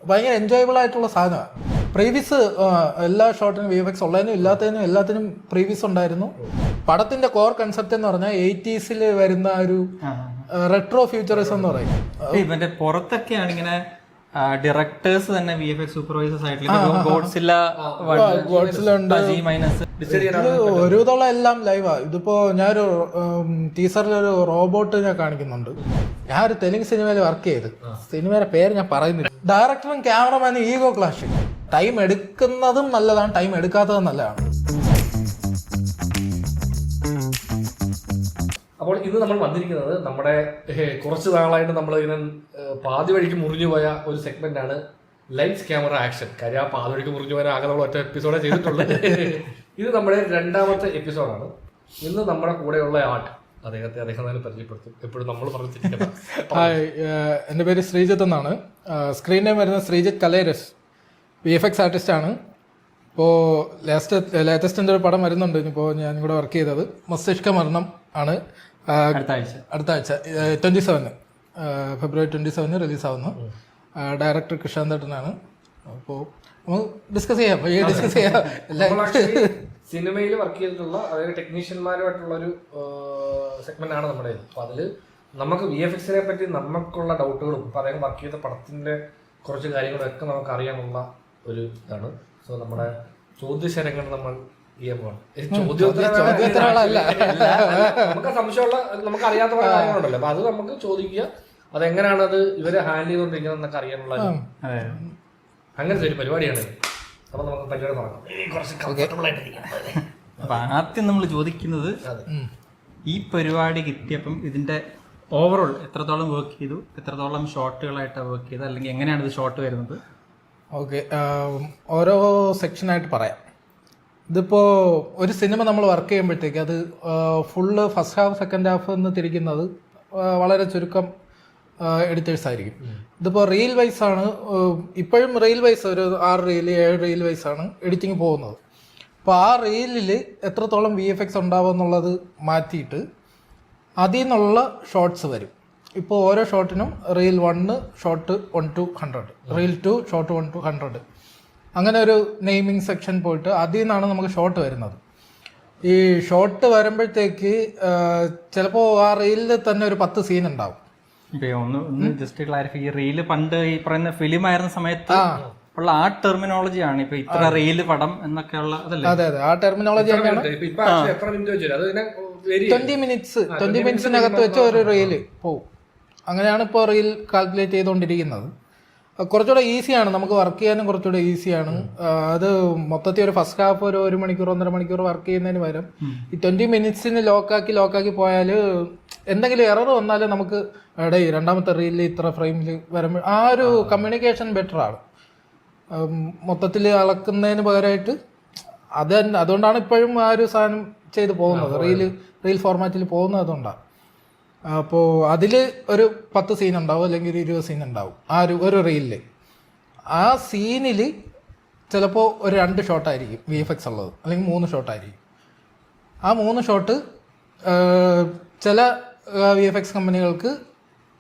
ഭയങ്കര എൻജോയബിൾ ആയിട്ടുള്ള സാധനമാണ്. പ്രീവിയസ് എല്ലാ ഷോട്ടിനും VFX ഉള്ളതിനും ഇല്ലാത്തതിനും എല്ലാത്തിനും പ്രീവിയസ് ഉണ്ടായിരുന്നു. പടത്തിന്റെ കോർ കൺസെപ്റ്റ് എന്ന് പറഞ്ഞാൽ 80s വരുന്ന ഒരു റെട്രോ ഫ്യൂച്ചറിസം എന്ന് പറയും. ഇവന്റെ പുറത്തൊക്കെയാണ് ഇങ്ങനെ ഡയറക്ടേഴ്സ് തന്നെ VFX സൂപ്പർവൈസേഴ്സ് ആയിട്ടുള്ള ഒരുവിധമുള്ള എല്ലാം ലൈവാ. ഇതിപ്പോ ഞാനൊരു ടീസറിൽ ഒരു റോബോട്ട് ഞാൻ കാണിക്കുന്നുണ്ട്. ഞാൻ ഒരു തെലുങ്ക് സിനിമയിൽ വർക്ക് ചെയ്ത്, സിനിമയുടെ പേര് ഞാൻ പറയുന്നില്ല. ഡയറക്ടറും ക്യാമറമാനും ഈഗോ ക്ലാഷ്. ടൈം എടുക്കുന്നതും നല്ലതാണ്, ടൈം എടുക്കാത്തതും നല്ലതാണ്. അപ്പോൾ ഇന്ന് നമ്മൾ വന്നിരിക്കുന്നത് നമ്മുടെ കുറച്ച് നാളായിട്ട് നമ്മളിങ്ങനെ പാതി വഴിക്ക് മുറിഞ്ഞു പോയ ഒരു സെഗ്മെന്റ് ആണ് ലൈറ്റ്സ് ക്യാമറ ആക്ഷൻ. കാര്യം ആ പാതി വഴിക്ക് മുറിഞ്ഞു പോയാൽ ആകെ നമ്മൾ ഒറ്റ എപ്പിസോഡേ ചെയ്തിട്ടുള്ളത്. ഇത് നമ്മുടെ 2ാമത്തെ എപ്പിസോഡാണ്. ഇന്ന് നമ്മുടെ കൂടെയുള്ള ആർട്ട് അദ്ദേഹം തന്നെ പരിചയപ്പെടുത്തും. എപ്പോഴും നമ്മൾ പറഞ്ഞിരിക്കുന്നത്. ഹായ്, എൻ്റെ പേര് ശ്രീജിത്ത് എന്നാണ്. സ്ക്രീൻ നെയിം വരുന്നത് ശ്രീജിത്ത് കലേരസ്. VFX ആർട്ടിസ്റ്റ് ആണ്. ഇപ്പോൾ ലേറ്റസ്റ്റ് ഒരു പടം വരുന്നുണ്ട്. ഇപ്പോൾ ഞാൻ ഇവിടെ വർക്ക് ചെയ്തത് മസ്തിഷ്ക മരണം ആണ്. അടുത്ത ആഴ്ച 27 ഫെബ്രുവരി 27 റിലീസാവുന്നു. ഡയറക്ടർ കൃഷാന്തേട്ടനാണ്. അപ്പോൾ നമുക്ക് ഡിസ്കസ് ചെയ്യാം. സിനിമയിൽ വർക്ക് ചെയ്തിട്ടുള്ള അതായത് ടെക്നീഷ്യന്മാരുമായിട്ടുള്ള ഒരു സെഗ്മെന്റ് ആണ് നമ്മുടെ. അപ്പൊ അതില് നമുക്ക് VFXനെ പറ്റി നമുക്കുള്ള ഡൗട്ടുകളും ഇപ്പൊ അദ്ദേഹം വർക്ക് ചെയ്ത പടത്തിന്റെ കുറച്ച് കാര്യങ്ങളും ഒക്കെ നമുക്ക് അറിയാനുള്ള ഒരു ഇതാണ്. സോ നമ്മുടെ ചോദ്യശരങ്ങൾ നമ്മൾ നമുക്ക് സംശയമുള്ള നമുക്ക് അറിയാത്ത പല കാര്യങ്ങളുണ്ടല്ലോ. അപ്പൊ അത് നമുക്ക് ചോദിക്കുക. അതെങ്ങനെയാണ് അത് ഇവരെ ഹാൻഡിൽ ചെയ്തുകൊണ്ടിരിക്കുന്നത് എന്നൊക്കെ അറിയാനുള്ള അങ്ങനത്തെ ഒരു പരിപാടിയാണ്. അപ്പൊ നമുക്ക് പരിപാടി തുടങ്ങാം. അപ്പൊ ആദ്യം നമ്മൾ ചോദിക്കുന്നത്, ഈ പരിപാടി കിട്ടിയപ്പം ഇതിന്റെ ഓവറോൾ എത്രത്തോളം വർക്ക് ചെയ്തു, എത്രത്തോളം ഷോട്ടുകളായിട്ടാണ് വർക്ക് ചെയ്തത്, അല്ലെങ്കിൽ എങ്ങനെയാണ് ഇത് ഷോട്ട് വരുന്നത്? ഓക്കെ, ഓരോ സെക്ഷനായിട്ട് പറയാം. ഇതിപ്പോൾ ഒരു സിനിമ നമ്മൾ വർക്ക് ചെയ്യുമ്പോഴത്തേക്ക് അത് full first half second half എന്ന് തിരിക്കുന്നത് വളരെ ചുരുക്കം എഡിറ്റേഴ്സ് ആയിരിക്കും. ഇതിപ്പോൾ റീൽ വൈസ് ആണ്. ഇപ്പോഴും റീൽ വൈസ് ഒരു 6 റീൽ 7 റീൽ വൈസ് ആണ് എഡിറ്റിങ് പോകുന്നത്. അപ്പോൾ ആ റീലിൽ എത്രത്തോളം VFX ഉണ്ടാവും എന്നുള്ളത് മാറ്റിയിട്ട് അതിൽ നിന്നുള്ള ഷോട്ട്സ് വരും. ഇപ്പോൾ ഓരോ ഷോട്ടിനും reel 1 shot 1 to 100, reel 2 shot 1 to 100, അങ്ങനെ ഒരു നെയിമിംഗ് സെക്ഷൻ പോയിട്ട് അതിൽ നിന്നാണ് നമുക്ക് ഷോട്ട് വരുന്നത്. ഈ ഷോട്ട് വരുമ്പോഴത്തേക്ക് ചിലപ്പോൾ ആ റീലിൽ തന്നെ ഒരു 10 സീൻ ഉണ്ടാവും. ഒന്ന് ജസ്റ്റ് ക്ലാരിഫൈ, ഈ റീല് പണ്ട് ഈ പറയുന്ന ഫിലിം ആയിരുന്ന സമയത്ത് ഉള്ള ആ ടെർമിനോളജി ആണ് ഇപ്പൊ ഇത്ര റീല് പടം എന്നൊക്കെയുള്ള അതല്ലേ? അതെ, ആ ടെർമിനോളജി തന്നെയാണ്. 20 മിനിറ്റ്സിനകത്ത് വെച്ച് ഒരു റീല് പോവും. അങ്ങനെയാണ് ഇപ്പോൾ റീൽ കാൽക്കുലേറ്റ് ചെയ്തുകൊണ്ടിരിക്കുന്നത്. കുറച്ചുകൂടെ ഈസിയാണ്, നമുക്ക് വർക്ക് ചെയ്യാനും കുറച്ചുകൂടെ ഈസിയാണ്. അത് മൊത്തത്തിൽ ഒരു ഫസ്റ്റ് ഹാഫ് ഒരു 1 മണിക്കൂർ 1.5 മണിക്കൂർ വർക്ക് ചെയ്യുന്നതിന് പകരം ഈ 20 മിനിറ്റ്സിന് ലോക്കാക്കി പോയാൽ എന്തെങ്കിലും എറർ വന്നാലും നമുക്ക് എടേ 2ാമത്തെ റീലിൽ ഇത്ര ഫ്രെയിമിൽ വരുമ്പോൾ ആ ഒരു കമ്മ്യൂണിക്കേഷൻ ബെറ്ററാണ്. മൊത്തത്തിൽ അളക്കുന്നതിന് പകരമായിട്ട് അതുകൊണ്ടാണ് ഇപ്പോഴും ആ ഒരു സാധനം ചെയ്ത് പോകുന്നത്, റീൽ ഫോർമാറ്റിൽ പോകുന്നത് അതുകൊണ്ടാണ്. അപ്പോൾ അതിൽ ഒരു 10 സീൻ ഉണ്ടാവും, അല്ലെങ്കിൽ 20 സീൻ ഉണ്ടാവും ആ ഒരു റീലിൽ. ആ സീനിൽ ചിലപ്പോൾ ഒരു 2 ഷോട്ടായിരിക്കും VFX ഉള്ളത്, അല്ലെങ്കിൽ 3 ഷോട്ടായിരിക്കും. ആ 3 ഷോട്ട് ചില VFX കമ്പനികൾക്ക്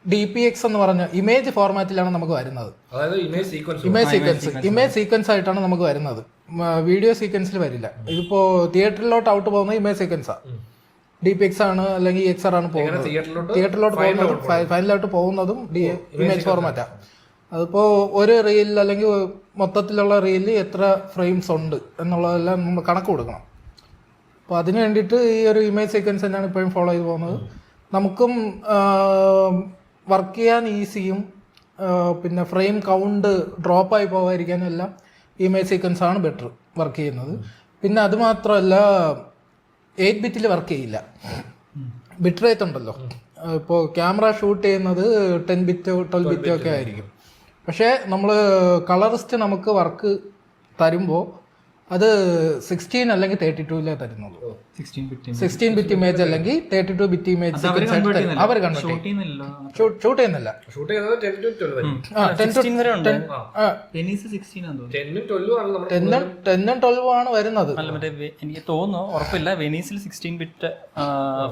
DPX എന്ന് പറഞ്ഞ ഇമേജ് ഫോർമാറ്റിലാണ് നമുക്ക് വരുന്നത്. ഇമേജ് സീക്വൻസ് ആയിട്ടാണ് നമുക്ക് വരുന്നത്, വീഡിയോ സീക്വൻസിൽ വരില്ല. ഇതിപ്പോൾ തിയേറ്ററിലോട്ട് ഔട്ട് പോകുന്നത് ഇമേജ് സീക്വൻസാണ്, DPX ആണ് അല്ലെങ്കിൽ XR ആണ് പോകുന്നത്. തിയേറ്ററിലോട്ട് പോകുന്നതും ഫൈനലായിട്ട് പോകുന്നതും ഇമേജ് ഫോർമാറ്റാണ്. അതിപ്പോൾ ഒരു റീലിൽ അല്ലെങ്കിൽ മൊത്തത്തിലുള്ള റീലിൽ എത്ര ഫ്രെയിംസ് ഉണ്ട് എന്നുള്ളതെല്ലാം നമ്മൾ കണക്ക് കൊടുക്കണം. അപ്പോൾ അതിന് വേണ്ടിയിട്ട് ഈ ഒരു ഇമേജ് സീക്വൻസ് തന്നെയാണ് ഇപ്പോഴും ഫോളോ ചെയ്ത് പോകുന്നത്. നമുക്കും വർക്ക് ചെയ്യാൻ ഈസിയും പിന്നെ ഫ്രെയിം കൗണ്ട് ഡ്രോപ്പായി പോകാതിരിക്കാനും എല്ലാം ഇമേജ് സീക്വൻസ് ആണ് ബെറ്റർ വർക്ക് ചെയ്യുന്നത്. പിന്നെ അതുമാത്രമല്ല 8 ബിറ്റിൽ വർക്ക് ചെയ്യില്ല, ബിറ്റ് റേറ്റ് ഉണ്ടല്ലോ. ഇപ്പോൾ ക്യാമറ ഷൂട്ട് ചെയ്യുന്നത് 10 ബിറ്റോ 12 ബിറ്റോ ഒക്കെ ആയിരിക്കും. പക്ഷേ നമ്മൾ കളറിസ്റ്റ് നമുക്ക് വർക്ക് തരുമ്പോൾ അത് 16 അല്ലെങ്കിൽ 32 തരുന്നുള്ളൂ. 16 ബിറ്റ് ഇമേജ് അല്ലെങ്കിൽ 32 ബിറ്റ് ഇമേജ് അവർ ഷൂട്ട് ചെയ്യുന്നില്ല. 10ഉം 12ഉം ആണ് വരുന്നത്. എനിക്ക് തോന്നുന്നു, ഉറപ്പില്ല, വെനീസിൽ 16 ബിറ്റ്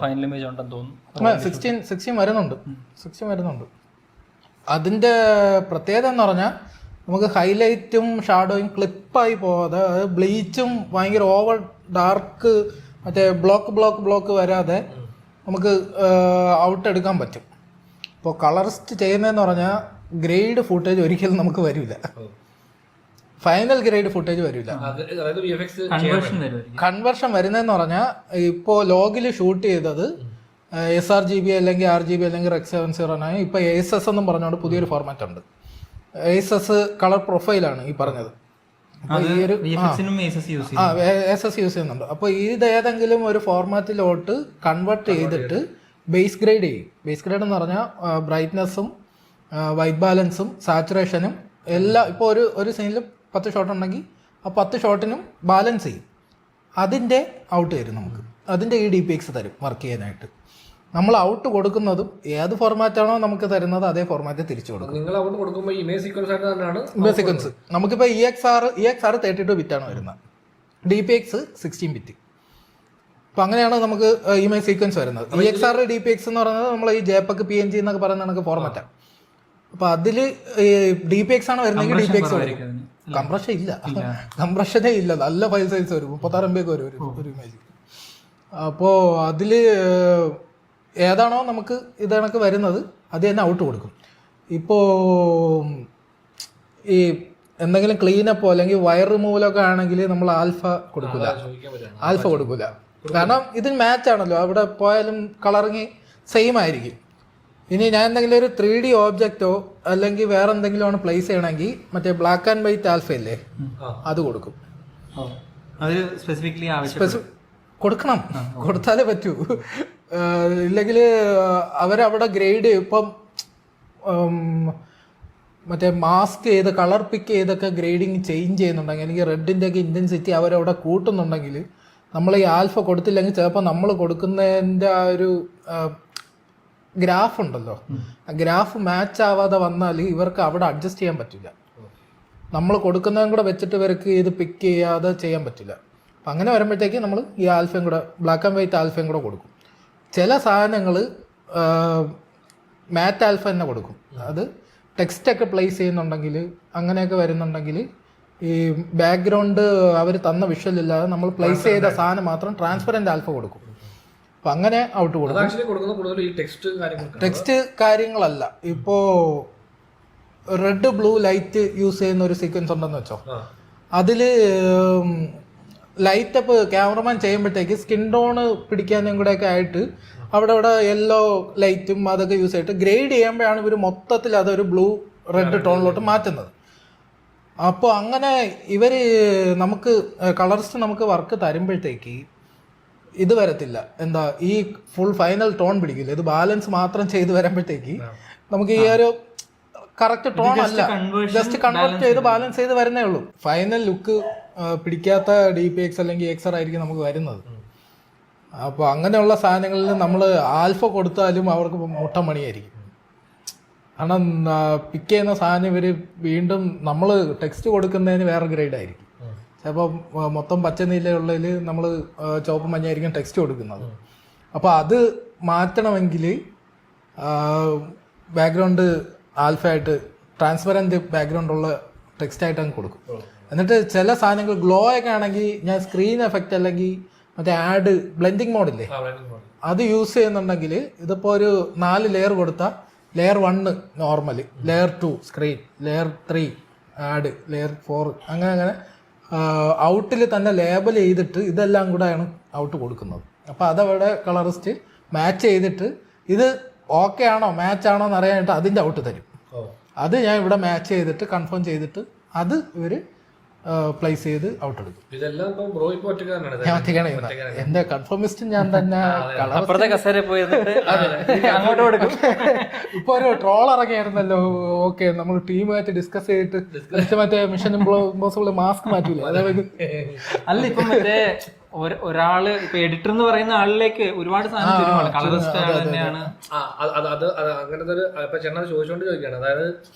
ഫൈനൽ ഇമേജ് ഉണ്ടെന്ന് തോന്നുന്നു. 16 വരുന്നുണ്ട്. അതിന്റെ പ്രത്യേകത എന്ന് പറഞ്ഞാൽ നമുക്ക് ഹൈലൈറ്റും ഷാഡോയും ക്ലിപ്പായി പോകാതെ ബ്ലീച്ചും ഭയങ്കര ഓവർ ഡാർക്ക് മറ്റേ ബ്ലോക്ക് വരാതെ നമുക്ക് ഔട്ട് എടുക്കാൻ പറ്റും. ഇപ്പോൾ കളറിസ്റ്റ് ചെയ്യുന്നതെന്ന് പറഞ്ഞാൽ ഗ്രേഡ് ഫുട്ടേജ് ഒരിക്കലും നമുക്ക് വരില്ല, ഫൈനൽ ഗ്രേഡ് ഫുട്ടേജ് വരില്ല. കൺവേർഷൻ വരുന്നതെന്ന് പറഞ്ഞാൽ ഇപ്പോൾ ലോഗിൽ ഷൂട്ട് ചെയ്തത് sRGB അല്ലെങ്കിൽ RGB അല്ലെങ്കിൽ Rec 709, ഇപ്പോൾ ASS എന്നും പറഞ്ഞുകൊണ്ട് പുതിയൊരു ഫോർമാറ്റ് ഉണ്ട്. ASS കളർ പ്രൊഫൈലാണ് ഈ പറഞ്ഞത്. ASS യൂസ് ചെയ്യുന്നുണ്ട്. അപ്പോൾ ഇത് ഏതെങ്കിലും ഒരു ഫോർമാറ്റിലോട്ട് കൺവേർട്ട് ചെയ്തിട്ട് ബേസ് ഗ്രേഡ് ചെയ്യും. ബേസ് ഗ്രേഡ് എന്ന് പറഞ്ഞാൽ ബ്രൈറ്റ്നസ്സും വൈറ്റ് ബാലൻസും സാച്ചുറേഷനും എല്ലാം. ഇപ്പോൾ ഒരു സീനിൽ 10 ഷോട്ട് ഉണ്ടെങ്കിൽ ആ 10 ഷോട്ടിനും ബാലൻസ് ചെയ്യും. അതിൻ്റെ ഔട്ട് തരും നമുക്ക്. അതിൻ്റെ ഈ DPX തരും വർക്ക് ചെയ്യാനായിട്ട്. നമ്മൾ ഔട്ട് കൊടുക്കുന്നതും ഏത് ഫോർമാറ്റാണോ നമുക്ക് തരുന്നത് അതേ ഫോർമാറ്റ് തിരിച്ചു കൊടുക്കും. നിങ്ങൾ ഔട്ട് കൊടുക്കുമ്പോൾ ഇമേജ് സീക്വൻസ് നമുക്കിപ്പോൾ EXR 32 ബിറ്റാണ് വരുന്നത്, DPX 16 ബിറ്റ്. അപ്പം അങ്ങനെയാണ് നമുക്ക് ഇമേജ് സീക്വൻസ് വരുന്നത്. EXR DPX എന്ന് പറയുന്നത് നമ്മൾ ഈ JPEG PNG എന്നൊക്കെ പറയുന്ന കണക്ക് ഫോർമാറ്റാണ്. അപ്പോൾ അതിൽ DPX ആണ് വരുന്നതെങ്കിൽ DPX വരും. കംപ്രഷൻ ഇല്ല, കംപ്രഷനേ ഇല്ല. നല്ല ഫയൽ സൈസ് വരും, 36 MB ഒക്കെ വരും ഒരു ഇമേജ്. അപ്പോൾ അതിൽ ഏതാണോ നമുക്ക് ഇത് കണക്ക് വരുന്നത് അത് തന്നെ ഔട്ട് കൊടുക്കും. ഇപ്പോൾ ഈ എന്തെങ്കിലും ക്ലീനപ്പോ അല്ലെങ്കിൽ വയർ റിമൂവലൊക്കെ ആണെങ്കിൽ നമ്മൾ ആൽഫ കൊടുക്കില്ല. കാരണം ഇതിന് മാച്ച് ആണല്ലോ, അവിടെ പോയാലും കളറിങ് സെയിം ആയിരിക്കും. ഇനി ഞാൻ എന്തെങ്കിലും ഒരു 3D ഓബ്ജക്റ്റോ അല്ലെങ്കിൽ വേറെ എന്തെങ്കിലും ആണ് പ്ലേസ് ചെയ്യണമെങ്കിൽ മറ്റേ ബ്ലാക്ക് ആൻഡ് വൈറ്റ് ആൽഫ ഇല്ലേ, അത് കൊടുക്കും. കൊടുക്കണം, കൊടുത്താലേ പറ്റൂ. ഇല്ലെങ്കിൽ അവരവിടെ ഗ്രേഡ് ഇപ്പം മറ്റേ മാസ്ക് ചെയ്ത് കളർ പിക്ക് ചെയ്തൊക്കെ ഗ്രേഡിങ് ചേഞ്ച് ചെയ്യുന്നുണ്ടെങ്കിൽ അല്ലെങ്കിൽ റെഡിൻ്റെ ഒക്കെ ഇൻറ്റൻസിറ്റി അവരവിടെ കൂട്ടുന്നുണ്ടെങ്കിൽ നമ്മൾ ഈ ആൽഫ കൊടുത്തില്ലെങ്കിൽ ചിലപ്പോൾ നമ്മൾ കൊടുക്കുന്നതിൻ്റെ ആ ഒരു ഗ്രാഫ് ഉണ്ടല്ലോ, ആ ഗ്രാഫ് മാച്ച് ആവാതെ വന്നാൽ ഇവർക്ക് അവിടെ അഡ്ജസ്റ്റ് ചെയ്യാൻ പറ്റില്ല. നമ്മൾ കൊടുക്കുന്നതും കൂടെ വെച്ചിട്ട് ഇവർക്ക് ഇത് പിക്ക് ചെയ്യാതെ ചെയ്യാൻ പറ്റില്ല. അപ്പം അങ്ങനെ വരുമ്പോഴത്തേക്ക് നമ്മൾ ഈ ആൽഫയും കൂടെ ബ്ലാക്ക് ആൻഡ് വൈറ്റ് ആൽഫയും കൂടെ കൊടുക്കും. ചില സാധനങ്ങൾ മാറ്റ് ആൽഫ തന്നെ കൊടുക്കും. അത് ടെക്സ്റ്റൊക്കെ പ്ലേസ് ചെയ്യുന്നുണ്ടെങ്കിൽ അങ്ങനെയൊക്കെ വരുന്നുണ്ടെങ്കിൽ ഈ ബാക്ക്ഗ്രൗണ്ട് അവർ തന്ന വിഷ്വൽ ഇല്ലാതെ നമ്മൾ പ്ലേസ് ചെയ്ത സാധനം മാത്രം ട്രാൻസ്പെറൻറ്റ് ആൽഫ കൊടുക്കും. അപ്പം അങ്ങനെ ഔട്ട് കൊടുക്കും. ടെക്സ്റ്റ് കാര്യങ്ങളല്ല, ഇപ്പോൾ റെഡ് ബ്ലൂ ലൈറ്റ് യൂസ് ചെയ്യുന്ന ഒരു സീക്വൻസ് ഉണ്ടെന്ന് വെച്ചോ, അതിൽ ലൈറ്റ് അപ്പ് ക്യാമറമാൻ ചെയ്യുമ്പോഴത്തേക്ക് സ്കിൻ ടോണ് പിടിക്കാനും കൂടെയൊക്കെ ആയിട്ട് അവിടെ യെല്ലോ ലൈറ്റും അതൊക്കെ യൂസ് ചെയ്തിട്ട് ഗ്രേഡ് ചെയ്യുമ്പോഴാണ് ഇവർ മൊത്തത്തിൽ അതൊരു ബ്ലൂ റെഡ് ടോണിലോട്ട് മാറ്റുന്നത്. അപ്പോൾ അങ്ങനെ ഇവർ നമുക്ക് കളറിസ്റ്റ് നമുക്ക് വർക്ക് തരുമ്പോഴത്തേക്ക് ഇത് വരത്തില്ല, എന്താ ഈ ഫുൾ ഫൈനൽ ടോൺ പിടിക്കില്ല. ഇത് ബാലൻസ് മാത്രം ചെയ്ത് വരുമ്പോഴത്തേക്ക് നമുക്ക് ഈ ഒരു കറക്റ്റ് ടോൺ അല്ല, ജസ്റ്റ് കൺവേർട്ട് ചെയ്ത് ബാലൻസ് ചെയ്ത് വരുന്നേ ഉള്ളൂ. ഫൈനൽ ലുക്ക് പിടിക്കാത്ത DPX അല്ലെങ്കിൽ EXR ആയിരിക്കും നമുക്ക് വരുന്നത്. അപ്പോൾ അങ്ങനെയുള്ള സാധനങ്ങളിൽ നമ്മൾ ആൽഫ കൊടുത്താലും അവർക്ക് മുട്ടമണിയായിരിക്കും. കാരണം പിക്ക് ചെയ്യുന്ന സാധനം ഇവർ വീണ്ടും നമ്മൾ ടെക്സ്റ്റ് കൊടുക്കുന്നതിന് വേറെ ഗ്രേഡ് ആയിരിക്കും. ചിലപ്പോൾ മൊത്തം പച്ച നീലയുള്ളതിൽ നമ്മൾ ചുവപ്പ് മഞ്ഞായിരിക്കും ടെക്സ്റ്റ് കൊടുക്കുന്നത്. അപ്പോൾ അത് മാറ്റണമെങ്കിൽ ബാക്ക്ഗ്രൗണ്ട് ആൽഫ ആയിട്ട് ട്രാൻസ്പെറൻറ്റ് ബാക്ക്ഗ്രൗണ്ട് ഉള്ള ടെക്സ്റ്റ് ആയിട്ട് അങ്ങ് കൊടുക്കും. എന്നിട്ട് ചില സാധനങ്ങൾ ഗ്ലോ ഒക്കെ ആണെങ്കിൽ ഞാൻ സ്ക്രീൻ എഫക്റ്റ് അല്ലെങ്കിൽ മറ്റേ ആഡ് ബ്ലെൻഡിങ് മോഡില്ലേ അത് യൂസ് ചെയ്യുന്നുണ്ടെങ്കിൽ ഇതിപ്പോൾ ഒരു 4 ലെയർ കൊടുത്താൽ layer 1 normal, layer 2 screen, layer 3 add, layer 4 അങ്ങനെ ഔട്ടിൽ തന്നെ ലേബൽ ചെയ്തിട്ട് ഇതെല്ലാം കൂടെയാണ് ഔട്ട് കൊടുക്കുന്നത്. അപ്പോൾ അതവിടെ കളറിസ്റ്റ് മാച്ച് ചെയ്തിട്ട് ഇത് ഓക്കെ ആണോ മാച്ച് ആണോ എന്ന് അറിയാനായിട്ട് അതിൻ്റെ ഔട്ട് തരും. അത് ഞാൻ ഇവിടെ മാച്ച് ചെയ്തിട്ട് കൺഫേം ചെയ്തിട്ട് അത് ഇവർ പ്ലേസ് ചെയ്ത് ഔട്ട് എടുക്കും. ഞാൻ ഒറ്റയ്ക്കാണ് എന്റെ കൺഫേമിസ്റ്റ് ഞാൻ തന്നെ. ഇപ്പൊ ഒരു ട്രോൾ ഇറങ്ങിയായിരുന്നല്ലോ, ഓക്കെ നമ്മൾ ടീമായിട്ട് ഡിസ്കസ് ചെയ്തിട്ട് മറ്റേ മിഷൻ ഇമ്പോസിബിൾ മാസ്ക് മാറ്റൂലേ, അതായത് അല്ല ഇപ്പൊ മറ്റേ ഒരാള് ഇപ്പൊ എഡിറ്റർ എന്ന് പറയുന്ന ആളിലേക്ക് ഒരുപാട് സാധനം തന്നെയാണ്. അങ്ങനത്തെ ഒരു ഇപ്പൊ ചേട്ടൻ ചോദിക്കുകയാണ്. അതായത്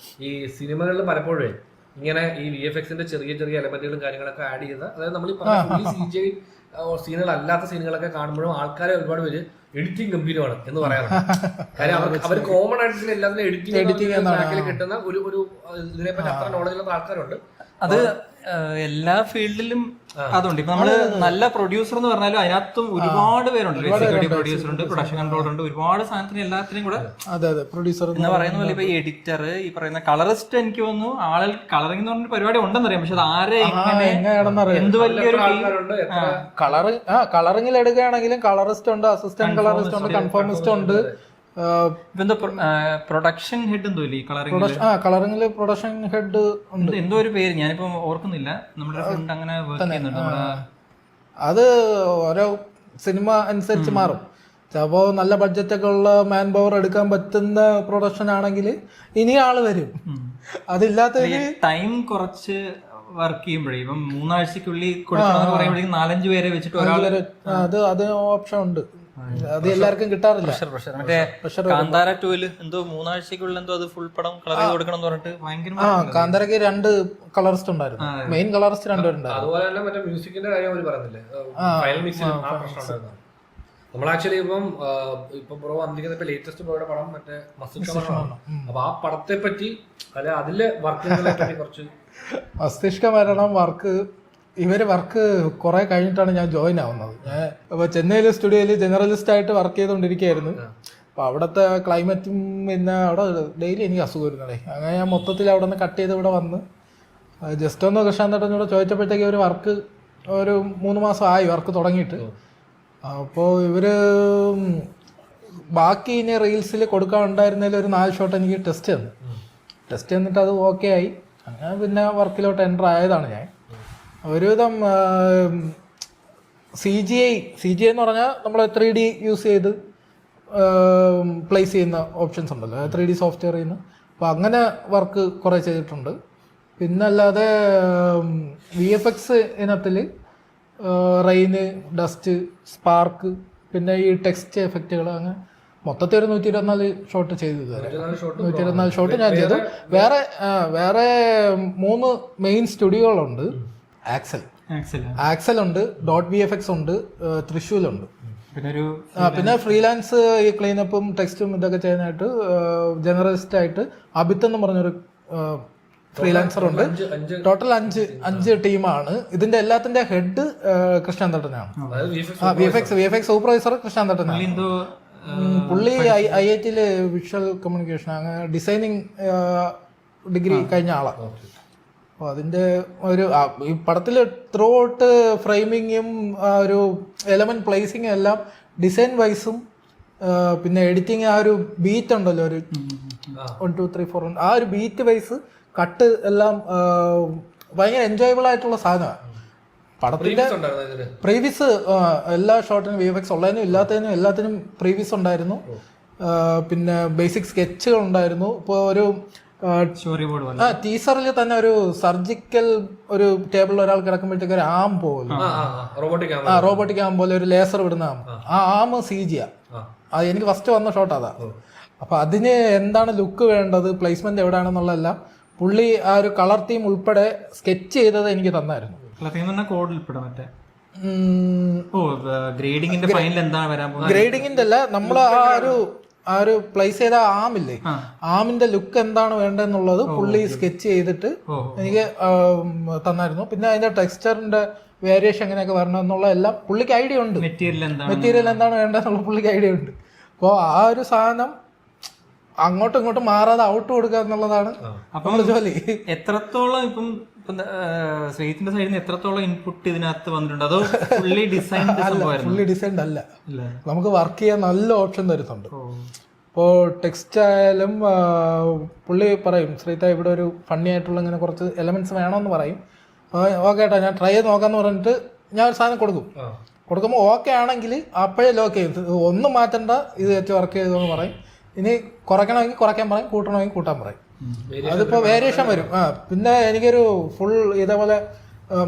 ഈ സിനിമകളിൽ പലപ്പോഴും ഇങ്ങനെ ഈ VFXന്റെ ചെറിയ ചെറിയ എലമെന്റുകളും കാര്യങ്ങളൊക്കെ ആഡ് ചെയ്ത, അതായത് നമ്മൾ ഈ പറഞ്ഞ CGI സീനുകൾ അല്ലാത്ത സീനുകളൊക്കെ കാണുമ്പോഴും ആൾക്കാരെ ഒരുപാട് പേര് എഡിറ്റിംഗ് ഗംഭീരമാണ് എന്ന് പറയാറുണ്ട്. കാര്യം അവർ കോമൺ ആയിട്ട് എല്ലാത്തിനും എഡിറ്റിംഗ് ബാക്കിൽ കിട്ടുന്ന ഒരു ഇതിനെപ്പറ്റി അത്ര നോളജ് ഉള്ള ആൾക്കാരുണ്ട്. അത് എല്ലാ ഫീൽഡിലും അതുണ്ട്. ഇപ്പൊ നമ്മള് നല്ല പ്രൊഡ്യൂസർ എന്ന് പറഞ്ഞാലും അതിനകത്തും ഒരുപാട് പേരുണ്ട്. എക്സിക്യൂട്ടീവ് പ്രൊഡ്യൂസർ ഉണ്ട്, പ്രൊഡക്ഷൻ കൺട്രോളർ ഉണ്ട്, ഒരുപാട് സാധനത്തിന് എല്ലാത്തിനും കൂടെ പ്രൊഡ്യൂസർ എന്ന് പറയുന്ന പോലെ ഇപ്പൊ എഡിറ്റർ, ഈ പറയുന്ന കളറിസ്റ്റ്, എനിക്ക് തോന്നുന്നു ആളുകൾ കളറിംഗ് എന്ന് പറഞ്ഞ പരിപാടി ഉണ്ടെന്നറിയാം. പക്ഷെ അത് ആരെ എന്ത് വലിയൊരു കളറിംഗിൽ എടുക്കുകയാണെങ്കിലും കളറിസ്റ്റ് ഉണ്ട്, അസിസ്റ്റന്റ് കളറിസ്റ്റ് ഉണ്ട്, കൺഫോമിസ്റ്റ് ഉണ്ട്, പ്രൊഡക്ഷൻ ഹെഡ് എന്തോ ഇല്ലേ കളറിംഗില് പ്രൊഡക്ഷൻ ഹെഡ് ഉണ്ട്, എന്തോ ഒരു പേര് ഞാനിപ്പോ ഓർക്കുന്നില്ല. നമ്മുടെ ഫ്രണ്ട് അങ്ങനെ വർക്ക് ചെയ്യുന്നുണ്ട്. അത് ഓരോ സിനിമ അനുസരിച്ച് മാറും. ചിലപ്പോ നല്ല ബഡ്ജറ്റ് ഒക്കെ ഉള്ള മാൻ പവർ എടുക്കാൻ പറ്റുന്ന പ്രൊഡക്ഷൻ ആണെങ്കിൽ ഇനി ആള് വരും. അതില്ലാത്ത ടൈം കുറച്ച് വർക്ക് ചെയ്യുമ്പോഴേ ഇപ്പം 3 ആഴ്ചക്കുള്ളിൽ കൊടുക്കണം പറയുമ്പോഴേക്കും 4-5 പേരെ വെച്ചിട്ട് ഒരാള് അത് ഓപ്ഷൻ ഉണ്ട്. അത് എല്ലാവർക്കും കിട്ടാറില്ല. മറ്റേ കാന്താര 2 എന്തോ 3 ആഴ്ചക്കുള്ളിൽ എന്തോ അത് ഫുൾ പടം കളർ ചെയ്ത് കൊടുക്കണം എന്ന് പറഞ്ഞിട്ട് ഭയങ്കര. കാന്താരക്ക് 2 കളറിസ്റ്റ് ഉണ്ടായിരുന്നു, മെയിൻ കളറിസ്റ്റ് 2 പേരുണ്ടായിരുന്നു. അതുപോലെ തന്നെ മറ്റേ മ്യൂസിക്കിന്റെ കാര്യം അവർ പറഞ്ഞില്ലേ, ഫൈനൽ മിക്സിൽ ആ പ്രശ്നം ഉണ്ടായിരുന്നു. നമ്മൾ ആക്ച്വലി ഇപ്പൊ ബ്രോ വന്നിരിക്കുന്ന ഇപ്പൊ ലേറ്റസ്റ്റ് ബ്രോയുടെ പടം മറ്റേ മസ്തിഷ്കമരണമാണ്. അപ്പൊ ആ പടത്തെ പറ്റി അല്ലെ അതിലെ വർക്കുകളെ പറ്റി കുറച്ച്. മസ്തിഷ്കമരണം ഇവര് വർക്ക് കുറെ കഴിഞ്ഞിട്ടാണ് ഞാൻ ജോയിൻ ആവുന്നത്. ഞാൻ ഇപ്പൊ ചെന്നൈയിലെ സ്റ്റുഡിയോയിൽ ജനറലിസ്റ്റ് ആയിട്ട് വർക്ക് ചെയ്തുകൊണ്ടിരിക്കുകയായിരുന്നു. അപ്പൊ അവിടുത്തെ ക്ലൈമറ്റും പിന്നെ അവിടെ ഡെയിലി എനിക്ക് അസുഖം വരുന്നതേ. അങ്ങനെ ഞാൻ മൊത്തത്തിൽ അവിടെ നിന്ന് കട്ട് ചെയ്ത് ഇവിടെ വന്ന് ജസ്റ്റ് ഒന്ന് കൃഷ്ണാന്തട്ടനോട് ചോദിച്ചപ്പോഴത്തേക്ക് ഒരു വർക്ക് ഒരു 3 മാസം ആയി വർക്ക് തുടങ്ങിയിട്ട്. അപ്പോൾ ഇവര് ബാക്കി ഇനി റീൽസിൽ കൊടുക്കാൻ ഉണ്ടായിരുന്നതിൽ ഒരു 4 ഷോട്ട് എനിക്ക് ടെസ്റ്റ് തന്നിട്ട് അത് ഓക്കെ ആയി. അങ്ങനെ പിന്നെ വർക്കിലോട്ട് എൻ്റർ ആയതാണ് ഞാൻ. ഒരുവിധം CGI എന്ന് പറഞ്ഞാൽ നമ്മൾ 3D യൂസ് ചെയ്ത് പ്ലേസ് ചെയ്യുന്ന ഓപ്ഷൻസ് ഉണ്ടല്ലോ, 3D സോഫ്റ്റ്വെയറിൽ നിന്ന്. അപ്പോൾ അങ്ങനെ വർക്ക് കുറേ ചെയ്തിട്ടുണ്ട്. പിന്നല്ലാതെ VFX ഇനത്തിൽ റെയിന്, ഡസ്റ്റ്, സ്പാർക്ക്, പിന്നെ ഈ ടെക്സ്റ്റ് എഫക്റ്റുകൾ, അങ്ങനെ മൊത്തത്തിൽ ഒരു 124 ഷോട്ട് ചെയ്തു. 124 ഷോട്ട് ഞാൻ ചെയ്തു. വേറെ 3 മെയിൻ സ്റ്റുഡിയോകളുണ്ട്. ആക്സൽ ഉണ്ട്, ഡോട്ട് VFX ഉണ്ട്, തൃശ്ശൂലുണ്ട്. പിന്നെ ഫ്രീലാൻസ് ഈ ക്ലീനപ്പും ടെക്സ്റ്റും ഇതൊക്കെ ചെയ്യാനായിട്ട് ജനറലിസ്റ്റ് ആയിട്ട് അബിത്ത് എന്ന് പറഞ്ഞൊരു ഫ്രീലാൻസർ ഉണ്ട്. ടോട്ടൽ 5 ടീമാണ്. ഇതിന്റെ എല്ലാത്തിന്റെ ഹെഡ് കൃഷ്ണാന്തട്ടനാണ്. VFX സൂപ്പർവൈസർ കൃഷ്ണാന്തട്ടനാണ്. പുള്ളി IIT വിഷ്വൽ കമ്മ്യൂണിക്കേഷൻ അങ്ങനെ ഡിസൈനിങ് ഡിഗ്രി കഴിഞ്ഞ ആളാണ്. അപ്പോൾ അതിൻ്റെ ഒരു ഈ പടത്തിൽ ത്രൂ ഔട്ട് ഫ്രെയിമിങ്ങും ഒരു എലമെന്റ് പ്ലേസിങ്ങും എല്ലാം ഡിസൈൻ വൈസും പിന്നെ എഡിറ്റിങ്, ആ ഒരു ബീറ്റ് ഉണ്ടല്ലോ, ഒരു 1 2 3 4 ആ ഒരു ബീറ്റ് വൈസ് കട്ട് എല്ലാം ഭയങ്കര എൻജോയബിൾ ആയിട്ടുള്ള സാധനമാണ്. പടത്തിന്റെ പ്രീവിയസ് എല്ലാ ഷോട്ടിനും VFX ഉള്ളതിനും ഇല്ലാത്തതിനും എല്ലാത്തിനും പ്രീവിയസ് ഉണ്ടായിരുന്നു. പിന്നെ ബേസിക് സ്കെച്ചുകൾ ഉണ്ടായിരുന്നു. ഇപ്പോൾ ഒരു ടീസറിൽ തന്നെ ഒരു സർജിക്കൽ ഒരു ടേബിളിൽ ഒരാൾ കിടക്കുമ്പോഴത്തേക്ക് ഒരു ആം പോലെ, റോബോട്ടിക് ആം പോലെ ഒരു ലേസർ വിടുന്ന ആ ആം CGയാ. അത് എനിക്ക് ഫസ്റ്റ് വന്ന ഷോട്ട് അതാ. അപ്പൊ അതിന് എന്താണ് ലുക്ക് വേണ്ടത്, പ്ലേസ്മെന്റ് എവിടെയാണെന്നുള്ളതെല്ലാം പുള്ളി ആ ഒരു കളർ തീം ഉൾപ്പെടെ സ്കെച്ച് ചെയ്തത് എനിക്ക് തന്നായിരുന്നു. ഗ്രേഡിങ്ങിന്റെ അല്ല, നമ്മൾ ആ ഒരു പ്ലേസ് ചെയ്ത ആമില്ലേ, ആമിന്റെ ലുക്ക് എന്താണ് വേണ്ടതെന്നുള്ളത് പുള്ളി സ്കെച്ച് ചെയ്തിട്ട് എനിക്ക് തന്നായിരുന്നു. പിന്നെ അതിന്റെ ടെക്സ്ചറിന്റെ വേരിയേഷൻ എങ്ങനെയൊക്കെ വരണം എന്നുള്ള എല്ലാം പുള്ളിക്ക് ഐഡിയ ഉണ്ട്. മെറ്റീരിയൽ എന്താണ് വേണ്ടതെന്നുള്ള പുള്ളിക്ക് ഐഡിയ ഉണ്ട്. അപ്പോൾ ആ ഒരു സാധനം അങ്ങോട്ടും ഇങ്ങോട്ടും മാറാതെ ഔട്ട് കൊടുക്കുക എന്നുള്ളതാണ് നമ്മുടെ ജോലി. എത്രത്തോളം ഇപ്പം ശ്രീത്തിന്റെ സൈഡിൽ നിന്ന് എത്രത്തോളം ഇൻപുട്ട് ഇതിനകത്ത് വന്നിട്ടുണ്ട്? അതോ ഫുള്ളി ഡിസൈൻഡ് അല്ല, നമുക്ക് വർക്ക് ചെയ്യാൻ നല്ല ഓപ്ഷൻ തരുന്നുണ്ട്. ഇപ്പോൾ ടെക്സ്റ്റ് ആയാലും പുള്ളി പറയും, ശ്രീത ഇവിടെ ഒരു ഫണ്ണി ആയിട്ടുള്ള ഇങ്ങനെ കുറച്ച് എലമെന്റ്സ് വേണമെന്ന് പറയും. ഓക്കെ ഏട്ടാ ഞാൻ ട്രൈ ചെയ്ത് നോക്കാന്ന് പറഞ്ഞിട്ട് ഞാൻ ഒരു സാധനം കൊടുക്കുമ്പോൾ ഓക്കെ ആണെങ്കിൽ അപ്പോഴേ ലോക്ക് ചെയ്യും, ഒന്നും മാറ്റണ്ട, ഇത് വെച്ച് വർക്ക് ചെയ്തോന്ന് പറയും. ഇനി കുറയ്ക്കണമെങ്കിൽ കുറയ്ക്കാൻ പറയും, കൂട്ടണമെങ്കിൽ കൂട്ടാൻ പറയും. അതിപ്പോൾ വേരിയേഷൻ വരും. പിന്നെ എനിക്കൊരു ഫുൾ ഇതേപോലെ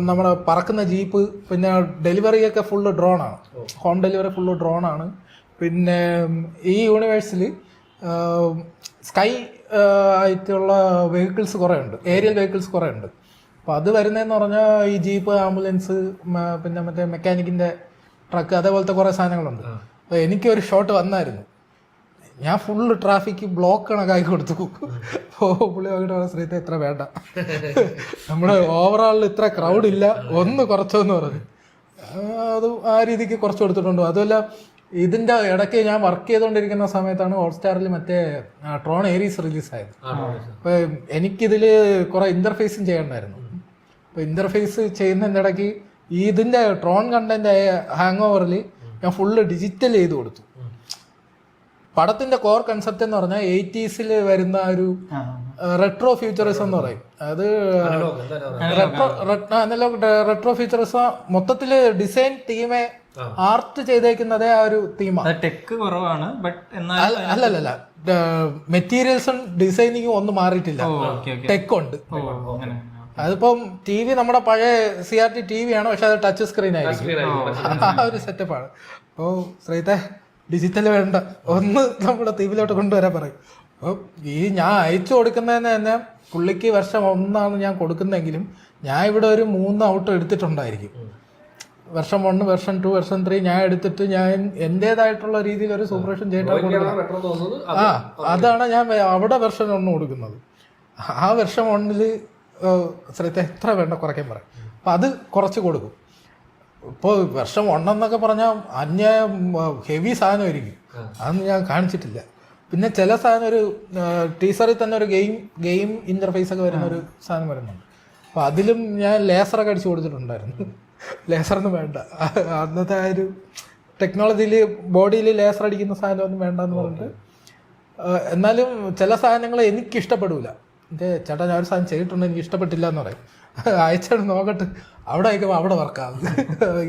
നമ്മുടെ പറക്കുന്ന ജീപ്പ്, പിന്നെ ഡെലിവറിയൊക്കെ ഫുള്ള് ഡ്രോണാണ്, ഹോം ഡെലിവറി ഫുള്ള് ഡ്രോണാണ്. പിന്നെ ഈ യൂണിവേഴ്സിൽ സ്കൈ ആയിട്ടുള്ള വെഹിക്കിൾസ് കുറേ ഉണ്ട്, ഏരിയൽ വെഹിക്കിൾസ് കുറേ ഉണ്ട്. അപ്പോൾ അത് വരുന്നതെന്ന് പറഞ്ഞാൽ ഈ ജീപ്പ്, ആംബുലൻസ്, പിന്നെ മറ്റേ മെക്കാനിക്കിൻ്റെ ട്രക്ക്, അതേപോലത്തെ കുറേ സാധനങ്ങളുണ്ട്. അപ്പോൾ എനിക്കൊരു ഷോട്ട് വന്നായിരുന്നു, ഞാൻ ഫുള്ള് ട്രാഫിക് ബ്ലോക്ക് കണക്കാക്കി കൊടുത്തു. അപ്പോൾ പുള്ളി നോക്കിയിട്ട് പറഞ്ഞു, ശ്രീത്തെ ഇത്ര വേണ്ട, നമ്മുടെ ഓവറോളിൽ ഇത്ര ക്രൗഡ് ഇല്ല, ഒന്ന് കുറച്ചോന്ന് പറഞ്ഞു. അത് ആ രീതിക്ക് കുറച്ച് കൊടുത്തിട്ടുണ്ട്. അതുമല്ല ഇതിൻ്റെ ഇടയ്ക്ക് ഞാൻ വർക്ക് ചെയ്തുകൊണ്ടിരിക്കുന്ന സമയത്താണ് ഹോട്ട്സ്റ്റാറിൽ മറ്റേ ട്രോൺ ഏരീസ് റിലീസായത്. അപ്പോൾ എനിക്കിതിൽ കുറേ ഇൻ്റർഫേസും ചെയ്യണ്ടായിരുന്നു. അപ്പോൾ ഇൻ്റർഫേസ് ചെയ്യുന്നതിൻ്റെ ഇടയ്ക്ക് ഇതിൻ്റെ ട്രോൺ കണ്ടന്റ് ഹാങ് ഓവറിൽ ഞാൻ ഫുള്ള് ഡിജിറ്റൽ ചെയ്ത് കൊടുത്തു. പടത്തിന്റെ കോർ കൺസെപ്റ്റ് എന്ന് പറഞ്ഞാൽ 80s വരുന്ന ഒരു റെട്രോ ഫ്യൂച്ചറിസം എന്ന് പറയും. അത് റെട്രോ ഫ്യൂച്ചറിസം മൊത്തത്തില് ഡിസൈൻ ടീമെ ആർട്ട് ചെയ്തേക്കുന്നതേ ആ ഒരു തീമാണ്. ടെക് കുറവാണ്, അല്ലല്ല, മെറ്റീരിയൽസും ഡിസൈനിങ്ങും ഒന്നും മാറിയിട്ടില്ല, ടെക് ഉണ്ട്. അതിപ്പം TV നമ്മുടെ പഴയ CRT TV ആണ്, പക്ഷെ അത് ടച്ച് സ്ക്രീൻ ആയിരിക്കും. ആ ഒരു സെറ്റപ്പാണ്. അപ്പോൾ ശ്രീത്തെ ഡിജിറ്റൽ വേണ്ട, ഒന്ന് നമ്മുടെ തീവിലോട്ട് കൊണ്ടുവരാൻ പറയും. അപ്പോൾ ഈ ഞാൻ അയച്ചു കൊടുക്കുന്നതിന് തന്നെ പുള്ളിക്ക് വർഷം 1 ഞാൻ കൊടുക്കുന്നതെങ്കിലും ഞാൻ ഇവിടെ ഒരു 3 ഔട്ട് എടുത്തിട്ടുണ്ടായിരിക്കും. വർഷം 1, വർഷം 2, വർഷം 3 ഞാൻ എടുത്തിട്ട് ഞാൻ എൻ്റേതായിട്ടുള്ള രീതിയിൽ ഒരു സൂപ്പർവിഷൻ ചെയ്തിട്ടാണ് കൊടുക്കുന്നത്. അതാണ് ഞാൻ അവിടെ വെർഷൻ 1 കൊടുക്കുന്നത്. ആ വെർഷൻ 1 ശ്രദ്ധ എത്ര വേണ്ട കുറയ്ക്കാൻ പറയും. അപ്പം അത് കുറച്ച് കൊടുക്കും. ഇപ്പോൾ വർഷം 1 എന്നൊക്കെ പറഞ്ഞാൽ അന്യായം ഹെവി സാധനമായിരിക്കും, അതൊന്നും ഞാൻ കാണിച്ചിട്ടില്ല. പിന്നെ ചില സാധനം ഒരു ടീസറിൽ തന്നെ ഒരു ഗെയിം ഇൻ്റർഫേസ് ഒക്കെ വരുന്ന ഒരു സാധനം വരുന്നുണ്ട്. അപ്പോൾ അതിലും ഞാൻ ലേസറൊക്കെ അടിച്ചു കൊടുത്തിട്ടുണ്ടായിരുന്നു. ലേസറൊന്നും വേണ്ട, അന്നത്തെ ആ ഒരു ടെക്നോളജിയിൽ ബോഡിയിൽ ലേസർ അടിക്കുന്ന സാധനമൊന്നും വേണ്ടെന്ന് പറഞ്ഞിട്ട്. എന്നാലും ചില സാധനങ്ങൾ എനിക്കിഷ്ടപ്പെടില്ല. ചേട്ടാ ഞാൻ ഒരു സാധനം ചെയ്തിട്ടുണ്ട്, എനിക്ക് ഇഷ്ടപ്പെട്ടില്ല എന്ന് പറയും. അയച്ചാണ് നോക്കട്ടെ, അവിടെ അയക്കുമ്പോൾ അവിടെ വർക്കാവും,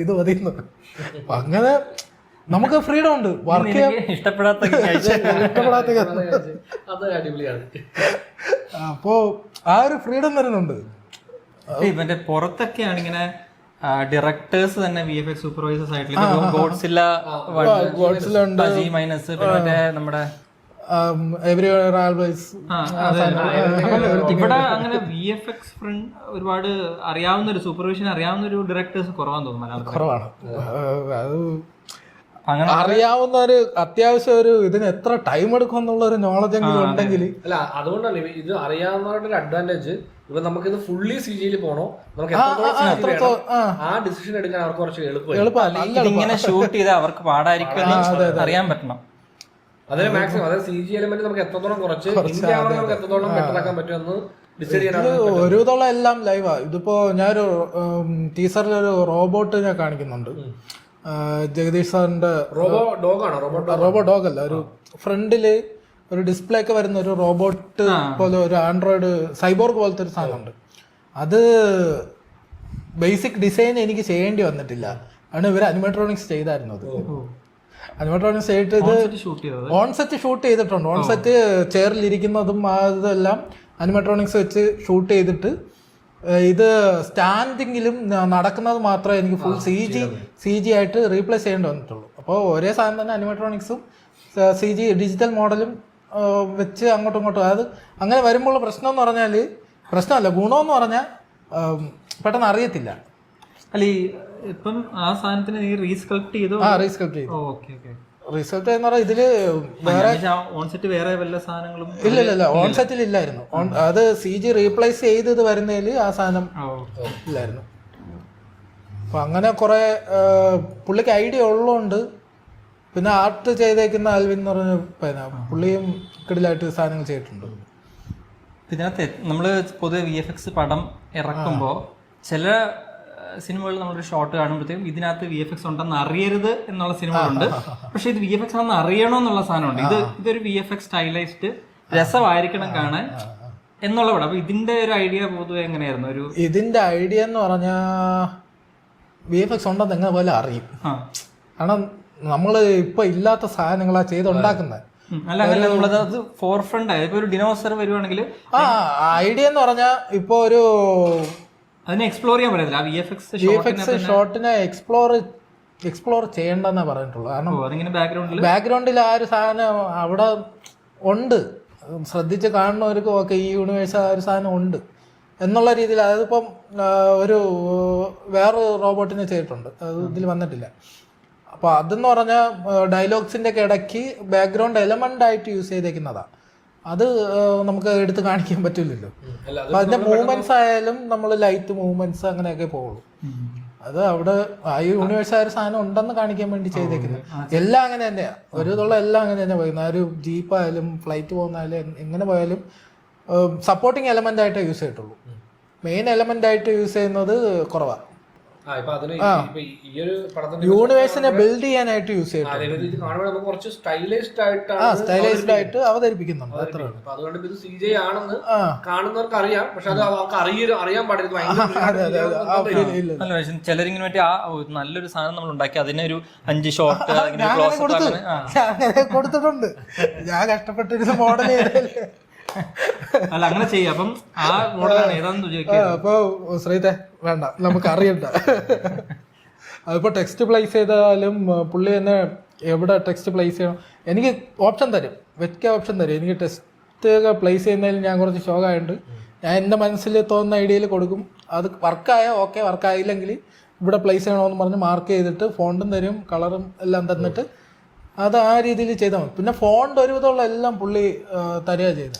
ഇത് മതിയെന്ന്. അപ്പം അങ്ങനെ നമുക്ക് ഫ്രീഡം ഉണ്ട്, വർക്ക് ചെയ്യാൻ. ഇഷ്ടപ്പെടാത്ത അപ്പോ ആ ഒരു ഫ്രീഡം വരുന്നുണ്ട്. ഇവന്റെ പുറത്തൊക്കെയാണ് ഇങ്ങനെ ഡയറക്ടേഴ്സ് തന്നെ VFX സൂപ്പർവൈസേഴ്സ് ആയിട്ടുള്ള ഗോഡ്സില്ല ഉണ്ട്, മൈനസ് പിന്നെ നമ്മുടെ ഇവിടെ അങ്ങനെ VFX ഒരുപാട് അറിയാവുന്ന ഒരു സൂപ്പർവിഷൻ അറിയാവുന്ന ഒരു ഡയറക്ടേഴ്സ് കുറവാന്ന് തോന്നുന്നു. കുറവാണ്. അങ്ങനെ അറിയാവുന്ന ഒരു അത്യാവശ്യം ഒരു ഇതിന് എത്ര ടൈം എടുക്കും എന്നുള്ള ഒരു നോളജ് എങ്കിലും ഉണ്ടെങ്കിൽ. അല്ല, അതുകൊണ്ടാണ് ഇത് അറിയാവുന്നവരുടെ ഒരു അഡ്വാൻറ്റേജ്. ഇപ്പൊ നമുക്കിത് ഫുള്ളി CG പോണോ, നമുക്ക് ആ ഡിസിഷൻ എടുക്കാൻ അവർക്ക് കുറച്ച് എളുപ്പമാണ്. ഇങ്ങനെ ഷൂട്ട് ചെയ്താൽ അവർക്ക് പാടായിരിക്കും അറിയാൻ പറ്റണം. അതിന് മാക്സിമം അതായത് CG എലമെന്റ് നമുക്ക് എത്രത്തോളം കുറച്ച് നമുക്ക് എത്രത്തോളം ബെറ്റർ ആക്കാൻ പറ്റുമെന്ന് ഡിസൈഡ് ചെയ്യാനാണ്. ഒരുവിധമുള്ള എല്ലാം ലൈവാ. ഇതിപ്പോ ഞാനൊരു ടീസറിൽ ഒരു റോബോട്ട് ഞാൻ കാണിക്കുന്നുണ്ട്. ജഗദീഷ് സാറിന്റെ റോബോ ഡോഗ് അല്ല, ഒരു ഫ്രണ്ടില് ഒരു ഡിസ്പ്ലേ ഒക്കെ വരുന്ന ഒരു റോബോട്ട് പോലെ ഒരു ആൻഡ്രോയിഡ് സൈബോർഗ് പോലത്തെ ഒരു സാധനമുണ്ട്. അത് ബേസിക് ഡിസൈൻ എനിക്ക് ചെയ്യേണ്ടി വന്നിട്ടില്ല, ആണ് ഇവർ അനിമേട്രോണിക്സ് ചെയ്തായിരുന്നത്. അനിമേട്രോണിക്സ് ചെയ്തിട്ട് ഇത് ഓൺ സെറ്റ് ഷൂട്ട് ചെയ്തിട്ടുണ്ട്. ഓൺ സെറ്റ് ചെയറിലിരിക്കുന്നതും അതെല്ലാം അനിമേട്രോണിക്സ് വെച്ച് ഷൂട്ട് ചെയ്തിട്ട് ഇത് സ്റ്റാൻഡിങ്ങിലും നടക്കുന്നത് മാത്രമേ എനിക്ക് ഫുൾ CG ആയിട്ട് റീപ്ലേസ് ചെയ്യേണ്ടി വന്നിട്ടുള്ളൂ. അപ്പോൾ ഒരേ സാധനം തന്നെ അനിമേട്രോണിക്സും CG ഡിജിറ്റൽ മോഡലും വെച്ച് അങ്ങോട്ടും ഇങ്ങോട്ടും. അത് അങ്ങനെ വരുമ്പോൾ പ്രശ്നം എന്ന് പറഞ്ഞാൽ, പ്രശ്നമല്ല ഗുണമെന്ന് പറഞ്ഞാൽ പെട്ടെന്ന് അറിയത്തില്ല. അല്ല ഇപ്പം ആ സാധനത്തിന് റീസ്കൾപ്റ്റ് ചെയ്തു. റീസ്കൾപ്റ്റ് ചെയ്തു. റിസൾട്ട് എന്ന് പറഞ്ഞാൽ ഇതില് വേറെ വല്ല സാധനങ്ങളും ഇല്ല, ഓൺ സെറ്റിൽ ഇല്ലായിരുന്നു. അത് CG റീപ്ലേസ് ചെയ്ത് വരുന്നതിൽ ആ സാധനം ഇല്ലായിരുന്നു. അപ്പൊ അങ്ങനെ കുറെ പുള്ളിക്ക് ഐഡിയ ഉള്ളതുകൊണ്ട്. പിന്നെ ആർട്ട് ചെയ്തേക്കുന്ന ആൽവിൻ എന്ന് പറഞ്ഞ പുള്ളിയും കിടിലായിട്ട് സാധനങ്ങൾ ചെയ്തിട്ടുണ്ട്. ഇതിനകത്ത് നമ്മള് പൊതുവെ VFX പടം ഇറക്കുമ്പോൾ ചില സിനിമകൾ നമ്മളൊരു ഷോട്ട് കാണുമ്പോഴത്തേക്കും ഇതിനകത്ത് VFX ഉണ്ടെന്ന് അറിയരുത് എന്നുള്ള സിനിമകളുണ്ട്. പക്ഷെ ഇത് VFX ആണെന്ന് അറിയണമെന്നുള്ള സാധനമുണ്ട്. ഇതൊരു VFX സ്റ്റൈലൈസ്ഡ് രസമായിരിക്കണം കാണാൻ എന്നുള്ള പടം. അപ്പൊ ഇതിന്റെ ഒരു ഐഡിയ പൊതുവെ എങ്ങനെയായിരുന്നു? ഇതിന്റെ ഐഡിയ എന്ന് പറഞ്ഞാ VFX ഉണ്ടെന്ന് എങ്ങനെ പോലെ അറിയും. കാരണം നമ്മള് ഇപ്പൊ ഇല്ലാത്ത സാധനങ്ങളാ ചെയ്തുണ്ടാക്കുന്നത്. ഫോർ ഫ്രണ്ട് ഒരു ഡിനോസർ വരുവാണെങ്കിൽ ഐഡിയ എന്ന് പറഞ്ഞാൽ ഇപ്പൊ ഒരു അതിനെ എക്സ്പ്ലോർ ചെയ്യാൻ പറ്റില്ല. VFX ഷോട്ടിനെ എക്സ്പ്ലോർ ചെയ്യണ്ടെന്നാ പറഞ്ഞിട്ടുള്ളൂ. കാരണം ബാക്ക്ഗ്രൗണ്ടിൽ ആ ഒരു സാധനം അവിടെ ഉണ്ട്, ശ്രദ്ധിച്ച് കാണുന്നവർക്ക് ഓക്കെ ഈ യൂണിവേഴ്സ് ആ ഒരു സാധനം ഉണ്ട് എന്നുള്ള രീതിയിൽ. അതിപ്പം ഒരു വേറെ റോബോട്ടിനെ ചെയ്തിട്ടുണ്ട്, അത് ഇതിൽ വന്നിട്ടില്ല. അപ്പോൾ അതെന്ന് പറഞ്ഞാൽ ഡയലോഗ്സിൻ്റെ ഒക്കെ ഇടയ്ക്ക് ബാക്ക്ഗ്രൗണ്ട് എലമെൻ്റ് ആയിട്ട് യൂസ് ചെയ്തേക്കുന്നതാ. അത് നമുക്ക് എടുത്ത് കാണിക്കാൻ പറ്റില്ലല്ലോ. അപ്പം അതിൻ്റെ മൂവ്മെൻറ്റ്സ് ആയാലും നമ്മൾ ലൈറ്റ് മൂവ്മെൻറ്റ്സ് അങ്ങനെയൊക്കെ പോകുള്ളൂ. അത് അവിടെ ആ യൂണിവേഴ്സ് ആയ ഒരു സാധനം ഉണ്ടെന്ന് കാണിക്കാൻ വേണ്ടി ചെയ്തേക്കുന്നത്. എല്ലാം അങ്ങനെ തന്നെയാണ്, ഒരു ഇതുള്ള എല്ലാം അങ്ങനെ തന്നെ പോയി. ഒരു ജീപ്പായാലും ഫ്ലൈറ്റ് പോകുന്നായാലും എങ്ങനെ പോയാലും സപ്പോർട്ടിങ് എലമെന്റ് ആയിട്ടേ യൂസ് ചെയ്തിട്ടുള്ളൂ. മെയിൻ എലമെന്റ് ആയിട്ട് യൂസ് ചെയ്യുന്നത് കുറവാണ്. യൂണിവേഴ്സിനെ ബിൽഡ് ചെയ്യാനായിട്ട് യൂസ് ചെയ്തിട്ടുണ്ട്. സ്റ്റൈലൈസ്ഡ് ആയിട്ട് അവതരിപ്പിക്കുന്നുണ്ട്. അതുകൊണ്ട് ഇത് CGI ആണെന്ന് കാണുന്നവർക്ക് അറിയാം, പക്ഷെ അത് അവർക്ക് അറിയാൻ പാടില്ല. ചിലരിങ്ങനെ മറ്റേ ആ നല്ലൊരു സാധനം നമ്മൾ ഉണ്ടാക്കി അതിനെ ഒരു 5 ഷോട്ട് കൊടുത്തിട്ടുണ്ട്. ഞാൻ കഷ്ടപ്പെട്ടിരുന്ന മോഡൽ അല്ല അങ്ങനെ ചെയ്യാം. അപ്പം ആ മോഡലാണ് ഏതാണെന്ന് ചോദിക്കാം. അപ്പൊ ശ്രീത്തെ വേണ്ട, നമുക്ക് അറിയണ്ട. അതിപ്പോ ടെക്സ്റ്റ് പ്ലേസ് ചെയ്താലും പുള്ളി തന്നെ എവിടെ ടെക്സ്റ്റ് പ്ലേസ് ചെയ്യണം എനിക്ക് ഓപ്ഷൻ തരും, വെക്ക ഓപ്ഷൻ തരും. എനിക്ക് ടെക്സ്റ്റ് പ്ലേസ് ചെയ്യുന്നതിൽ ഞാൻ കുറച്ച് ഷോക്കായുണ്ട്. ഞാൻ എൻ്റെ മനസ്സിൽ തോന്നുന്ന ഐഡിയയിൽ കൊടുക്കും. അത് വർക്കായ ഓക്കെ, വർക്കായില്ലെങ്കിൽ ഇവിടെ പ്ലേസ് ചെയ്യണമെന്ന് പറഞ്ഞ് മാർക്ക് ചെയ്തിട്ട് ഫോണ്ടും തരും, കളറും എല്ലാം തന്നിട്ട് അത് ആ രീതിയിൽ ചെയ്താൽ മതി. പിന്നെ ഫോണ്ട് ഒരുവിധമുള്ള എല്ലാം പുള്ളി തരിക ചെയ്ത്,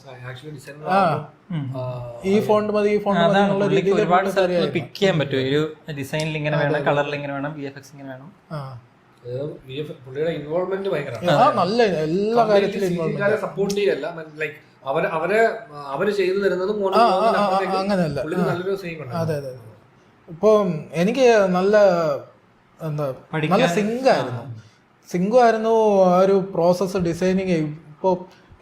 ഈ ഫോണ്ട് മതി, ഈ ഫോണ്ട് മതി എന്നുള്ള രീതിയിൽ പിക്ക് ചെയ്യാൻ പറ്റും. ഒരു ഡിസൈനിൽ ഇങ്ങനെ വേണം, കളറിൽ ഇങ്ങനെ വേണം, VFX ഇങ്ങനെ വേണം. പുള്ളിയുടെ ഇൻവോൾവ്മെന്റ് നല്ല എല്ലാ കാര്യത്തിലും സപ്പോർട്ട് ചെയ്യല്ല, ലൈക്ക് അവര് ചെയ്തു തരുന്നതും അങ്ങനെയല്ല. നല്ലൊരു അതെ അതെ. ഇപ്പൊ എനിക്ക് നല്ല എന്താ നല്ല സിങ്ക് ആയിരുന്നു ആ ഒരു പ്രോസസ്സ് ഡിസൈനിങ്. ഇപ്പോൾ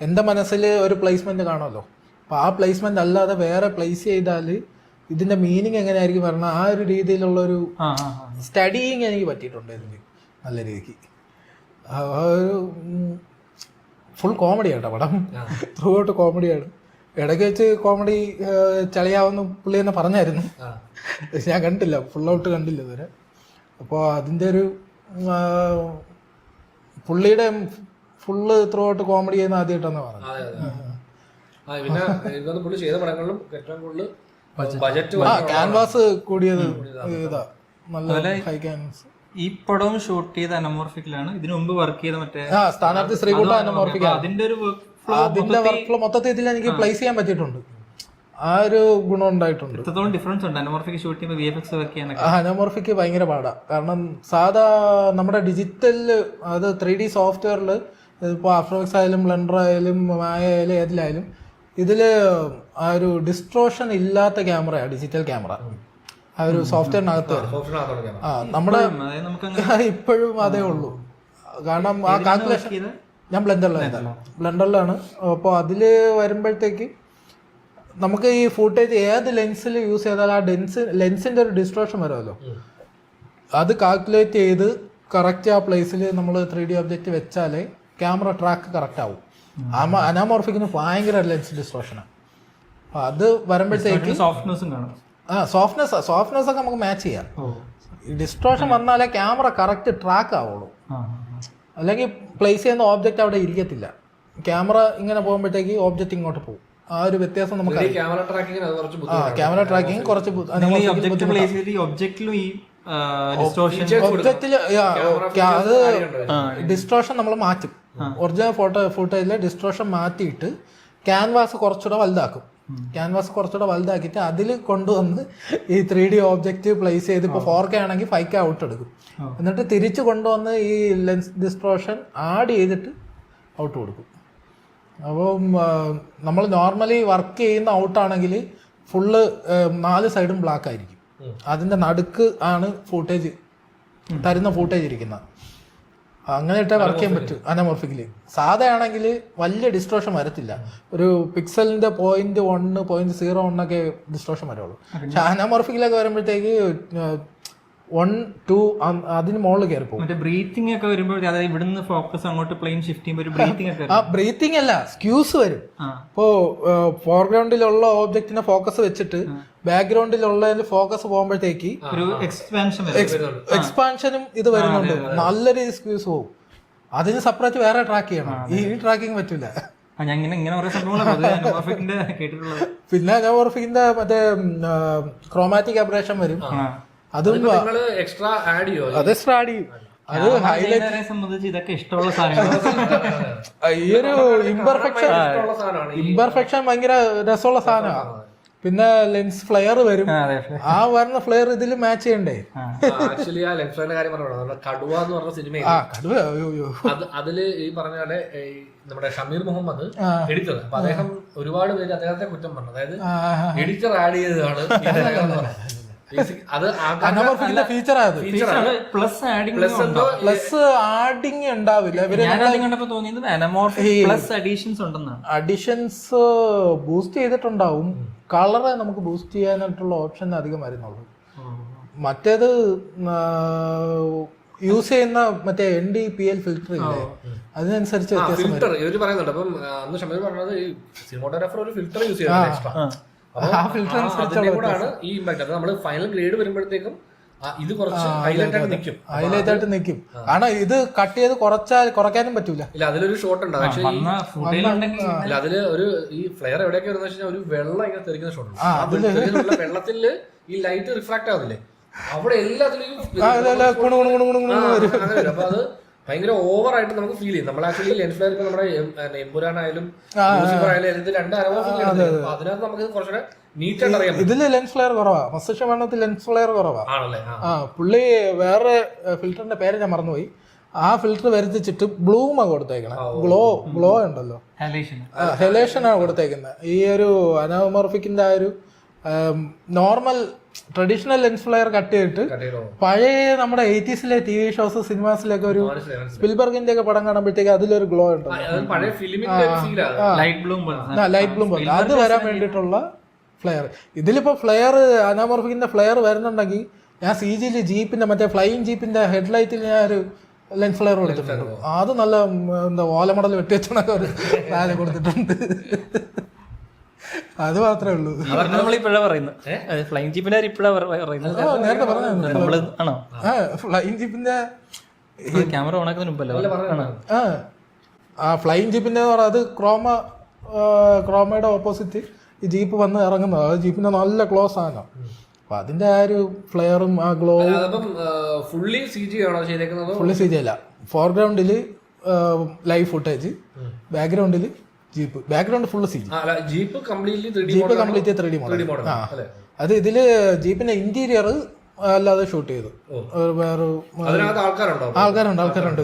എൻ്റെ മനസ്സിൽ ഒരു പ്ലേസ്മെന്റ് കാണുമല്ലോ, അപ്പോൾ ആ പ്ലേസ്മെന്റ് അല്ലാതെ വേറെ പ്ലേസ് ചെയ്താൽ ഇതിന്റെ മീനിങ് എങ്ങനെയായിരിക്കും പറഞ്ഞാൽ ആ ഒരു രീതിയിലുള്ളൊരു സ്റ്റഡിയിങ് എനിക്ക് പറ്റിയിട്ടുണ്ട് ഇതിന് നല്ല രീതിക്ക്. ഒരു ഫുൾ കോമഡി ആട്ടോ പടം, ത്രൂ ഔട്ട് കോമഡിയാണ്. ഇടയ്ക്ക് വെച്ച് കോമഡി ചളിയാവുന്ന പുള്ളി തന്നെ പറഞ്ഞായിരുന്നു, ഞാൻ കണ്ടില്ല, ഫുൾ ഔട്ട് കണ്ടില്ല ഇതുവരെ. അപ്പോൾ അതിൻ്റെ ഒരു പുള്ളിയുടെ ഫുള്ള് ത്രൂ ഔട്ട് കോമഡി ചെയ്യുന്ന ആദ്യമായിട്ടാണ് പറഞ്ഞത്. ക്യാൻവാസ് കൂടിയത് ഇതാ, നല്ല ഹൈ ക്യാൻവാസ്. ഈ പടവും ഷൂട്ട് ചെയ്ത അനമോർഫിക്കിലാണ്. ഇതിനു മുമ്പ് വർക്ക് ചെയ്ത മറ്റേ സ്ഥാനാർത്ഥി ശ്രീകുട്ട അനമോർഫിക്. അതിന്റെ ഒരു അതിന്റെ വർക്ക് ഫ്ലോ മൊത്തത്തിൽ ഇതിൽ എനിക്ക് പ്ലേസ് ചെയ്യാൻ പറ്റിയിട്ടുണ്ട്. ആ ഒരു ഗുണം ഉണ്ടായിട്ടുണ്ട്. ഡിഫറൻസ് ഉണ്ട് അനമോർഫിക് ഷൂട്ട് ചെയ്യുമ്പോൾ VFX വർക്ക് ചെയ്യാൻ. അനമോർഫിക് ഭയങ്കര പാടാണ്. കാരണം സാധാ നമ്മുടെ ഡിജിറ്റലില് അത് 3D സോഫ്റ്റ്വെയറിൽ ഇപ്പോൾ ആഫ്റ്റർ എഫക്ട്സ് ആയാലും ബ്ലെൻഡർ ആയാലും മായ ആയാലും ഏതിലായാലും ഇതില് ആ ഒരു ഡിസ്ട്രോഷൻ ഇല്ലാത്ത ക്യാമറയാണ് ഡിജിറ്റൽ ക്യാമറ. ആ ഒരു സോഫ്റ്റ്വെയറിനകത്ത് നമ്മുടെ ഇപ്പോഴും അതേ ഉള്ളൂ. കാരണം ആ കാൽക്കുലേഷൻ ഞാൻ ബ്ലെൻഡറിലാണ്. അപ്പോൾ അതില് വരുമ്പോഴത്തേക്ക് നമുക്ക് ഈ ഫുട്ടേജ് ഏത് ലെൻസിൽ യൂസ് ചെയ്താൽ ആ ലെൻസിന്റെ ഒരു ഡിസ്ട്രോഷൻ വരുമല്ലോ, അത് കാൽക്കുലേറ്റ് ചെയ്ത് കറക്റ്റ് ആ പ്ലേസിൽ നമ്മൾ 3D ഒബ്ജക്റ്റ് വെച്ചാലേ ക്യാമറ ട്രാക്ക് കറക്റ്റ് ആവും. അനാമോർഫിക്കിന് ഭയങ്കര ലെൻസ് ഡിസ്ട്രോഷനാണ്. അപ്പം അത് വരുമ്പോഴത്തേക്ക് സോഫ്റ്റ്നെസ് ഒക്കെ നമുക്ക് മാച്ച് ചെയ്യാം. ഡിസ്ട്രോഷൻ വന്നാലേ ക്യാമറ കറക്റ്റ് ട്രാക്ക് ആവുള്ളൂ, അല്ലെങ്കിൽ പ്ലേസ് ചെയ്യുന്ന ഓബ്ജക്റ്റ് അവിടെ ഇരിക്കത്തില്ല. ക്യാമറ ഇങ്ങനെ പോകുമ്പോഴത്തേക്ക് ഓബ്ജക്റ്റ് ഇങ്ങോട്ട് പോകും. ആ ഒരു വ്യത്യാസം നമുക്ക് ക്യാമറ ട്രാക്കിംഗ് കുറച്ച് അത് ഡിസ്ട്രോഷൻ നമ്മൾ മാറ്റും. ഒറിജിനൽ ഫുട്ടേജിലെ ഡിസ്ട്രോഷൻ മാറ്റിയിട്ട് ക്യാൻവാസ് കുറച്ചുകൂടെ വലുതാക്കിയിട്ട് അതിൽ കൊണ്ടുവന്ന് ഈ 3D ഓബ്ജക്റ്റ് പ്ലേസ് ചെയ്ത് ഇപ്പോൾ 4K ആണെങ്കിൽ 5K ഔട്ട് എടുക്കും. എന്നിട്ട് തിരിച്ചു കൊണ്ടുവന്ന് ഈ ലെൻസ് ഡിസ്ട്രോഷൻ ആഡ് ചെയ്തിട്ട് ഔട്ട് കൊടുക്കും. അപ്പം നമ്മൾ നോർമലി വർക്ക് ചെയ്യുന്ന ഔട്ടാണെങ്കിൽ ഫുള്ള് 4 സൈഡും ബ്ലാക്ക് ആയിരിക്കും. അതിന്റെ നടുക്ക് ആണ് തരുന്ന ഫൂട്ടേജ് ഇരിക്കുന്നത്. അങ്ങനെ ഇട്ടേ വർക്ക് ചെയ്യാൻ പറ്റും അനമോർഫിക്കലി. സാധാ ആണെങ്കിൽ വലിയ ഡിസ്ട്രോഷൻ വരത്തില്ല, ഒരു പിക്സലിന്റെ 0.1 0.01 ഒക്കെ ഡിസ്ട്രോഷൻ വരുള്ളൂ. പക്ഷെ അനമോർഫിക്കിലൊക്കെ വരുമ്പോഴത്തേക്ക് 1, 2 അതിന് മുകളിൽ കയറി പോകും. ബ്രീത്തിങ് ഒക്കെ വരുമ്പോൾ ഇവിടുന്ന് ഫോക്കസ് അങ്ങോട്ട് പ്ലെയിൻ ഷിഫ്റ്റ് ചെയ്യുമ്പോൾ ബ്രീത്തിങ് അല്ല, സ്ക്യൂസ് വരും. ഇപ്പോ ഫോർഗ്രൗണ്ടിലുള്ള ഓബ്ജക്റ്റിനെ ഫോക്കസ് വെച്ചിട്ട് ബാക്ക്ഗ്രൗണ്ടിലുള്ള ഫോക്കസ് പോകുമ്പോഴത്തേക്ക് എക്സ്പാൻഷനും ഇത് വരുന്നുണ്ട്. നല്ല രീതിയിൽ സ്ക്യൂസ് പോകും. അതിന് സെപ്പറേറ്റ് വേറെ ട്രാക്ക് ചെയ്യണം. ഈ ട്രാക്കിങ് പറ്റില്ല. പിന്നെ അനമോർഫിക്കിന്റെ മറ്റേ ക്രോമാറ്റിക് അബ്രേഷൻ വരും. അതും എക്സ്ട്രാ ആഡ് ചെയ്യും. അത് എക്സ്ട്രാ ആഡ് ചെയ്യും. അത് ചെയ്യുന്നവരെ സംബന്ധിച്ച് ഇതൊക്കെ ഇഷ്ടമുള്ള സാധനങ്ങൾ. ഈ ഒരു ഇംപെർഫെക്ഷൻ ഭയങ്കര രസമുള്ള സാധനമാണ്. പിന്നെ ലെൻസ് ഫ്ലെയർ വരും, ആ വരുന്ന ഫ്ലെയർ ഇതിൽ മാച്ച് ചെയ്യണ്ടേ. ആക്ച്വലി ആ ലെൻസ് ഫ്ലെയറിന്റെ കാര്യം പറഞ്ഞോ, കടുവ എന്ന് പറഞ്ഞ സിനിമയിൽ അതില് ഈ പറഞ്ഞ പോലെ നമ്മുടെ ഷമീർ മുഹമ്മദ് എഡിറ്റർ, അപ്പൊ അദ്ദേഹം ഒരുപാട് പേര് അദ്ദേഹത്തെ കുറ്റം പറഞ്ഞു. അതായത് എഡിറ്റർ ആഡ് ചെയ്തതാണ് പ്ലസ് ആഡിങ് ഉണ്ടാവില്ല. അഡീഷൻസ് ബൂസ്റ്റ് ചെയ്തിട്ടുണ്ടാവും, കളറ് നമുക്ക് ബൂസ്റ്റ് ചെയ്യാനായിട്ടുള്ള ഓപ്ഷൻ അധികം വരുന്നുള്ളൂ. മറ്റേത് യൂസ് ചെയ്യുന്ന മറ്റേ ND-PL ഫിൽറ്റർ ഇല്ലേ, അതിനനുസരിച്ച് ഫിൽറ്റർ ഇവര് പറയുന്നുണ്ട്. അപ്പം അന്ന് ഷമീർ പറഞ്ഞത് ഈ സിനിമോട്ടോഗ്രാഫർ ഒരു ഫിൽറ്റർ യൂസ് ചെയ്യുന്നത് എക്സ്ട്രാ, കൂടാണ് ഈ ഇമ്പാക്ട്. അത് നമ്മള് ഫൈനൽ ഗ്രേഡ് വരുമ്പോഴത്തേക്കും ഇത് കുറച്ച് ഹൈലൈറ്റ് ആയിട്ട് നിൽക്കും. കാരണം ഇത് കട്ട് ചെയ്ത് കുറയ്ക്കാനും പറ്റൂല. ഇല്ല, അതിലൊരു ഷോട്ട് ഉണ്ട്. പക്ഷേ ഇല്ല, അതില് ഒരു ഈ ഫ്ലെയർ എവിടെയൊക്കെ വരുന്ന വെച്ചാൽ ഒരു വെള്ളം ഇങ്ങനെ തെറിക്കുന്ന ഷോട്ട് ഉണ്ട്. വെള്ളത്തില് ഈ ലൈറ്റ് റിഫ്രാക്ട് ആവുന്നില്ലേ, അവിടെ എല്ലാത്തിലും അപ്പൊ അത് ഭയങ്കര ഓവർ ആയിട്ട് നമുക്ക് ഫീൽ ചെയ്യും. നമ്മൾ ആക്ച്വലി ലെൻസ് ഫ്ലെയർ ഇപ്പൊ നമ്മുടെ എംപുരാനായാലും ലൂസിഫർ ആയാലും ഇത് രണ്ട് അരവോ ഫീൽ ചെയ്യുന്നത്. അതിനകത്ത് നമുക്ക് കുറച്ചുകൂടെ നീറ്റ് ആയിട്ട് അറിയാം. ഇതില് ലെൻസ് ഫ്ലെയർ കുറവാ, മസ്തിഷ്ക വർണ്ണത്തിൽ ലെൻസ് ഫ്ലെയർ കുറവാ. പുള്ളി വേറെ ഫിൽറ്ററിന്റെ പേര് ഞാൻ മറന്നുപോയി. ആ ഫിൽറ്റർ വരുത്തിച്ചിട്ട് ബ്ലൂമാ കൊടുത്തേക്കണം. ഗ്ലോ ഉണ്ടല്ലോ, ഹെലേഷനാണ് കൊടുത്തേക്കുന്നത്. ഈ ഒരു അനോമോർഫിക്കിന്റെ ആ ഒരു normal traditional lens flare cut ചെയ്തിട്ട് പഴയ നമ്മുടെ 80s TV ഷോസ് സിനിമാസിലൊക്കെ ഒരു സ്പിൽബർഗിന്റെ ഒക്കെ പടം കാണുമ്പോഴത്തേക്ക് അതിലൊരു ഗ്ലോ ഉണ്ട്, ലൈറ്റ് ബ്ലൂം പോലെ. അത് വരാൻ വേണ്ടിയിട്ടുള്ള ഫ്ലെയർ. ഇതിലിപ്പോ ഫ്ലെയർ അനോമോർഫിക്കിന്റെ ഫ്ലെയർ വരുന്നുണ്ടെങ്കിൽ ഞാൻ CG ജീപ്പിന്റെ മറ്റേ ഫ്ലൈയിങ് ജീപ്പിന്റെ ഹെഡ്ലൈറ്റിൽ ഞാൻ ഒരു ലെൻസ് ഫ്ലെയർ കൊടുത്തിട്ടുണ്ട്. അത് നല്ല എന്താ ഓലമടൽ വെട്ടിവെച്ചണൊക്കെ ഒരു പ്ലാൻ കൊടുത്തിട്ടുണ്ട്. അത് മാത്രമേ ഉള്ളൂ. ഫ്ലൈങ് ജീപ്പിന്റെ നേരത്തെ പറഞ്ഞു. ഫ്ലൈയിങ് ജീപ്പിന്റെ ക്യാമറ ഓണാക്കുന്നതിന് മുമ്പല്ലോ. ആ ഫ്ലൈയിങ് ജീപ്പിന്റെ അത് ക്രോമയുടെ ഓപ്പോസിറ്റ് ഈ ജീപ്പ് വന്ന് ഇറങ്ങുന്നത്. അത് ജീപ്പിന്റെ നല്ല ക്ലോസ് ആണ്. അപ്പൊ അതിന്റെ ആ ഒരു ഫ്ലെയറും ആ ഗ്ലോ ഫുള്ളി CG അല്ല. ഫോർഗ്രൗണ്ടില് ലൈവ് ഫുട്ടേജ്, ബാക്ക്ഗ്രൗണ്ടില് jeep. Background full CG. Jeep completely 3D model. അത് ഇതില് ജീപ്പിന്റെ ഇന്റീരിയർ അല്ലാതെ ഷൂട്ട് ചെയ്തു. വേറെ ആൾക്കാരുണ്ട്.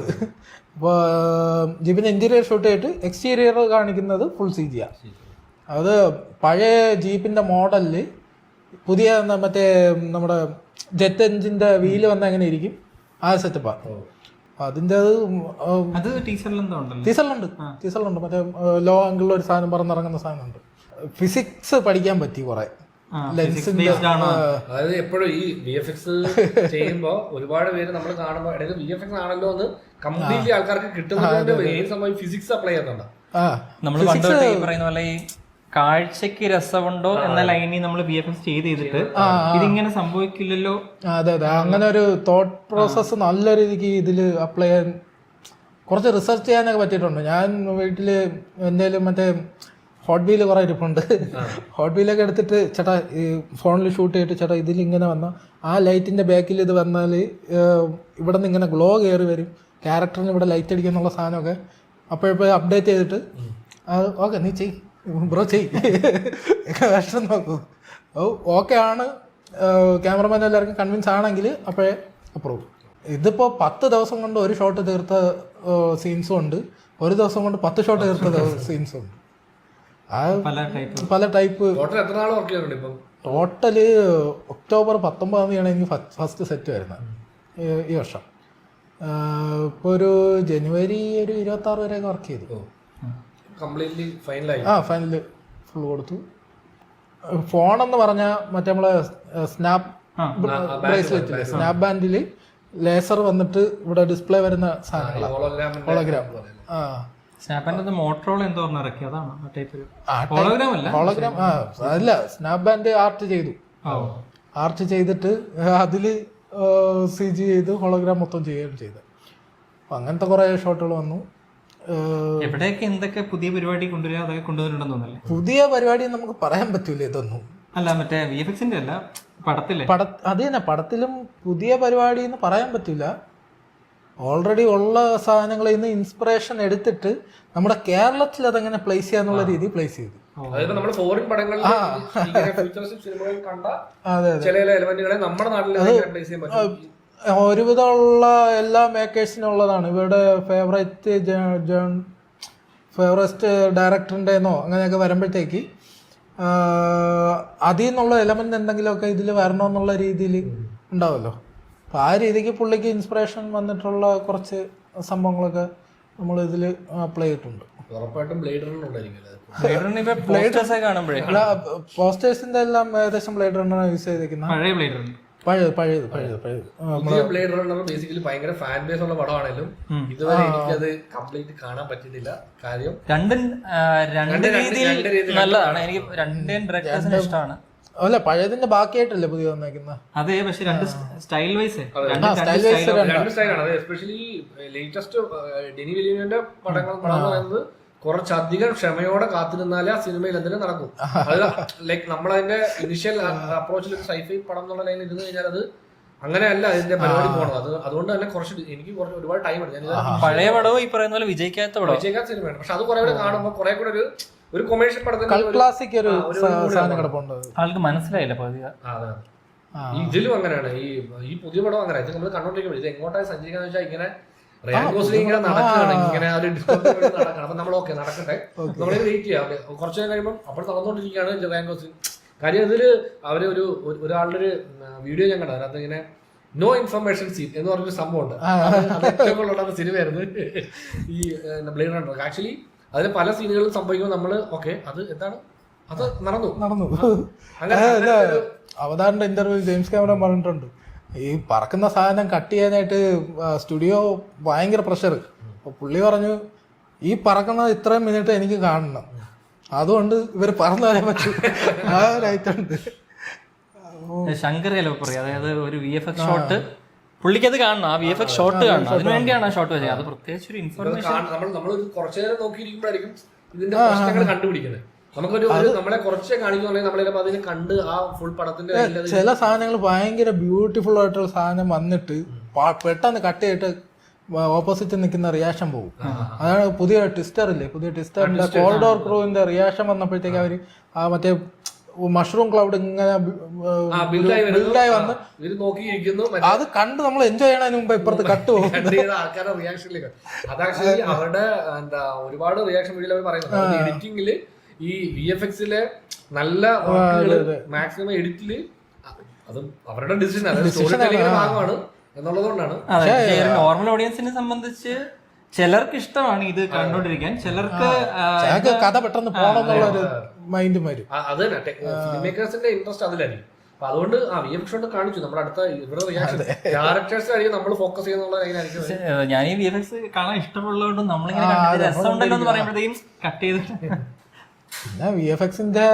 അപ്പൊ ജീപ്പിന്റെ ഇന്റീരിയർ ഷൂട്ട് ചെയ്തിട്ട് എക്സ്റ്റീരിയർ കാണിക്കുന്നത് ഫുൾ CG ആ. അത് പഴയ ജീപ്പിന്റെ മോഡലില് പുതിയ മറ്റേ നമ്മുടെ ജെറ്റ് എഞ്ചിന്റെ വീല് വന്ന എങ്ങനെ ഇരിക്കും ആ സെറ്റപ്പാ. അതിന്റെ ടീസറിലുണ്ട്. മറ്റേ ലോ ആംഗിളിൽ ഒരു സാധനം പറന്നിറങ്ങുന്ന സാധനമുണ്ട്. ഫിസിക്സ് പഠിക്കാൻ പറ്റി കുറെ ലെൻസിന്റെ. അതായത് എപ്പോഴും ഈ VFX ചെയ്യുമ്പോ ഒരുപാട് പേര് നമ്മൾ കാണുമ്പോ ഇടയിൽ VFX ആണല്ലോ എന്ന് കംപ്ലീറ്റ്ലി ആൾക്കാർക്ക് കിട്ടുന്നതിന്റെ മെയിൻ സംഭവം ഫിസിക്സ് അപ്ലൈ ചെയ്യുന്നുണ്ട്. നമ്മൾ പണ്ട് പറയുന്ന പോലെ ഈ കാഴ്ചക്ക് രസമുണ്ടോ എന്ന ലൈനിൽ നമ്മൾ VFX ചെയ്തിട്ട് ഇതിങ്ങനെ സംഭവിക്കില്ലല്ലോ. അതെ, അങ്ങനെ ഒരു തോട്ട് പ്രോസസ് നല്ല രീതിക്ക് ഇതില് അപ്ലൈ ചെയ്യാൻ കുറച്ച് റിസർച്ച് ചെയ്യാനൊക്കെ പറ്റിയിട്ടുണ്ട്. ഞാൻ വീട്ടില് എന്തെങ്കിലും മറ്റേ ഹോട്ട് വീല് കുറെ ഇരിപ്പുണ്ട്. ഹോട്ട് വീലൊക്കെ എടുത്തിട്ട് ചേട്ടാ ഈ ഫോണിൽ ഷൂട്ട് ചെയ്തിട്ട് ചേട്ടാ ഇതിൽ ഇങ്ങനെ വന്ന ആ ലൈറ്റിന്റെ ബാക്കിൽ ഇത് വന്നാൽ ഇവിടെ നിന്ന് ഇങ്ങനെ ഗ്ലോ കയറി വരും, ക്യാരക്ടറിന് ഇവിടെ ലൈറ്റ് അടിക്കുന്നുള്ള സാധനമൊക്കെ അപ്പോഴപ്പോഴും അപ്ഡേറ്റ് ചെയ്തിട്ട് ഓക്കെ നീ ചെയ് ബ്രോ ചെയ് വേഷം നോക്കൂ. ഓക്കെ ആണ്, ക്യാമറമാൻ എല്ലാവർക്കും കൺവിൻസ് ആണെങ്കിൽ അപ്പോഴേ അപ്രൂവ്. ഇതിപ്പോൾ 10 ദിവസം കൊണ്ട് ഒരു ഷോട്ട് തീർത്ത സീൻസും ഉണ്ട്, ഒരു ദിവസം കൊണ്ട് 10 ഷോട്ട് തീർത്ത സീൻസും ഉണ്ട്. പല ടൈപ്പ്. ടോട്ടല് ഒക്ടോബർ 19 എനിക്ക് ഫസ്റ്റ് സെറ്റ് വരുന്നത് ഈ വർഷം. ഇപ്പോൾ ഒരു ജനുവരി ഒരു 26 വരെയൊക്കെ വർക്ക് ചെയ്തു. ഫൈനല് ഫുൾ കൊടുത്തു. ഫോണെന്ന് പറഞ്ഞാൽ മറ്റേ നമ്മളെ സ്നാപ്പ് ബ്രേസ്ലെറ്റ്, സ്നാപ്പ് ബാൻഡിൽ ലേസർ വന്നിട്ട് ഇവിടെ ഡിസ്പ്ലേ വരുന്ന സാധനങ്ങളാണ്, ഹോളോഗ്രാം. ഹോളോഗ്രാം അല്ല, സ്നാപ്പ് ബാൻഡ് ആർട്ട് ചെയ്തിട്ട് അതില് CG ചെയ്ത് ഹോളോഗ്രാം മൊത്തം ചെയ്യുകയും ചെയ്ത്. അപ്പൊ അങ്ങനത്തെ കുറെ ഷോട്ടുകൾ വന്നു. എവിടെയൊക്കെ എന്തൊക്കെ പുതിയ പരിപാടി കൊണ്ടുവരിക അതൊക്കെ കൊണ്ടുവന്നിട്ടുണ്ടെന്ന് തോന്നല്ലേ. പുതിയ പരിപാടി നമുക്ക് പറയാൻ പറ്റൂല ഇതൊന്നും. അല്ല മറ്റേ VFXന്റെ അല്ല, പടത്തിലെ അത് തന്നെ പടത്തിലും പുതിയ പരിപാടി എന്ന് പറയാൻ പറ്റില്ല. ഓൾറെഡി ഉള്ള സാധനങ്ങളിൽ നിന്ന് ഇൻസ്പിറേഷൻ എടുത്തിട്ട് നമ്മുടെ കേരളത്തിൽ അതെങ്ങനെ പ്ലേസ് ചെയ്യാന്നുള്ള രീതി പ്ലേസ് ചെയ്തു. അതായത് നമ്മൾ ഫോറിൻ പടങ്ങളിൽ ഫ്യൂച്ചറിസ്റ്റിക് സിനിമകളിൽ കണ്ട ചില എലമെന്റുകളെ നമ്മുടെ നാട്ടിൽ പ്ലേസ് ചെയ്യാൻ പറ്റും. ഒരുവിധമുള്ള എല്ലാ മേക്കേഴ്സിനുള്ളതാണ്. ഇവരുടെ ഫേവറേറ്റ് ഡയറക്ടറിൻ്റെന്നോ അങ്ങനെയൊക്കെ വരുമ്പോഴത്തേക്ക് അതിൽ നിന്നുള്ള എലമെന്റ് എന്തെങ്കിലുമൊക്കെ ഇതിൽ വരണമെന്നുള്ള രീതിയിൽ ഉണ്ടാവുമല്ലോ. അപ്പം ആ രീതിക്ക് പുള്ളിക്ക് ഇൻസ്പിറേഷൻ വന്നിട്ടുള്ള കുറച്ച് സംഭവങ്ങളൊക്കെ നമ്മൾ ഇതിൽ അപ്ലൈ ചെയ്തിട്ടുണ്ട്. ഉറപ്പായിട്ടും ബ്ലേഡ് റണ്ണർ ഉണ്ടായിരിക്കും. പോസ്റ്റേഴ്സിന്റെ എല്ലാം ഏകദേശം ബ്ലേഡ് റണ്ണർ യൂസ് ചെയ്തിരിക്കുന്ന പഴയത് ബ്ലേഡ് റണ്ണർ ബേസിക്കലി ഭയങ്കര ഫാൻ ബേസ് ഉള്ള പടമാണെങ്കിലും ഇതുവരെ എനിക്കത് കംപ്ലീറ്റ് കാണാൻ പറ്റിയിട്ടില്ല. കാര്യം രണ്ട് രീതിയിൽ നല്ലതാണ്. എനിക്ക് രണ്ടിന്റെയും ഡയറക്ടേഴ്സിന് ഇഷ്ടമാണ്. അല്ല, പഴയതിന്റെ ബാക്കിയായിട്ടല്ലേ പുതിയ വന്നേക്കുന്നത്. അതെ, പക്ഷെ രണ്ട് സ്റ്റൈൽ വൈസ് രണ്ട് സ്റ്റൈലാണ്. എസ്പെഷ്യലി ലേറ്റസ്റ്റ് ഡെനി വില്ലിയമിന്റെ പടങ്ങൾ പറയുന്നത് കുറച്ചധികം ക്ഷമയോടെ കാത്തിരുന്നാലേ ആ സിനിമയിൽ എന്തെങ്കിലും നടക്കും. അത് ലൈക്ക് നമ്മളതിന്റെ ഇനിഷ്യൽ അപ്രോച്ചിൽ ഒരു സൈഫൈ പടം എന്നുള്ള ലൈനിൽ ഇരുന്ന് കഴിഞ്ഞാൽ അത് അങ്ങനെയല്ല അതിന്റെ പരിപാടി പോകണത്. അതുകൊണ്ട് തന്നെ എനിക്ക് ഒരുപാട് ടൈം എടുത്തു. പഴയ പടവും ഈ പറയുന്ന പോലെ വിജയിക്കാത്ത സിനിമയാണ്. പക്ഷെ അത് കുറെ കൂടെ കാണുമ്പോൾ കുറെ കൂടെ ഒരു കൊമേഴ്ഷ്യൽ പടത്തിന് ആൾക്ക് മനസ്സിലായില്ല. ഇതിലും അങ്ങനെയാണ്. ഈ പുതിയ പടം അങ്ങനെ ഇത് നമ്മൾ കണ്ടോണ്ടിരിക്കുമ്പോൾ ഇത് എങ്ങോട്ടായി സഞ്ചരിക്കാന്ന് വെച്ചാൽ ഇങ്ങനെ റയാൻഗോസ്ലിംഗ് ഇങ്ങനെ നടക്കുകയാണ്, ഇങ്ങനെ ഒരു ഡിസ്കവറി നടക്കണം. അപ്പൊ നമ്മൾ ഓക്കെ നടക്കട്ടെ, നമ്മളെ വെയിറ്റ് ചെയ്യാം. കുറച്ചു നേരം കഴിയുമ്പോൾ അപ്പോൾ നടന്നുകൊണ്ടിരിക്കുകയാണ് റയാൻഗോസ്ലിംഗ്. കാര്യം അതില് അവര് ഒരാളുടെ ഒരു വീഡിയോ ഞാൻ കണ്ടത്. അതിനകത്ത് ഇങ്ങനെ നോ ഇൻഫർമേഷൻ സീൻ എന്ന് പറഞ്ഞൊരു സംഭവമുണ്ട്. അത് ഏറ്റവും കൂടുതലുള്ള സിനിമയായിരുന്നു ഈ ബ്ലേഡ് റണ്ണർ. ആക്ച്വലി അതിന് പല സീനുകളും സംഭവിക്കുമ്പോൾ നമ്മള് ഓക്കെ അത് എന്താണ് അത് നടന്നു. അവതാറിന്റെ ഇന്റർവ്യൂ ജെയിംസ് ക്യാമറോൺ പറഞ്ഞിട്ടുണ്ട്, ഈ പറക്കുന്ന സാധനം കട്ട് ചെയ്യാനായിട്ട് സ്റ്റുഡിയോ ഭയങ്കര പ്രഷർ. അപ്പോൾ പുള്ളി പറഞ്ഞു, ഈ പറക്കുന്നത് ഇത്രയും മിനിറ്റ് എനിക്ക് കാണണം, അതുകൊണ്ട് ഇവർ പറന്നു തരാൻ പറ്റും. ആ ഒരായിട്ടുണ്ട്. ശങ്കർ പറയും, അതായത് ഒരു VFX ഷോട്ട് പുള്ളിക്ക് അത് കാണണം, ആ VFX ഷോട്ട് കാണണം, അതിനു വേണ്ടിയാണ് ആ ഷോട്ട് വെച്ചത്. അത് പ്രത്യേകിച്ച് ഒരു ഇൻഫർമേഷൻ നമ്മൾ കുറച്ചു നേരം നോക്കിയിരിക്കുമ്പോഴായിരിക്കും ഇതിന്റെ പ്രശ്നങ്ങൾ കണ്ടുപിടിക്കുന്നത്. നമുക്കൊരു നമ്മളെ കുറച്ചേ കാണിക്കുന്നുണ്ടെങ്കിൽ നമ്മളെ അതിനെ കണ്ട് ആ ഫുൾ പടത്തിന്റെ ചില സാധനങ്ങൾ ഭയങ്കര ബ്യൂട്ടിഫുൾ ആയിട്ടുള്ള സാധനം വന്നിട്ട് പെട്ടെന്ന് കട്ട് ചെയ്തിട്ട് ഓപ്പോസിറ്റ് നിൽക്കുന്ന റിയാക്ഷൻ പോകും. അതാണ് പുതിയ ട്വിസ്റ്റർ ഇല്ലേ, പുതിയ ട്വിസ്റ്ററിന്റെ കോൾഡോർ ക്രൂവിന്റെ റിയാക്ഷൻ വന്നപ്പോഴത്തേക്ക് അവര് ആ മറ്റേ മഷ്റൂം ക്ലൗഡ് ഇങ്ങനെ ബിൽഡായി വന്ന് അത് കണ്ട് നമ്മൾ എൻജോയ് ചെയ്യണതിന് മുമ്പ് ഇപ്പുറത്ത് കട്ട് പോകും ആൾക്കാരുടെ റിയാക്ഷനിലേക്ക്. അത് ആക്ച്വലി അവരുടെ എന്താ ഒരുപാട് റിയാക്ഷൻ വീഡിയോ അവർ പറയുന്നത് എഡിറ്റിംഗില് ഈ VFXലെ നല്ല മാക്സിമം എഡിറ്റില് അതും അവരുടെ ഡിസിഷൻ ഭാഗമാണ് എന്നുള്ളതുകൊണ്ടാണ്. നോർമൽ ഓഡിയൻസിനെ സംബന്ധിച്ച് ചിലർക്ക് ഇഷ്ടമാണ് ഇത് കണ്ടോണ്ടിരിക്കാൻ, ചിലർക്ക് കഥ പെട്ടെന്ന് പോകണമെന്നുള്ള ഒരു മൈൻഡ് വരും. അത് തന്നെ ഫിലിം മേക്കേഴ്സിന്റെ ഇൻട്രസ്റ്റ് അതിലായിരിക്കും. അപ്പൊ അതുകൊണ്ട് VFX കൊണ്ട് കാണിച്ചു നമ്മുടെ അടുത്ത ഇവരുടെ റിയാക്ഷൻ ഡയറക്ടേഴ്സ് ആയിരിക്കും നമ്മൾ ഫോക്കസ് ചെയ്യുന്നുള്ള. ഞാൻ ഈ VFX കാണാൻ ഇഷ്ടമുള്ളതുകൊണ്ട് നമ്മളിങ്ങനെ രസമുണ്ടല്ലോ എന്ന് പറയുമ്പോഴത്തേക്കും കട്ട് ചെയ്തിട്ട് പിന്നെ VFXന്റെ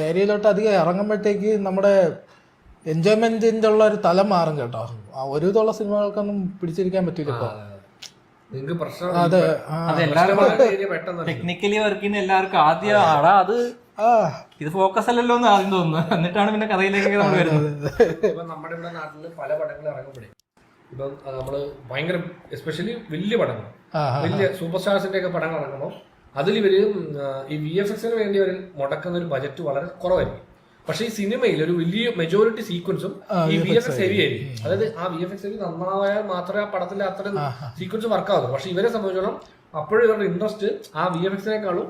ഏരിയയിലോട്ട് അധികം ഇറങ്ങുമ്പോഴത്തേക്ക് നമ്മുടെ എൻജോയ്മെന്റിന്റെ ഉള്ള ഒരു തലം മാറും കേട്ടോ. ഒരു ഇതുള്ള സിനിമകൾക്കൊന്നും പിടിച്ചിരിക്കാൻ പറ്റില്ല ഇപ്പൊ. അതെ, ടെക്നിക്കലി വർക്ക് ചെയ്യുന്ന എല്ലാവർക്കും ആദ്യം അത് ഇത് ഫോക്കസ് അല്ലല്ലോ എന്ന് ആദ്യം തോന്നുന്നു, എന്നിട്ടാണ് പിന്നെ കഥയിലേക്ക് നമ്മൾ വരുന്നത്. ഇപ്പൊ നമ്മുടെ ഇവിടെ നാട്ടില് പല പടങ്ങൾ ഇറങ്ങുമ്പോഴേ ഇപ്പൊ നമ്മള് ഭയങ്കര എസ്പെഷ്യലി വലിയ പടങ്ങൾ, വലിയ സൂപ്പർ സ്റ്റാർസിന്റെ ഒക്കെ പടങ്ങൾ ഇറങ്ങുമ്പോൾ അതിൽ ഇവര് ഈ VFXന് വേണ്ടി അവർ മുടക്കുന്ന ഒരു ബജറ്റ് വളരെ കുറവായിരിക്കും. പക്ഷെ ഈ സിനിമയിൽ ഒരു വലിയ മെജോറിറ്റി സീക്വൻസും ഈ VFX ഹെവി ആയിരിക്കും. അതായത് ആ VFX ഹെവി നന്നായാൽ മാത്രമേ ആ പടത്തിന്റെ അത്രയും സീക്വൻസ് വർക്കാവുള്ളൂ. പക്ഷെ ഇവരെ സംബന്ധിച്ചോളം അപ്പോഴും ഇവരുടെ ഇൻട്രസ്റ്റ് ആ VFXനേക്കാളും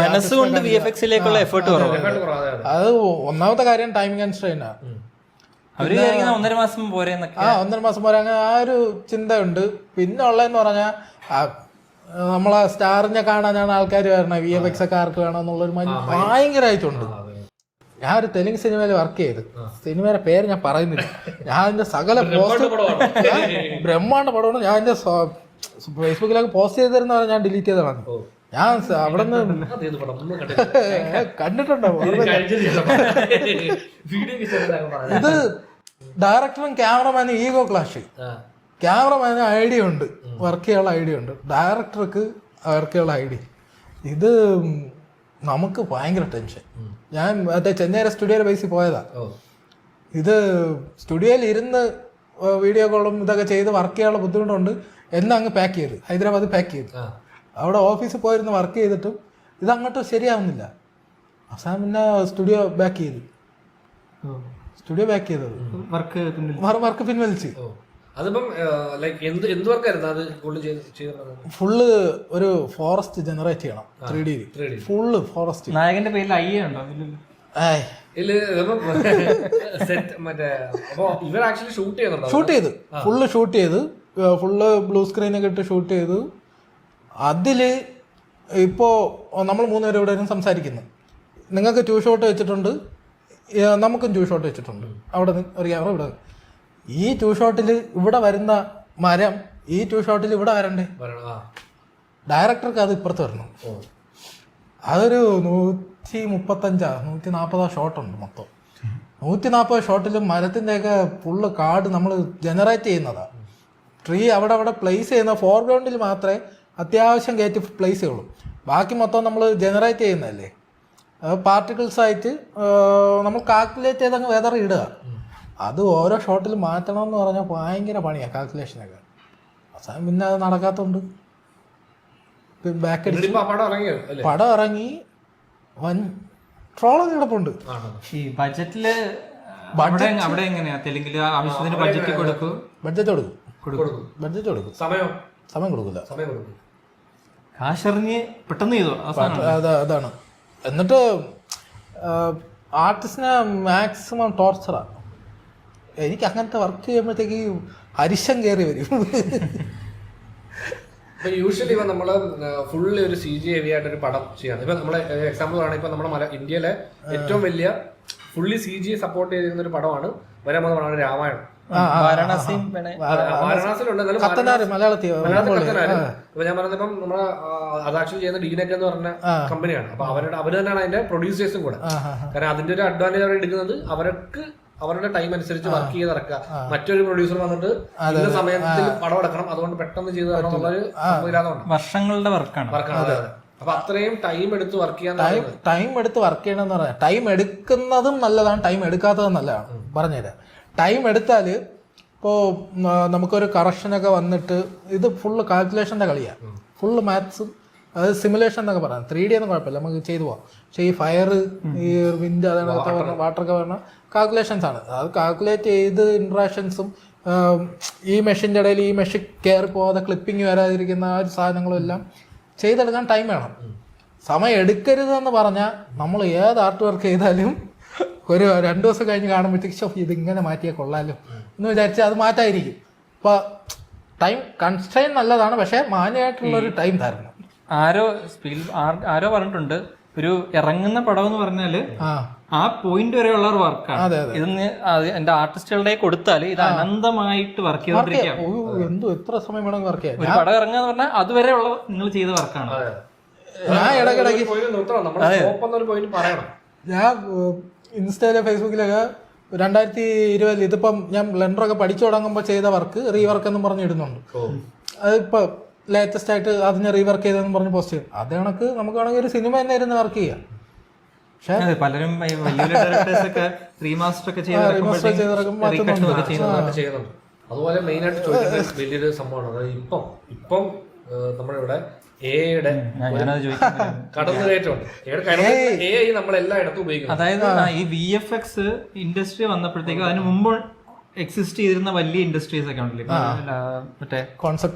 മനസ്സുകൊണ്ട് VFXലേക്കുള്ള എഫേർട്ട് കുറവാണ്. അത് ഒന്നാമത്തെ കാര്യം ടൈമിംഗ് കൺസ്ട്രെയിൻ ആണ്. അവര് 1.5 മാസം പോരെ 1.5 മാസം പോരെ അങ്ങനെ ആ ഒരു ചിന്തയുണ്ട്. പിന്നെ ഉള്ളതെന്ന് പറഞ്ഞാൽ നമ്മളെ സ്റ്റാറിനെ കാണാനാണ് ആൾക്കാർ വരണത്, VFX ഒക്കെ ആർക്ക് വേണമെന്നുള്ളൊരു ഭയങ്കരമായിട്ടുണ്ട്. ഞാൻ ഒരു തെലുങ്ക് സിനിമയിൽ വർക്ക് ചെയ്ത്, സിനിമയുടെ പേര് ഞാൻ പറയുന്നില്ല, ഞാൻ എന്റെ സകല പോസ്റ്റ് ബ്രഹ്മാണ്ട പടമാണ് ഞാൻ എന്റെ ഫേസ്ബുക്കിലൊക്കെ പോസ്റ്റ് ചെയ്തിരുന്ന ഞാൻ ഡിലീറ്റ് ചെയ്തതാണ്. ഞാൻ അവിടെ നിന്ന് കണ്ടിട്ടുണ്ടോ? ഇത് ഡയറക്ടറും ക്യാമറമാനും ഈഗോ ക്ലാഷ്. ക്യാമറമാന് ഐഡിയ ഉണ്ട്, വർക്ക് ചെയ്യാനുള്ള ഐഡിയ ഉണ്ട്, ഡയറക്ടർക്ക് വർക്ക് ചെയ്യാനുള്ള ഐഡിയ. ഇത് നമുക്ക് ഭയങ്കര ടെൻഷൻ. ഞാൻ മറ്റേ ചെന്നൈ സ്റ്റുഡിയോയുടെ ബേസിൽ പോയതാ. ഇത് സ്റ്റുഡിയോയിൽ ഇരുന്ന് വീഡിയോ കോളും ഇതൊക്കെ ചെയ്ത് വർക്ക് ചെയ്യാനുള്ള ബുദ്ധിമുട്ടുണ്ട് എന്നെ അങ്ങ് പാക്ക് ചെയ്ത് ഹൈദരാബാദ് പാക്ക് ചെയ്തു. അവിടെ ഓഫീസിൽ പോയിരുന്ന് വർക്ക് ചെയ്തിട്ടും ഇതങ്ങോട്ട് ശരിയാവുന്നില്ല. അവസാനം പിന്നെ സ്റ്റുഡിയോ ബാക്ക് ചെയ്തത് വർക്ക് പിൻവലിച്ച്. അതിപ്പം ലൈക്ക് എന്ത് വർക്കായിരുന്നു അത് ഫുള്ള് ഒരു ഫോറസ്റ്റ് ജനറേറ്റ് ചെയ്യണം 3D ഫുള്ള് ഫോറസ്റ്റ്. നായകന്റെ പേരിൽ അയ്യ ഉണ്ടോ? ഷൂട്ട് ചെയ്ത് ഫുള്ള് ബ്ലൂ സ്ക്രീനൊക്കെ ഇട്ട് ഷൂട്ട് ചെയ്ത്. അതില് ഇപ്പോ നമ്മൾ 3 പേരും ഇവിടെ സംസാരിക്കുന്നു. നിങ്ങൾക്ക് 2 ഷോട്ട് വെച്ചിട്ടുണ്ട്, നമുക്കും 2 ഷോട്ട് വെച്ചിട്ടുണ്ട്. അവിടെ അറിയാമോ? ഇവിടെ ഈ 2 ഷോട്ടിൽ ഇവിടെ വരുന്ന മരം ഈ 2 ഷോട്ടിൽ ഇവിടെ വരണ്ടേ? ഡയറക്ടർക്ക് അത് ഇപ്പുറത്ത് വരണം. അതൊരു 135-140 ഷോട്ടുണ്ട് മൊത്തം. 140 ഷോട്ടിലും മരത്തിൻ്റെയൊക്കെ ഫുള്ള് കാട് നമ്മൾ ജനറേറ്റ് ചെയ്യുന്നതാണ്. ട്രീ അവിടെ പ്ലേസ് ചെയ്യുന്ന ഫോർഗ്രൗണ്ടിൽ മാത്രമേ അത്യാവശ്യം കയറ്റി പ്ലേസ് ചെയ്യുള്ളൂ. ബാക്കി മൊത്തം നമ്മൾ ജനറേറ്റ് ചെയ്യുന്നതല്ലേ. പാർട്ടിക്കിൾസ് ആയിട്ട് നമ്മൾ കാൽക്കുലേറ്റ് ചെയ്തങ്ങ് വെതർ ഇടുക. അത് ഓരോ ഷോട്ടിൽ മാറ്റണം എന്ന് പറഞ്ഞാൽ ഭയങ്കര പണിയാണ് കാൽക്കുലേഷനൊക്കെ. അവസാനം പിന്നെ അത് നടക്കാത്തതുകൊണ്ട് ബാക്ക് അടിച്ച് പടം ഇറങ്ങി വൻ ട്രോളൊക്കെ കിടപ്പുണ്ട്. ഈ ബഡ്ജറ്റില് അവിടെ എങ്ങനെയാ തെലുങ്കില് ആവശ്യത്തിന് ബഡ്ജറ്റ് കൊടുക്കും, ബഡ്ജറ്റ് കൊടുക്കും, സമയം കൊടുക്കില്ല, കാശറിഞ്ഞ് പെട്ടെന്ന് ചെയ്തു. അതാണ്. എന്നിട്ട് ആർട്ടിസ്റ്റിനെ മാക്സിമം ടോർച്ചറാണ്. എനിക്ക് അങ്ങനത്തെ വർക്ക് ചെയ്യുമ്പോഴത്തേക്ക് ഹരിശം കയറി വരും. ഇപ്പൊ യൂഷ്വലി ഇപ്പൊ നമ്മള് ഫുള്ളി ഒരു CG ഹെവി ആയിട്ട് ഒരു പടം ചെയ്യാണ്. ഇപ്പൊ നമ്മളെ എക്സാമ്പിൾ ആണ്, ഇപ്പൊ നമ്മുടെ ഇന്ത്യയിലെ ഏറ്റവും വലിയ ഫുള്ളി CG സപ്പോർട്ട് ചെയ്തിരുന്ന ഒരു പടമാണ് വരാൻ പോകുന്ന പടമാണ് രാമായണം. വാരണാസിയിലുണ്ട്, മലയാളത്തിൽ ഇപ്പൊ ഞാൻ പറഞ്ഞത് ഇപ്പം നമ്മളെ അത് ആക്ച്വലി ചെയ്യുന്ന ഡീനെറ്റ് എന്ന് പറഞ്ഞ കമ്പനിയാണ്. അപ്പൊ അവര് തന്നെയാണ് അതിന്റെ പ്രൊഡ്യൂസേഴ്സും കൂടെ. കാരണം അതിന്റെ ഒരു അഡ്വാൻറ്റേജ് അവർ എടുക്കുന്നത് അവരുടെ ടൈം അനുസരിച്ച് വർക്ക് ചെയ്ത് ഇറക്കുക. മറ്റൊരു പ്രൊഡ്യൂസർ വന്നിട്ട് ഇന്ന സമയത്തിൽ പടം എടുക്കണം, അതുകൊണ്ട് പെട്ടെന്ന് ചെയ്ത് തരണം എന്നുള്ളൊരു സംവിധാനമുണ്ട്. വർഷങ്ങളുടെ വർക്കാണ്. അപ്പൊ അത്രയും ടൈം എടുത്ത് വർക്ക് ചെയ്യാൻ ചെയ്യണമെന്ന് പറഞ്ഞാൽ ടൈം എടുക്കുന്നതും നല്ലതാണ്, ടൈം എടുക്കാത്തതും നല്ലതാണ്. പറഞ്ഞുതരാം. ടൈം എടുത്താൽ ഇപ്പോൾ നമുക്കൊരു കറക്ഷനൊക്കെ വന്നിട്ട് ഇത് ഫുള്ള് കാൽക്കുലേഷൻ്റെ കളിയാണ്, ഫുള്ള് മാത്സും അത് സിമുലേഷൻ എന്നൊക്കെ പറയാം. 3D ഒന്നും കുഴപ്പമില്ല, നമുക്ക് ചെയ്തു പോകാം. പക്ഷേ ഈ ഫയർ, ഈ വിൻഡ്, അതൊക്കെ പറഞ്ഞ വാട്ടറൊക്കെ പറഞ്ഞ കാൽക്കുലേഷൻസ് ആണ്. അത് കാൽക്കുലേറ്റ് ചെയ്ത് ഇൻട്രാക്ഷൻസും ഈ മെഷീൻ്റെ ഇടയിൽ ഈ മെഷീൻ കയറി പോകാതെ ക്ലിപ്പിങ് വരാതിരിക്കുന്ന ആ ഒരു സാധനങ്ങളും എല്ലാം ചെയ്തെടുക്കാൻ ടൈം വേണം. സമയം എടുക്കരുതെന്ന് പറഞ്ഞാൽ നമ്മൾ ഏത് ആർട്ട് വർക്ക് ചെയ്താലും ഒരു 2 ദിവസം കഴിഞ്ഞ് കാണുമ്പോഴത്തേക്ക് ഇതിങ്ങനെ മാറ്റിയാൽ കൊള്ളാലോ എന്ന് വിചാരിച്ചാൽ അത് മാറ്റായിരിക്കും. അപ്പോൾ ടൈം കൺസ്ട്രെയിൻ നല്ലതാണ്, പക്ഷേ മാന്യമായിട്ടുള്ളൊരു ടൈം തരണം. ആരോ പറഞ്ഞിട്ടുണ്ട്, ഒരു ഇറങ്ങുന്ന പടം എന്ന് പറഞ്ഞാല് ആ പോയിന്റ് വരെയുള്ള ഒരു വർക്കാണ്. ഇതൊന്ന് എന്റെ ആർട്ടിസ്റ്റുകളുടെ കൊടുത്താൽ ഇത് അനന്തമായിട്ട് വർക്ക് ചെയ്തോണ്ടിരിക്കാം. എത്ര സമയം വേണമെങ്കിൽ വർക്ക് ചെയ്യാം. ഒരു പടം ഇറങ്ങുക എന്ന് പറഞ്ഞാൽ അതുവരെയുള്ള നിങ്ങൾ ചെയ്ത വർക്കാണ്. ഞാൻ ഇൻസ്റ്റയിലെ ഫേസ്ബുക്കിലൊക്കെ 2020 ഇതിപ്പം ഞാൻ ബ്ലെൻഡറൊക്കെ പഠിച്ചു തുടങ്ങുമ്പോൾ ചെയ്ത വർക്ക് റീവർക്ക് എന്നും പറഞ്ഞ് ഇടുന്നുണ്ട്. അതിപ്പോൾ ലേറ്റസ്റ്റ് ആയിട്ട് അതിനെ റീവർക്ക് ചെയ്തെന്ന് പറഞ്ഞ് പോസ്റ്റ് ചെയ്യും. അത് കണക്ക് നമുക്ക് വേണമെങ്കിൽ ഒരു സിനിമ തന്നെ ഇരുന്ന് വർക്ക് ചെയ്യാം. പക്ഷേ പലരും അതുപോലെ മെയിൻ ആയിട്ട് ചോദിക്കുന്ന വലിയൊരു സംഭവമാണ് ഇപ്പം നമ്മുടെ ഇവിടെ AI കടന്നുകയറ്റമുണ്ട്. AI നമ്മളെല്ലായിടത്തും ഉപയോഗിക്കുന്നു. അതായത് ഈ VFX ഇൻഡസ്ട്രി വന്നപ്പോഴത്തേക്കും അതിന് മുമ്പ് എക്സിസ്റ്റ് ചെയ്തിരുന്ന വലിയ ഇൻഡസ്ട്രീസ് ഒക്കെ ഉണ്ടല്ലോ, മറ്റേ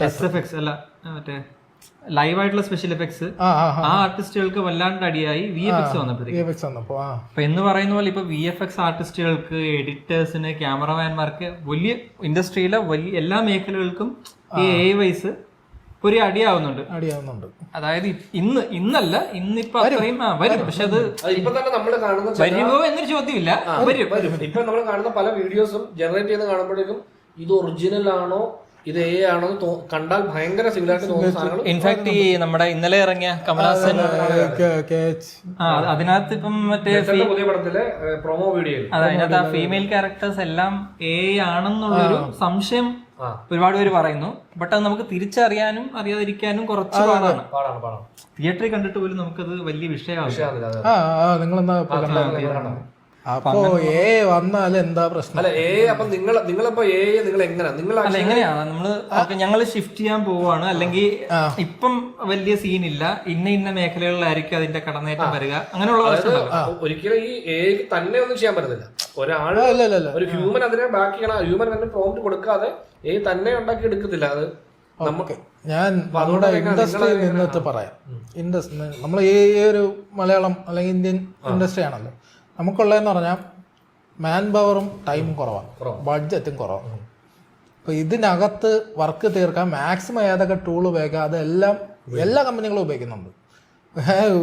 SFX അല്ല, മറ്റേ ലൈവ് ആയിട്ടുള്ള സ്പെഷ്യൽ എഫക്ട്സ്, ആ ആർട്ടിസ്റ്റുകൾക്ക് വല്ലാണ്ട് അടിയായി VFX വന്നപ്പോഴത്തേക്കും. അപ്പൊ എന്ന് പറയുന്ന പോലെ ഇപ്പൊ VFX ആർട്ടിസ്റ്റുകൾക്ക്, എഡിറ്റേഴ്സിന്, ക്യാമറമാൻമാർക്ക്, വലിയ ഇൻഡസ്ട്രിയിലെ വലിയ എല്ലാ മേഖലകൾക്കും ഈ AI വൈസ് ഒരു അടിയാവുന്നുണ്ട്. അതായത് ഇന്നല്ല ഇന്നിപ്പോ അത്രയും വരും. പക്ഷെ അത് ഇപ്പൊ തന്നെ നമ്മൾ കാണുന്ന വരുമോ എന്നൊരു ചോദ്യമില്ല, വരും. ഇപ്പൊ നമ്മൾ കാണുന്ന പല വീഡിയോസും ജനറേറ്റ് ചെയ്ത് കാണുമ്പോഴേക്കും ഇത് ഒറിജിനൽ ആണോ ഇത് AI ആണോ കണ്ടാൽ ഭയങ്കര സിമിലാരിറ്റി തോന്നുന്ന സാധനങ്ങൾ. ഇൻഫാക്ട് ഈ നമ്മുടെ ഇന്നലെ ഇറങ്ങിയ കമലഹാസൻ അതിനകത്ത് ഇപ്പം മറ്റേ പുതിയ പടത്തിലെ പ്രൊമോ വീഡിയോ അതിനകത്ത് ആ ഫീമെയിൽ ക്യാരക്ടേഴ്സ് എല്ലാം AI ആണെന്നുള്ളൊരു സംശയം ഒരുപാട് പേര് പറയുന്നു. ബട്ട് അത് നമുക്ക് തിരിച്ചറിയാനും അറിയാതിരിക്കാനും കുറച്ച് പാടാണ്. തിയേറ്ററിൽ കണ്ടിട്ട് പോലും നമുക്കത് വലിയ വിഷയമാണ്. അപ്പോ വന്നാൽ എന്താ പ്രശ്നം? അല്ല അപ്പൊ നിങ്ങളിപ്പോ നിങ്ങൾ എങ്ങനെ നിങ്ങൾ അല്ല എങ്ങനെയാണ് ഞങ്ങൾ ഷിഫ്റ്റ് ചെയ്യാൻ പോവാണ്, അല്ലെങ്കിൽ ഇപ്പം വലിയ സീനില്ല, ഇന്ന മേഖലകളിലായിരിക്കും അതിന്റെ കടന്നേറ്റം വരിക, അങ്ങനെയുള്ള ഒരിക്കലും ഈ എക്ക് തന്നെ ഒന്നും ചെയ്യാൻ പറ്റത്തില്ല. ഒരാള് ഒരു ഹ്യൂമൻ അതിനെ ബാക്ക് ചെയ്യണം, ഹ്യൂമൻ തന്നെ പ്രോംപ്റ്റ് കൊടുക്കാതെ തന്നെ ഉണ്ടാക്കി എടുക്കത്തില്ല. അത് നമുക്ക് ഞാൻ നമ്മുടെ ഇൻഡസ്ട്രിയിൽ നിന്നിട്ട് പറയാം. ഇൻഡസ്ട്രി നമ്മൾ ഈ ഒരു മലയാളം അല്ലെങ്കിൽ ഇന്ത്യൻ ഇൻഡസ്ട്രി ആണല്ലോ, നമുക്കുള്ളതെന്ന് പറഞ്ഞാൽ മാൻ പവറും ടൈമും കുറവാണ്, ബഡ്ജറ്റും കുറവാണ്. അപ്പോൾ ഇതിനകത്ത് വർക്ക് തീർക്കാൻ മാക്സിമം ഏതൊക്കെ ടൂൾ ഉപയോഗിക്കാം അതെല്ലാം എല്ലാ കമ്പനികളും ഉപയോഗിക്കുന്നുണ്ട്.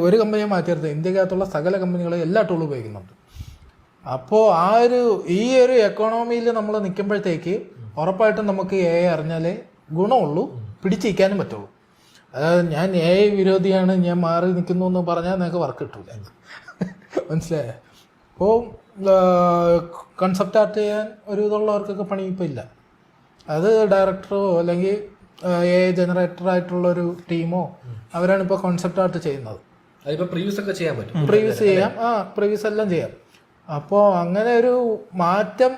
ഒരു കമ്പനിയെ മാറ്റിയെടുത്ത് ഇന്ത്യക്കകത്തുള്ള സകല കമ്പനികളും എല്ലാ ടൂളും ഉപയോഗിക്കുന്നുണ്ട്. അപ്പോൾ ഈ ഒരു എക്കോണമിയിൽ നമ്മൾ നിൽക്കുമ്പോഴത്തേക്ക് ഉറപ്പായിട്ടും നമുക്ക് AI അറിഞ്ഞാലേ ഗുണമുള്ളൂ, പിടിച്ചിരിക്കാനും പറ്റുള്ളൂ. അതായത് ഞാൻ AI വിരോധിയാണ്, ഞാൻ മാറി നിൽക്കുന്നു എന്ന് പറഞ്ഞാൽ നിങ്ങൾക്ക് വർക്ക് കിട്ടൂല. മനസ്സിലായേ? അപ്പോൾ കൺസെപ്റ്റ് ആർട്ട് ചെയ്യാൻ ഒരു ഇതുള്ളവർക്കൊക്കെ പണി ഇപ്പോൾ ഇല്ല. അത് ഡയറക്ടറോ അല്ലെങ്കിൽ AI ജനറേറ്ററായിട്ടുള്ളൊരു ടീമോ അവരാണ് ഇപ്പോൾ കോൺസെപ്റ്റ് ആർട്ട് ചെയ്യുന്നത്. അതിപ്പോൾ പ്രീവ്യൂസ് ഒക്കെ ചെയ്യാൻ പറ്റും, പ്രീവ്യൂസ് ചെയ്യാം, പ്രീവ്യൂസ് എല്ലാം ചെയ്യാം. അപ്പോൾ അങ്ങനെ ഒരു മാറ്റം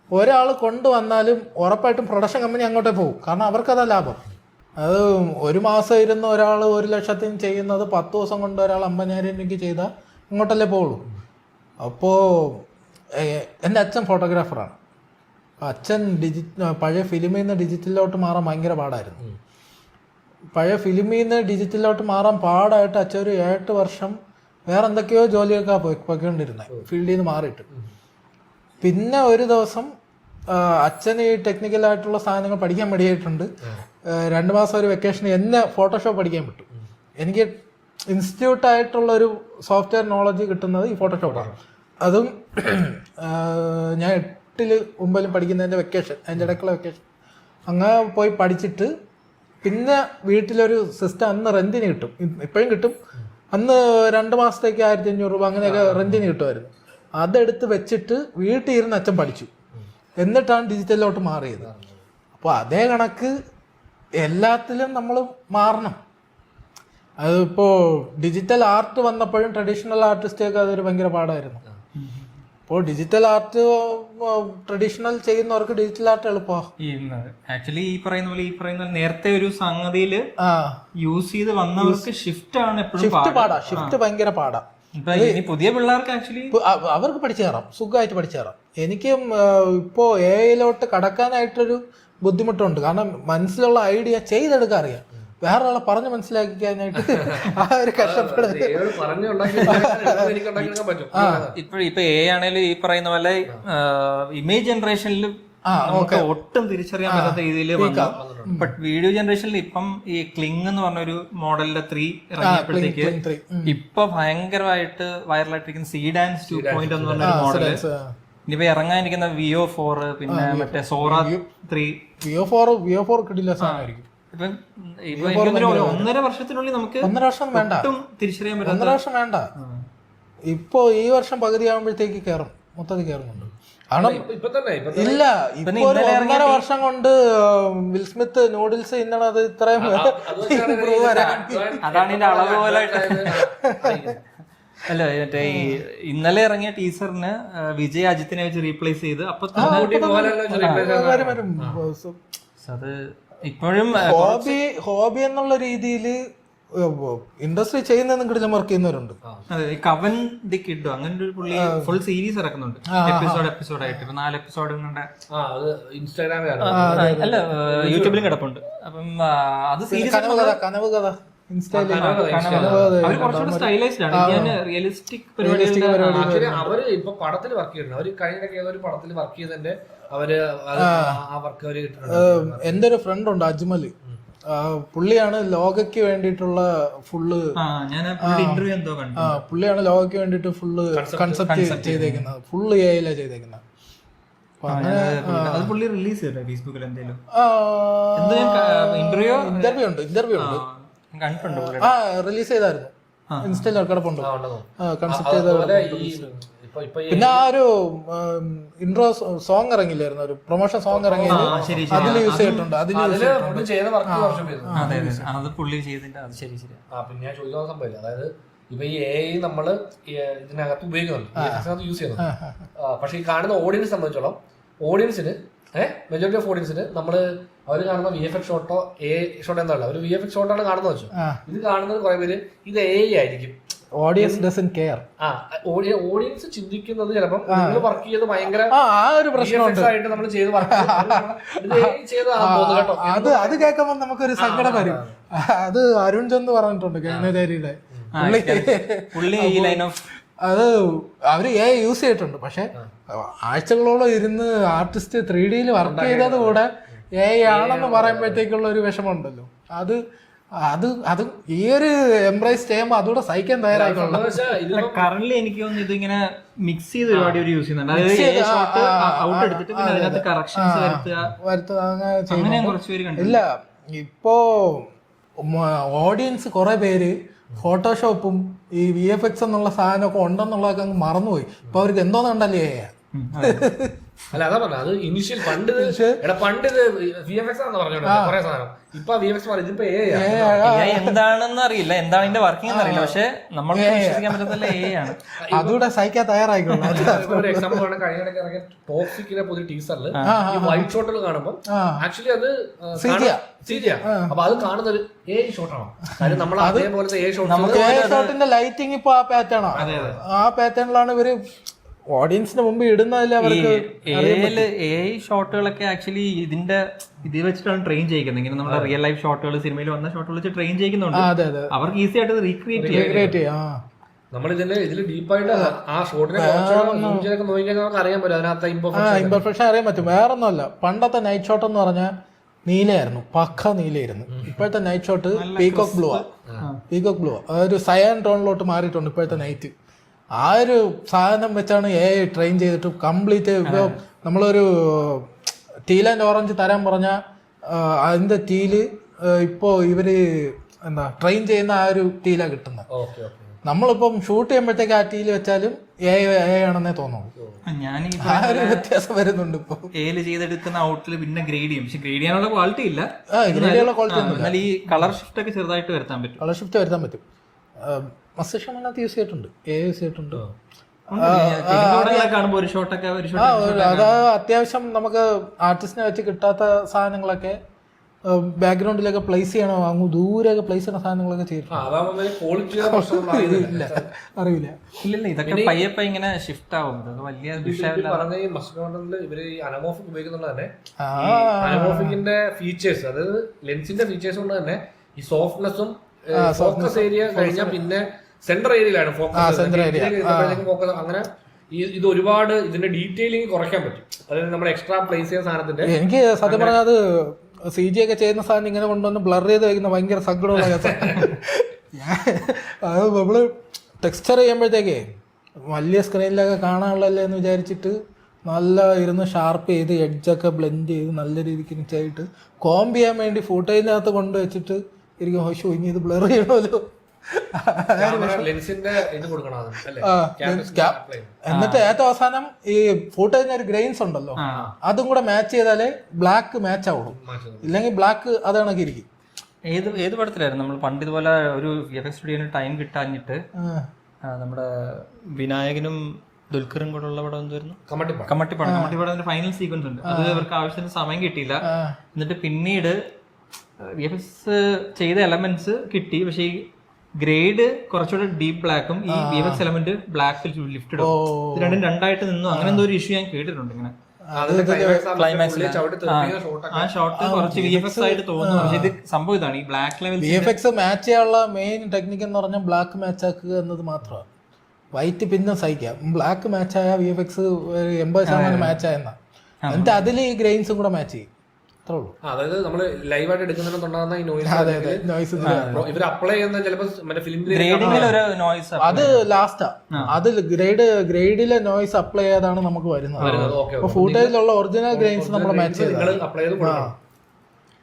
ഒരാൾ കൊണ്ടുവന്നാലും ഉറപ്പായിട്ടും പ്രൊഡക്ഷൻ കമ്പനി അങ്ങോട്ടേ പോകും, കാരണം അവർക്കതാ ലാഭം. അത് ഒരു മാസം ഇരുന്ന് ഒരാൾ 1 ലക്ഷത്തിന് ചെയ്യുന്നത് 10 ദിവസം കൊണ്ട് ഒരാൾ 50,000 രൂപയ്ക്ക് ചെയ്താൽ ഇങ്ങോട്ടല്ലേ പോകുള്ളൂ. അപ്പോൾ എൻ്റെ അച്ഛൻ ഫോട്ടോഗ്രാഫറാണ്. അച്ഛൻ പഴയ ഫിലിമിൽ നിന്ന് ഡിജിറ്റലിലോട്ട് മാറാൻ ഭയങ്കര പാടായിരുന്നു. പഴയ ഫിലിമിൽ നിന്ന് ഡിജിറ്റലിലോട്ട് മാറാൻ പാടായിട്ട് അച്ഛൻ ഒരു 8 വർഷം വേറെ എന്തൊക്കെയോ ജോലിയൊക്കെ പോയിക്കൊണ്ടിരുന്നത്, ഫീൽഡിൽ നിന്ന് മാറിയിട്ട്. പിന്നെ ഒരു ദിവസം അച്ഛൻ ഈ ടെക്നിക്കലായിട്ടുള്ള സാധനങ്ങൾ പഠിക്കാൻ മടിയായിട്ടുണ്ട്. 2 മാസം ഒരു വെക്കേഷന് എന്നെ ഫോട്ടോഷോപ്പ് പഠിക്കാൻ വിട്ടു. എനിക്ക് ഇൻസ്റ്റിറ്റ്യൂട്ടായിട്ടുള്ളൊരു സോഫ്റ്റ്വെയർ നോളജ് കിട്ടുന്നത് ഈ ഫോട്ടോഷോപ്പാണ്. അതും ഞാൻ 8-9 പഠിക്കുന്നതിൻ്റെ വെക്കേഷൻ, അതിൻ്റെ ഇടയ്ക്കുള്ള വെക്കേഷൻ അങ്ങനെ പോയി പഠിച്ചിട്ട് പിന്നെ വീട്ടിലൊരു സിസ്റ്റം അന്ന് റെൻറ്റിന് കിട്ടും, ഇപ്പോഴും കിട്ടും. അന്ന് 2 മാസത്തേക്ക് 1500 രൂപ അങ്ങനെയൊക്കെ റെൻറ്റിന് കിട്ടുമായിരുന്നു. അതെടുത്ത് വെച്ചിട്ട് വീട്ടിൽ ഇരുന്ന് അച്ഛൻ പഠിച്ചു, എന്നിട്ടാണ് ഡിജിറ്റലിലോട്ട് മാറിയത്. അപ്പോൾ അതേ കണക്ക് എല്ലാത്തിലും നമ്മൾ മാറണം. അതിപ്പോൾ ഡിജിറ്റൽ ആർട്ട് വന്നപ്പോഴും ട്രഡീഷണൽ ആർട്ടിസ്റ്റൊക്കെ അതൊരു ഭയങ്കര പാടായിരുന്നു. ഇപ്പോൾ ഡിജിറ്റൽ ആർട്ട് ട്രഡീഷണൽ ചെയ്യുന്നവർക്ക് ഡിജിറ്റൽ ആർട്ട് എളുപ്പമാണ്. ആക്ച്വലി ഈ പറയുന്ന പോലെ നേരത്തെ ഒരു സംഗതിയിൽ യൂസ് ചെയ്ത് വന്നവർക്ക് ഷിഫ്റ്റ് ആണ് എപ്പോഴും ഷിഫ്റ്റ് ഭയങ്കര പാടാ. പുതിയ പിള്ളേർക്ക് ആക്ച്വലി അവർക്ക് പഠിച്ചു കയറാം, സുഖമായിട്ട് പഠിച്ചു കയറാം. എനിക്കും ഇപ്പോൾ AIയിലോട്ട് കടക്കാനായിട്ടൊരു ബുദ്ധിമുട്ടുണ്ട്, കാരണം മനസ്സിലുള്ള ഐഡിയ ചെയ്തെടുക്കാൻ അറിയാം, വേറെ ആളെ പറഞ്ഞ് മനസ്സിലാക്കിക്കാനായിട്ട് ആ ഒരു കഷ്ടപ്പെടുന്നത്. ഇപ്പൊ AI ആണെങ്കിലും ഈ പറയുന്ന പോലെ ഇമേജ് ജനറേഷനിൽ ഒട്ടും തിരിച്ചറിയാൻ പറ്റാത്ത രീതിയിൽ വന്നു. ബട്ട് വീഡിയോ ജനറേഷനിൽ ഇപ്പം ഈ ക്ലിങ് എന്ന് പറഞ്ഞൊരു മോഡലിന്റെ 3 ഇറങ്ങിയപ്പോഴത്തേക്ക് ഇപ്പൊ ഭയങ്കരമായിട്ട് വൈറലായിട്ടിരിക്കുന്ന സീഡാൻസ് 2.0 എന്ന് പറഞ്ഞൊരു മോഡല്, ഇനിയിപ്പോ ഇറങ്ങാനിരിക്കുന്ന VO4, പിന്നെ മറ്റേ സോറ 3. VO4 കിട്ടില്ല സാധനമായിരിക്കും. ഇപ്പൊ 1.5 വർഷത്തിനുള്ളിൽ നമുക്ക് 1.5 വർഷം വേണ്ട, തിരിച്ചറിയാൻ പറ്റും. 1.5 വർഷം വേണ്ട. ഇപ്പൊ ഈ വർഷം പകുതി ആകുമ്പോഴത്തേക്ക് കയറും, മൊത്തത്തിൽ കയറുന്നുണ്ട്. കാരണം ഇല്ല, ഇപ്പൊ ഒരു 1.5 വർഷം കൊണ്ട് വിൽ സ്മിത്ത് നൂഡിൽസ് ഇന്നത് ഇത്രയും അതാണ് ഇതിന്റെ അളവ് പോലെ. അല്ല മറ്റേ ഈ ഇന്നലെ ഇറങ്ങിയ ടീസറിന് വിജയ് അജിത്തിനെ വെച്ച് റീപ്ലേസ് ചെയ്ത് അപ്പൊ അത് ഇപ്പോഴും ഹോബി എന്നുള്ള രീതിയിൽ ഇൻഡസ്ട്രി ചെയ്യുന്ന കിടിലം വർക്ക് ചെയ്യുന്നവരുണ്ട്. കവൻ ദി കിഡ് അങ്ങനെ ഒരു പുള്ളി ഫുൾ സീരീസ് ഇറക്കുന്നുണ്ട്, എപ്പിസോഡായിട്ട്. 4 എപ്പിസോഡ് അല്ല യൂട്യൂബിലും കിടപ്പുണ്ട്. അപ്പം അത് സീരീസ് കനവ് കഥ റിയലിസ്റ്റിക് അവര് ഇപ്പൊ പടത്തിൽ വർക്ക് ചെയ്യുന്നുണ്ട്. അവര് കഴിഞ്ഞ ഏതൊരു പടത്തിൽ വർക്ക് ചെയ്തതിന്റെ അവര് ആ വർക്ക് അവര് എന്റെ ഒരു ഫ്രണ്ട് ഉണ്ട് അജ്മല്, പുള്ളിയാണ് ലോകയ്ക്ക് വേണ്ടിയിട്ടുള്ള ഫുള്ള് പുള്ളിയാണ് ലോകയ്ക്ക് വേണ്ടിട്ട് ഫുള്ള് കൺസെപ്റ്റ് ചെയ്തേക്കുന്നത്, ഫുള്ള് AI ചെയ്തേക്കുന്നത്. ഇന്റർവ്യൂ ഉണ്ട് റിലീസ് ചെയ്തായിരുന്നു, ഇൻസ്റ്റയിൽ കിടപ്പുണ്ട് കൺസെപ്റ്റ് ചെയ്ത. പിന്നെ ആ ഒരു ഇൻട്രോ സോങ് ഇറങ്ങില്ലായിരുന്നു, ഒരു പ്രൊമോഷൻ സോങ് ഇറങ്ങിയത്, അതിൽ യൂസ് ചെയ്തിട്ടുണ്ട്. ചെയ്ത വർക്ക് അത് പുള്ളി ചെയ്തിട്ട് അത് ശരി ശരി. പിന്നെ ഞാൻ ചോദിക്കുന്ന സംഭവമില്ല, അതായത് ഇപ്പൊ ഈ AI നമ്മൾ ഇതിനകത്ത് ഉപയോഗിക്കുന്നുണ്ട്, യൂസ് ചെയ്യുന്നുണ്ട്. പക്ഷെ ഈ കാണുന്ന ഓഡിയൻസ് സംബന്ധിച്ചോളം ഓഡിയൻസിന് മെജോറിറ്റി ഓഫ് ഓഡിയൻസിന് നമ്മള് അവർ കാണുന്ന VFX ഷോട്ടോ ഷോട്ടോ എന്താണല്ലോ ഒരു VFX ഷോട്ടാണ് കാണുന്നത് വെച്ചു. ഇത് കാണുന്നത് കുറെ പേര് ഇത് AI ആയിരിക്കും. Audience doesn't care. ഓഡിയൻസ് ചിന്തിക്കുന്നത് ചിലപ്പം നിങ്ങൾ വർക്ക് ചെയ്ത് ഭയങ്കര ഒരു പ്രശ്നമുണ്ട് ആയിട്ട് നമ്മൾ ചെയ്ത് വർക്ക് അത് കേൾക്കുമ്പോൾ നമുക്കൊരു സങ്കടം വരും. അത് അരുൺ ചന്ദ് പറഞ്ഞിട്ടുണ്ട് ഗണചാരിയുടെ. അത് അവര് യൂസ് ചെയ്തിട്ടുണ്ട്. പക്ഷെ ആഴ്ചകളോളം ഇരുന്ന് ആർട്ടിസ്റ്റ് 3Dയിൽ വർക്ക് ചെയ്തത് കൂടെ ആണെന്ന് പറയുമ്പോഴത്തേക്കുള്ള ഒരു വിഷമമുണ്ടല്ലോ. അത് ഈ ഒരു എംബ്രേസ് ചെയ്യുമ്പോൾ അതുകൂടെ സഹിക്കാൻ തയ്യാറായിട്ടുള്ള. കറന്റ് എനിക്ക് തോന്നുന്നു ഇതിങ്ങനെ മിക്സ് ചെയ്ത് ഒരുപാട് യൂസ് ചെയ്യുന്നുണ്ട്. അതായത് ഔട്ട് എടുത്തിട്ട് പിന്നെ അതിനകത്ത് കറക്ഷൻസ് വരുത്തുക. ഇല്ല, ഇപ്പോ ഓഡിയൻസ് കുറെ പേര് ഫോട്ടോഷോപ്പും ഈ VFX എന്നുള്ള സാധനമൊക്കെ ഉണ്ടെന്നുള്ളതൊക്കെ അങ്ങ് മറന്നുപോയി. ഇപ്പൊ അവർക്ക് എന്തോന്ന് കണ്ടല്ലേ. അല്ല അതാ പറഞ്ഞ അത് ഇനിഷ്യൽ പണ്ട് ഇത് VFX ആണെന്ന് പറഞ്ഞോണ്ട് കുറെ സാധനം ഇപ്പൊ VFX ഇതിപ്പോ എന്താണെന്ന് അറിയില്ല, എന്താണ് ഇതിന്റെ വർക്കിംഗ് എന്ന് അറിയില്ല. പക്ഷെ നമ്മൾ വിശ്വസിക്കാൻ പറ്റത്തില്ല AI ആണ്. അതുകൂടെ സഹിക്കാൻ തയ്യാറായിക്കോളൂ. ഒരു എക്സാമ്പിൾ പറഞ്ഞ കഴിഞ്ഞിടയ്ക്ക് ഇറങ്ങിയ ടോക്സിക്കിന്റെ പുതിയ ടീസറിൽ ഈ വൈറ്റ് ഷോട്ടുകൾ കാണുമ്പോൾ ആക്ച്വലി അത് CGയാ. അപ്പൊ അത് കാണുന്ന ഒരു AI ഷോട്ടാണ്. കാര്യം നമ്മൾ അതേപോലത്തെ ഷോട്ടിന്റെ ലൈറ്റിംഗ് ഇപ്പൊ ആ പാറ്റേണോ, ആ പാറ്റേണിലാണ് ഇവര് ഓഡിയൻസിന് മുമ്പ് ഇടുന്നതല്ലേ. അവർക്ക് AI ഷോട്ടുകളൊക്കെ ആക്ച്വലി ഇത് വെച്ചിട്ടാണ് ട്രെയിൻ ചെയ്യിക്കുന്നത്. ഇങ്ങനെ നമ്മുടെ റിയൽ ലൈഫ് ഷോട്ടുകൾ, സിനിമയിൽ വന്ന ഷോട്ടുകൾ വെച്ച് ട്രെയിൻ ചെയ്യുന്നുണ്ട്. അവർക്ക് ഈസി ആയിട്ട് റീക്രിയേറ്റ് ചെയ്യാം. നമ്മൾ ഇതിൽ ഡീപ്പായിട്ട് ആ ഷോട്ടിനെ നോക്കിയാൽ നമുക്ക് അറിയാൻ പറ്റും അതിനകത്ത് ഇംപെർഫെക്ഷൻ അറിയാൻ പറ്റും. വേറൊന്നുമല്ല, പണ്ടത്തെ നൈറ്റ് ഷോട്ട് എന്ന് പറഞ്ഞാൽ നീലയായിരുന്നു, പക്ക നീലയായിരുന്നു. ഇപ്പോഴത്തെ നൈറ്റ് ഷോട്ട് പീകോക്ക് ബ്ലൂ ഒരു സയൻ ടോണിലോട്ട് മാറിയിട്ടുണ്ട് ഇപ്പോഴത്തെ നൈറ്റ്. ആ ഒരു സാധനം വെച്ചാണ് AI ട്രെയിൻ ചെയ്തിട്ട് കംപ്ലീറ്റ്. ഇപ്പോൾ നമ്മളൊരു ടീൽ ആൻഡ് ഓറഞ്ച് തരാൻ പറഞ്ഞാൽ അതിന്റെ ടീല് ഇപ്പോ ഇവര് ട്രെയിൻ ചെയ്യുന്ന ആ ഒരു ടീലാണ് കിട്ടുന്നത്. നമ്മളിപ്പം ഷൂട്ട് ചെയ്യുമ്പോഴത്തേക്ക് ആ ടീല് വെച്ചാലും AI ആണെന്നേ തോന്നുന്നു. ആ ഒരു വ്യത്യാസം വരുന്നുണ്ട്. ഇപ്പൊ AI ചെയ്തെടുക്കുന്ന ഔട്ടിൽ പിന്നെ ഗ്രേഡ് ചെയ്യും. പക്ഷെ ഗ്രേഡ് ചെയ്യാനുള്ള ക്വാളിറ്റി ഇല്ല. ക്വാളിറ്റി ഒന്നും ഈ കളർ ഷിഫ്റ്റ് ഒക്കെ ചെറുതായിട്ട് വരുത്താൻ പറ്റും. കളർ ഷിഫ്റ്റ് വരുത്താൻ പറ്റും. മസ്തിഷ്കമനകത്ത് യൂസ് ചെയ്തിട്ടുണ്ട്, AI യൂസ് ചെയ്തിട്ടുണ്ട്. അത് അത്യാവശ്യം നമുക്ക് ആർട്ടിസ്റ്റിനെ വെച്ച് കിട്ടാത്ത സാധനങ്ങളൊക്കെ ബാക്ക്ഗ്രൗണ്ടിലൊക്കെ പ്ലേസ് ചെയ്യണോ, അങ്ങ് ദൂരെയൊക്കെ പ്ലേസ് ചെയ്യണ സാധനങ്ങളൊക്കെ ചെയ്തിട്ടുണ്ട്. അറിയില്ല. ഇല്ല, ഇതൊക്കെ പയ്യപ്പ ഇങ്ങനെ ഷിഫ്റ്റ് ആവും. വലിയ ഇവര് അനമോഫിക് ഉപയോഗിക്കുന്നുണ്ട് തന്നെ. അനമോഫിക്കിന്റെ ഫീച്ചേഴ്സ്, അതായത് ലെൻസിന്റെ ഫീച്ചേഴ്സ് കൊണ്ട് തന്നെ ഈ സോഫ്റ്റ്നെസ്സും ഫോക്കസ് ഏരിയ കഴിഞ്ഞാൽ പിന്നെ സെന്റർ ഏരിയയിലാണ് ഫോക്കസ്. അങ്ങനെ ഇത് ഒരുപാട് ഇതിന്റെ ഡീറ്റെയിലിംഗ് കുറയ്ക്കാൻ പറ്റും. അതായത് നമ്മുടെ എക്സ്ട്രാ പ്ലേസ് ചെയ്യുന്ന സാധനത്തിന്റെ. എനിക്ക് സത്യം പറഞ്ഞാൽ അത് CG ഒക്കെ ചെയ്യുന്ന സാധനം ഇങ്ങനെ കൊണ്ടുവന്ന് ബ്ലർ ചെയ്ത് വയ്ക്കുന്ന ഭയങ്കര സങ്കടമുള്ള അത് നമ്മള് ടെക്സ്ചർ ചെയ്യുമ്പോഴത്തേക്കേ വലിയ സ്ക്രീനിലൊക്കെ കാണാനുള്ളല്ലേ എന്ന് വിചാരിച്ചിട്ട് നല്ല ഇരുന്ന് ഷാർപ്പ് ചെയ്ത് എഡ്ജൊക്കെ ബ്ലെൻഡ് ചെയ്ത് നല്ല രീതിക്ക് നിശ്ചയായിട്ട് കോംബ് ചെയ്യാൻ വേണ്ടി ഫുട്ടേജിനകത്ത് കൊണ്ടുവച്ചിട്ട് എനിക്ക് ഹോഷോ ഇനി ഇത് ബ്ലർ ചെയ്യണമല്ലോ. എന്നിട്ട് ഏറ്റവും അവസാനം ഈ ഫുട്ടേജിന് ഒരു ഗ്രെയിൻസ് ഉണ്ടല്ലോ, അതും കൂടെ മാച്ച് ചെയ്താലേ ബ്ലാക്ക് മാച്ച് ആവുള്ളൂ. ഇല്ലെങ്കിൽ ബ്ലാക്ക് അത് കണക്കിരിക്കും. ഏത് പടത്തിലായിരുന്നു നമ്മൾ പണ്ട് ഇതുപോലെ ഒരു VFX സ്റ്റുഡിയോന് ടൈം കിട്ടാഞ്ഞിട്ട് നമ്മുടെ വിനായകനും ദുൽഖറും കൂടെ ഉള്ള പടം എന്തായിരുന്നു? കമ്മട്ടിപ്പടം ഫൈനൽ സീക്വൻസ് ഉണ്ട്. അത് അവർക്ക് ആവശ്യത്തിന് സമയം കിട്ടിയില്ല. എന്നിട്ട് പിന്നീട് VFX ചെയ്ത എലമെന്റ്സ് കിട്ടി, പക്ഷെ ഈ ഗ്രേഡ് കുറച്ചുകൂടെ ഡീപ് ബ്ലാക്കും ഈ VFX എലമെന്റ് ബ്ലാക്കിൽ ലിഫ്റ്റഡ് രണ്ടും രണ്ടായിട്ട് നിന്നു. അങ്ങനെ എന്തോ ഒരു ഇഷ്യൂ ഞാൻ കേട്ടിട്ടുണ്ട്. ഇങ്ങനെ ക്ലൈമാക്സിൽ ആ ഷോട്ട് കുറച്ച് VFX ആയിട്ട് തോന്നുന്നു. പക്ഷെ ഇത് സംഭവം ഇതാണ്, ഈ ബ്ലാക്ക് ലെവൽ VFX മാച്ച് ചെയ്യാനുള്ള മെയിൻ ടെക്നിക്ക് എന്ന് പറഞ്ഞാൽ ബ്ലാക്ക് മാച്ച് ആക്കുക എന്നത് മാത്രമാണ്. വൈറ്റ് പിന്നെ സഹിക്കാം, ബ്ലാക്ക് മാച്ച് ആയ VFX 80% മാച്ച് ആയെന്നാ. എന്നിട്ട് അതിൽ ഈ ഗ്രെയിൻസും കൂടെ മാച്ച് ചെയ്യും. അതായത് നമ്മള് ലൈവായിട്ട് എടുക്കുന്നുണ്ടാകുന്ന ഈ നോയ്സ് ഇവർ അപ്ലൈ ചെയ്യുന്ന ചിലപ്പോൾ അത് ലാസ്റ്റാ. അത് ഗ്രേഡിലെ നോയ്സ് അപ്ലൈ ചെയ്താണ് നമുക്ക് വരുന്നത്. ഫുട്ടേജിലുള്ള ഒറിജിനൽ ഗ്രെയിൻസ് നമ്മൾ മാച്ച് ചെയ്ത്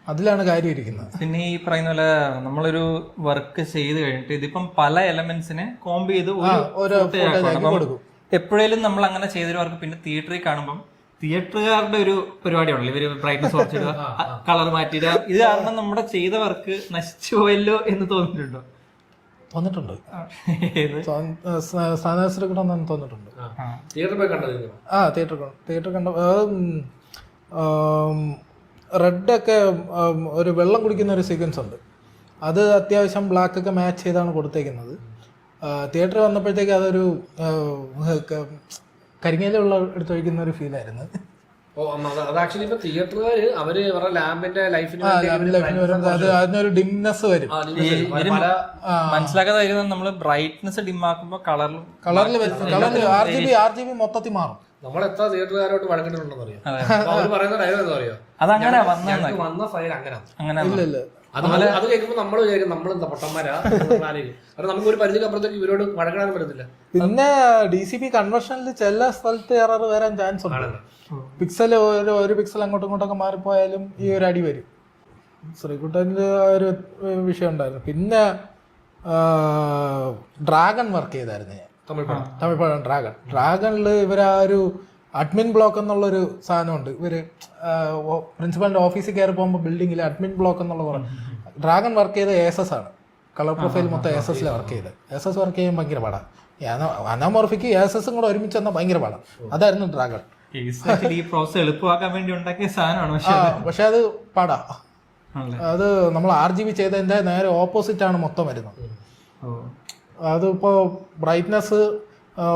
അതിലാണ് കാര്യം ഇരിക്കുന്നത്. പിന്നെ ഈ പറയുന്ന പോലെ നമ്മളൊരു വർക്ക് ചെയ്ത് കഴിഞ്ഞിട്ട് ഇതിപ്പം പല എലമെന്റ്സിനെ കോംബ് ചെയ്ത് എപ്പോഴേലും നമ്മൾ അങ്ങനെ ചെയ്തൊരു വർക്ക് പിന്നെ തിയേറ്ററിൽ കാണുമ്പോൾ തിയേറ്ററുകാരുടെ ഒരു പരിപാടിയാണല്ലോ, ഇവര് ബ്രൈറ്റ്നസ് കുറച്ചിടുക, കളർ മാറ്റിയിടുക. ഇത് കാരണം നമ്മുടെ ചെയ്ത വർക്ക് നശിച്ചു പോയല്ലോ എന്ന് തോന്നിയിട്ടുണ്ടോ? തോന്നിട്ടുണ്ട്. ഏത്? സ്ഥാനാശ്രയിക്കണമെന്ന് തോന്നിട്ടുണ്ട്. തിയേറ്ററിൽ പോയി കണ്ടത്? ആ തിയേറ്റർ കണ്ട റെഡൊക്കെ ഒരു വെള്ളം കുടിക്കുന്ന ഒരു സീക്വൻസ് ഉണ്ട്. അത് അത്യാവശ്യം ബ്ലാക്ക് ഒക്കെ മാച്ച് ചെയ്താണ് കൊടുത്തേക്കുന്നത്. തിയേറ്ററിൽ വന്നപ്പോഴത്തേക്ക് അതൊരു കരിങ്ങയിലുള്ള എടുത്തൊഴിക്കുന്ന ഒരു ഫീലായിരുന്നു. അത് ആക്ച്വലി ഇപ്പൊ തിയേറ്ററുകാര് അവര് ലാമ്പിന്റെ ലൈഫിന് അതിനൊരു ഡിംനെസ് വരും. മനസ്സിലാക്കാതെ നമ്മള് ബ്രൈറ്റ്നെസ് ഡിം ആക്കുമ്പോ കളറിൽ RGB മൊത്തത്തിൽ മാറും. നമ്മളെത്ര തിയേറ്ററുകാരോട്ട് വഴക്കിട്ടുണ്ടെന്ന് അറിയാം. അവര് പറയുന്ന ഡയലോഗ് എന്താ അറിയോ? അതങ്ങനെ വന്ന ഫയൽ അങ്ങനെ ഇല്ല അത് കേൾക്കുമ്പോൾ നമ്മൾ വിചാരിക്കും നമ്മളെന്താ പൊട്ടന്മാരാ കാരണം നമുക്ക് ഒരു പരിധിക്ക് അപ്പുറത്തേക്ക് ഇവരോട് വഴക്കിടാനും പറ്റത്തില്ല. പിന്നെ DCP കൺവെർഷനിൽ ചില സ്ഥലത്ത് എറർ വരാൻ ചാൻസ് ഉണ്ട്. പിക്സൽ ഒരു പിക്സൽ അങ്ങോട്ടും ഇങ്ങോട്ടൊക്കെ മാറിപ്പോയാലും ഈ ഒരു അടി വരും. ശ്രീകുട്ടൻ്റെ ഒരു വിഷയം ഉണ്ടായിരുന്നു. പിന്നെ ഡ്രാഗൺ വർക്ക് ചെയ്തായിരുന്നു ഞാൻ, തമിഴ് പടം ഡ്രാഗണിൽ ഇവർ ആ ഒരു അഡ്മിൻ ബ്ലോക്ക് എന്നുള്ളൊരു സാധനമുണ്ട്. ഇവര് പ്രിൻസിപ്പലിന്റെ ഓഫീസിൽ കയറി പോകുമ്പോൾ ബിൽഡിങ്ങിൽ അഡ്മിൻ ബ്ലോക്ക് എന്നുള്ള കുറേ ഡ്രാഗൺ വർക്ക് ചെയ്ത ASS ആണ്. കളർ പ്രൊഫൈൽ മൊത്തം ASSൽ വർക്ക് ചെയ്ത്. ASS വർക്ക് ചെയ്യാൻ ഭയങ്കര പാടാണ്. അനോമോർഫിക്ക് ASSും കൂടെ ഒരുമിച്ച് വന്നാൽ ഭയങ്കര പാടാണ്. അതായിരുന്നു ഡ്രാഗൺ. ഈ പ്രോസസ് എളുപ്പമാക്കാൻ വേണ്ടി ഉണ്ടാക്കിയ സാധനമാണ്. പക്ഷെ അത് പാടാ. അത് നമ്മൾ RGB ചെയ്തതിന്റെ നേരെ ഓപ്പോസിറ്റ് ആണ് മൊത്തം വരുന്നത്. അതിപ്പോ ബ്രൈറ്റ്നെസ്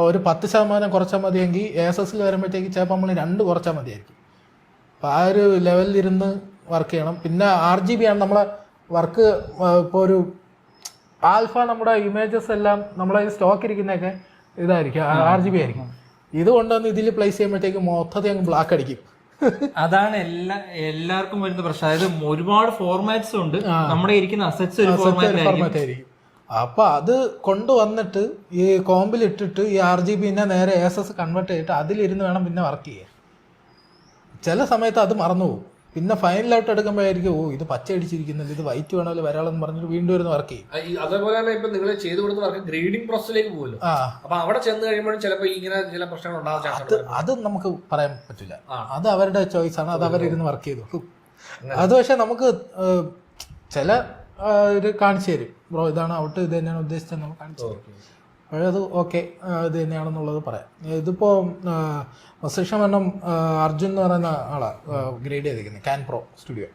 ഒരു 10% കുറച്ചാൽ മതിയെങ്കിൽ ASSൽ വരുമ്പോഴത്തേക്ക് ചിലപ്പോൾ നമ്മൾ 2 കുറച്ചാൽ മതിയായിരിക്കും. അപ്പോൾ ആ ഒരു ലെവലിലിരുന്ന് വർക്ക് ചെയ്യണം. പിന്നെ RGB ആണ് നമ്മളെ വർക്ക്. ഇപ്പോൾ ഒരു ആൽഫ നമ്മുടെ ഇമേജസ് എല്ലാം നമ്മളെ സ്റ്റോക്ക് ഇരിക്കുന്നതൊക്കെ ഇതായിരിക്കും, RGB ആയിരിക്കും. ഇത് കൊണ്ടുവന്ന് ഇതിൽ പ്ലേസ് ചെയ്യുമ്പോഴത്തേക്ക് മൊത്തത്തിൽ അങ്ങ് ബ്ലാക്ക് അടിക്കും. അതാണ് എല്ലാവർക്കും വരുന്ന പ്രശ്നം. അതായത് ഒരുപാട് ഫോർമാറ്റ്സ് ഉണ്ട്, നമ്മുടെ ഇരിക്കുന്ന അസറ്റ്സ് ഒരു ഫോർമാറ്റ് ആയിരിക്കും. അപ്പൊ അത് കൊണ്ടുവന്നിട്ട് ഈ കോമ്പിൽ ഇട്ടിട്ട് ഈ RGBനെ നേരെ ASS കൺവേർട്ട് ചെയ്തിട്ട് അതിലിരുന്ന് വേണം പിന്നെ വർക്ക് ചെയ്യാൻ. ചില സമയത്ത് അത് മറന്നുപോകും. പിന്നെ ഫൈനലായിട്ട് എടുക്കുമ്പോഴായിരിക്കും ഇത് പച്ച അടിച്ചിരിക്കുന്നില്ല, ഇത് വൈറ്റ് വേണമല്ലോ വരാളെന്ന് പറഞ്ഞിട്ട് വീണ്ടും ഇരുന്ന് വർക്ക് ചെയ്യും. അതേപോലെ തന്നെ ഇപ്പൊ നിങ്ങൾ ചെയ്തു കൊടുത്ത വർക്ക് ഗ്രേഡിംഗ് പ്രോസസ്സിലേക്ക് പോകുമല്ലോ. അപ്പൊ അവിടെ ചെന്ന് കഴിയുമ്പോഴും ചിലപ്പോൾ ഇങ്ങനെ ചില പ്രശ്നങ്ങൾ ഉണ്ടാകാൻ അത് നമുക്ക് പറയാൻ പറ്റില്ല. അത് അവരുടെ ചോയ്സ് ആണ്. അത് അവരിരുന്ന് വർക്ക് ചെയ്തു. അത് പക്ഷെ നമുക്ക് ചില ഇത് കാണിച്ചു തരും. ബ്രോ ഇതാണ് ഔട്ട്, ഇത് തന്നെയാണ് ഉദ്ദേശിച്ചത് നമ്മൾ കാണിച്ചു തരും. അത് ഓക്കെ ഇത് തന്നെയാണെന്നുള്ളത് പറയാം. ഇതിപ്പോൾ മസ്തിഷ്കമരണം അർജുൻ എന്ന് പറയുന്ന ആളാണ് ഗ്രേഡ് ചെയ്തിരിക്കുന്നത്, ക്യാൻ പ്രോ സ്റ്റുഡിയോ.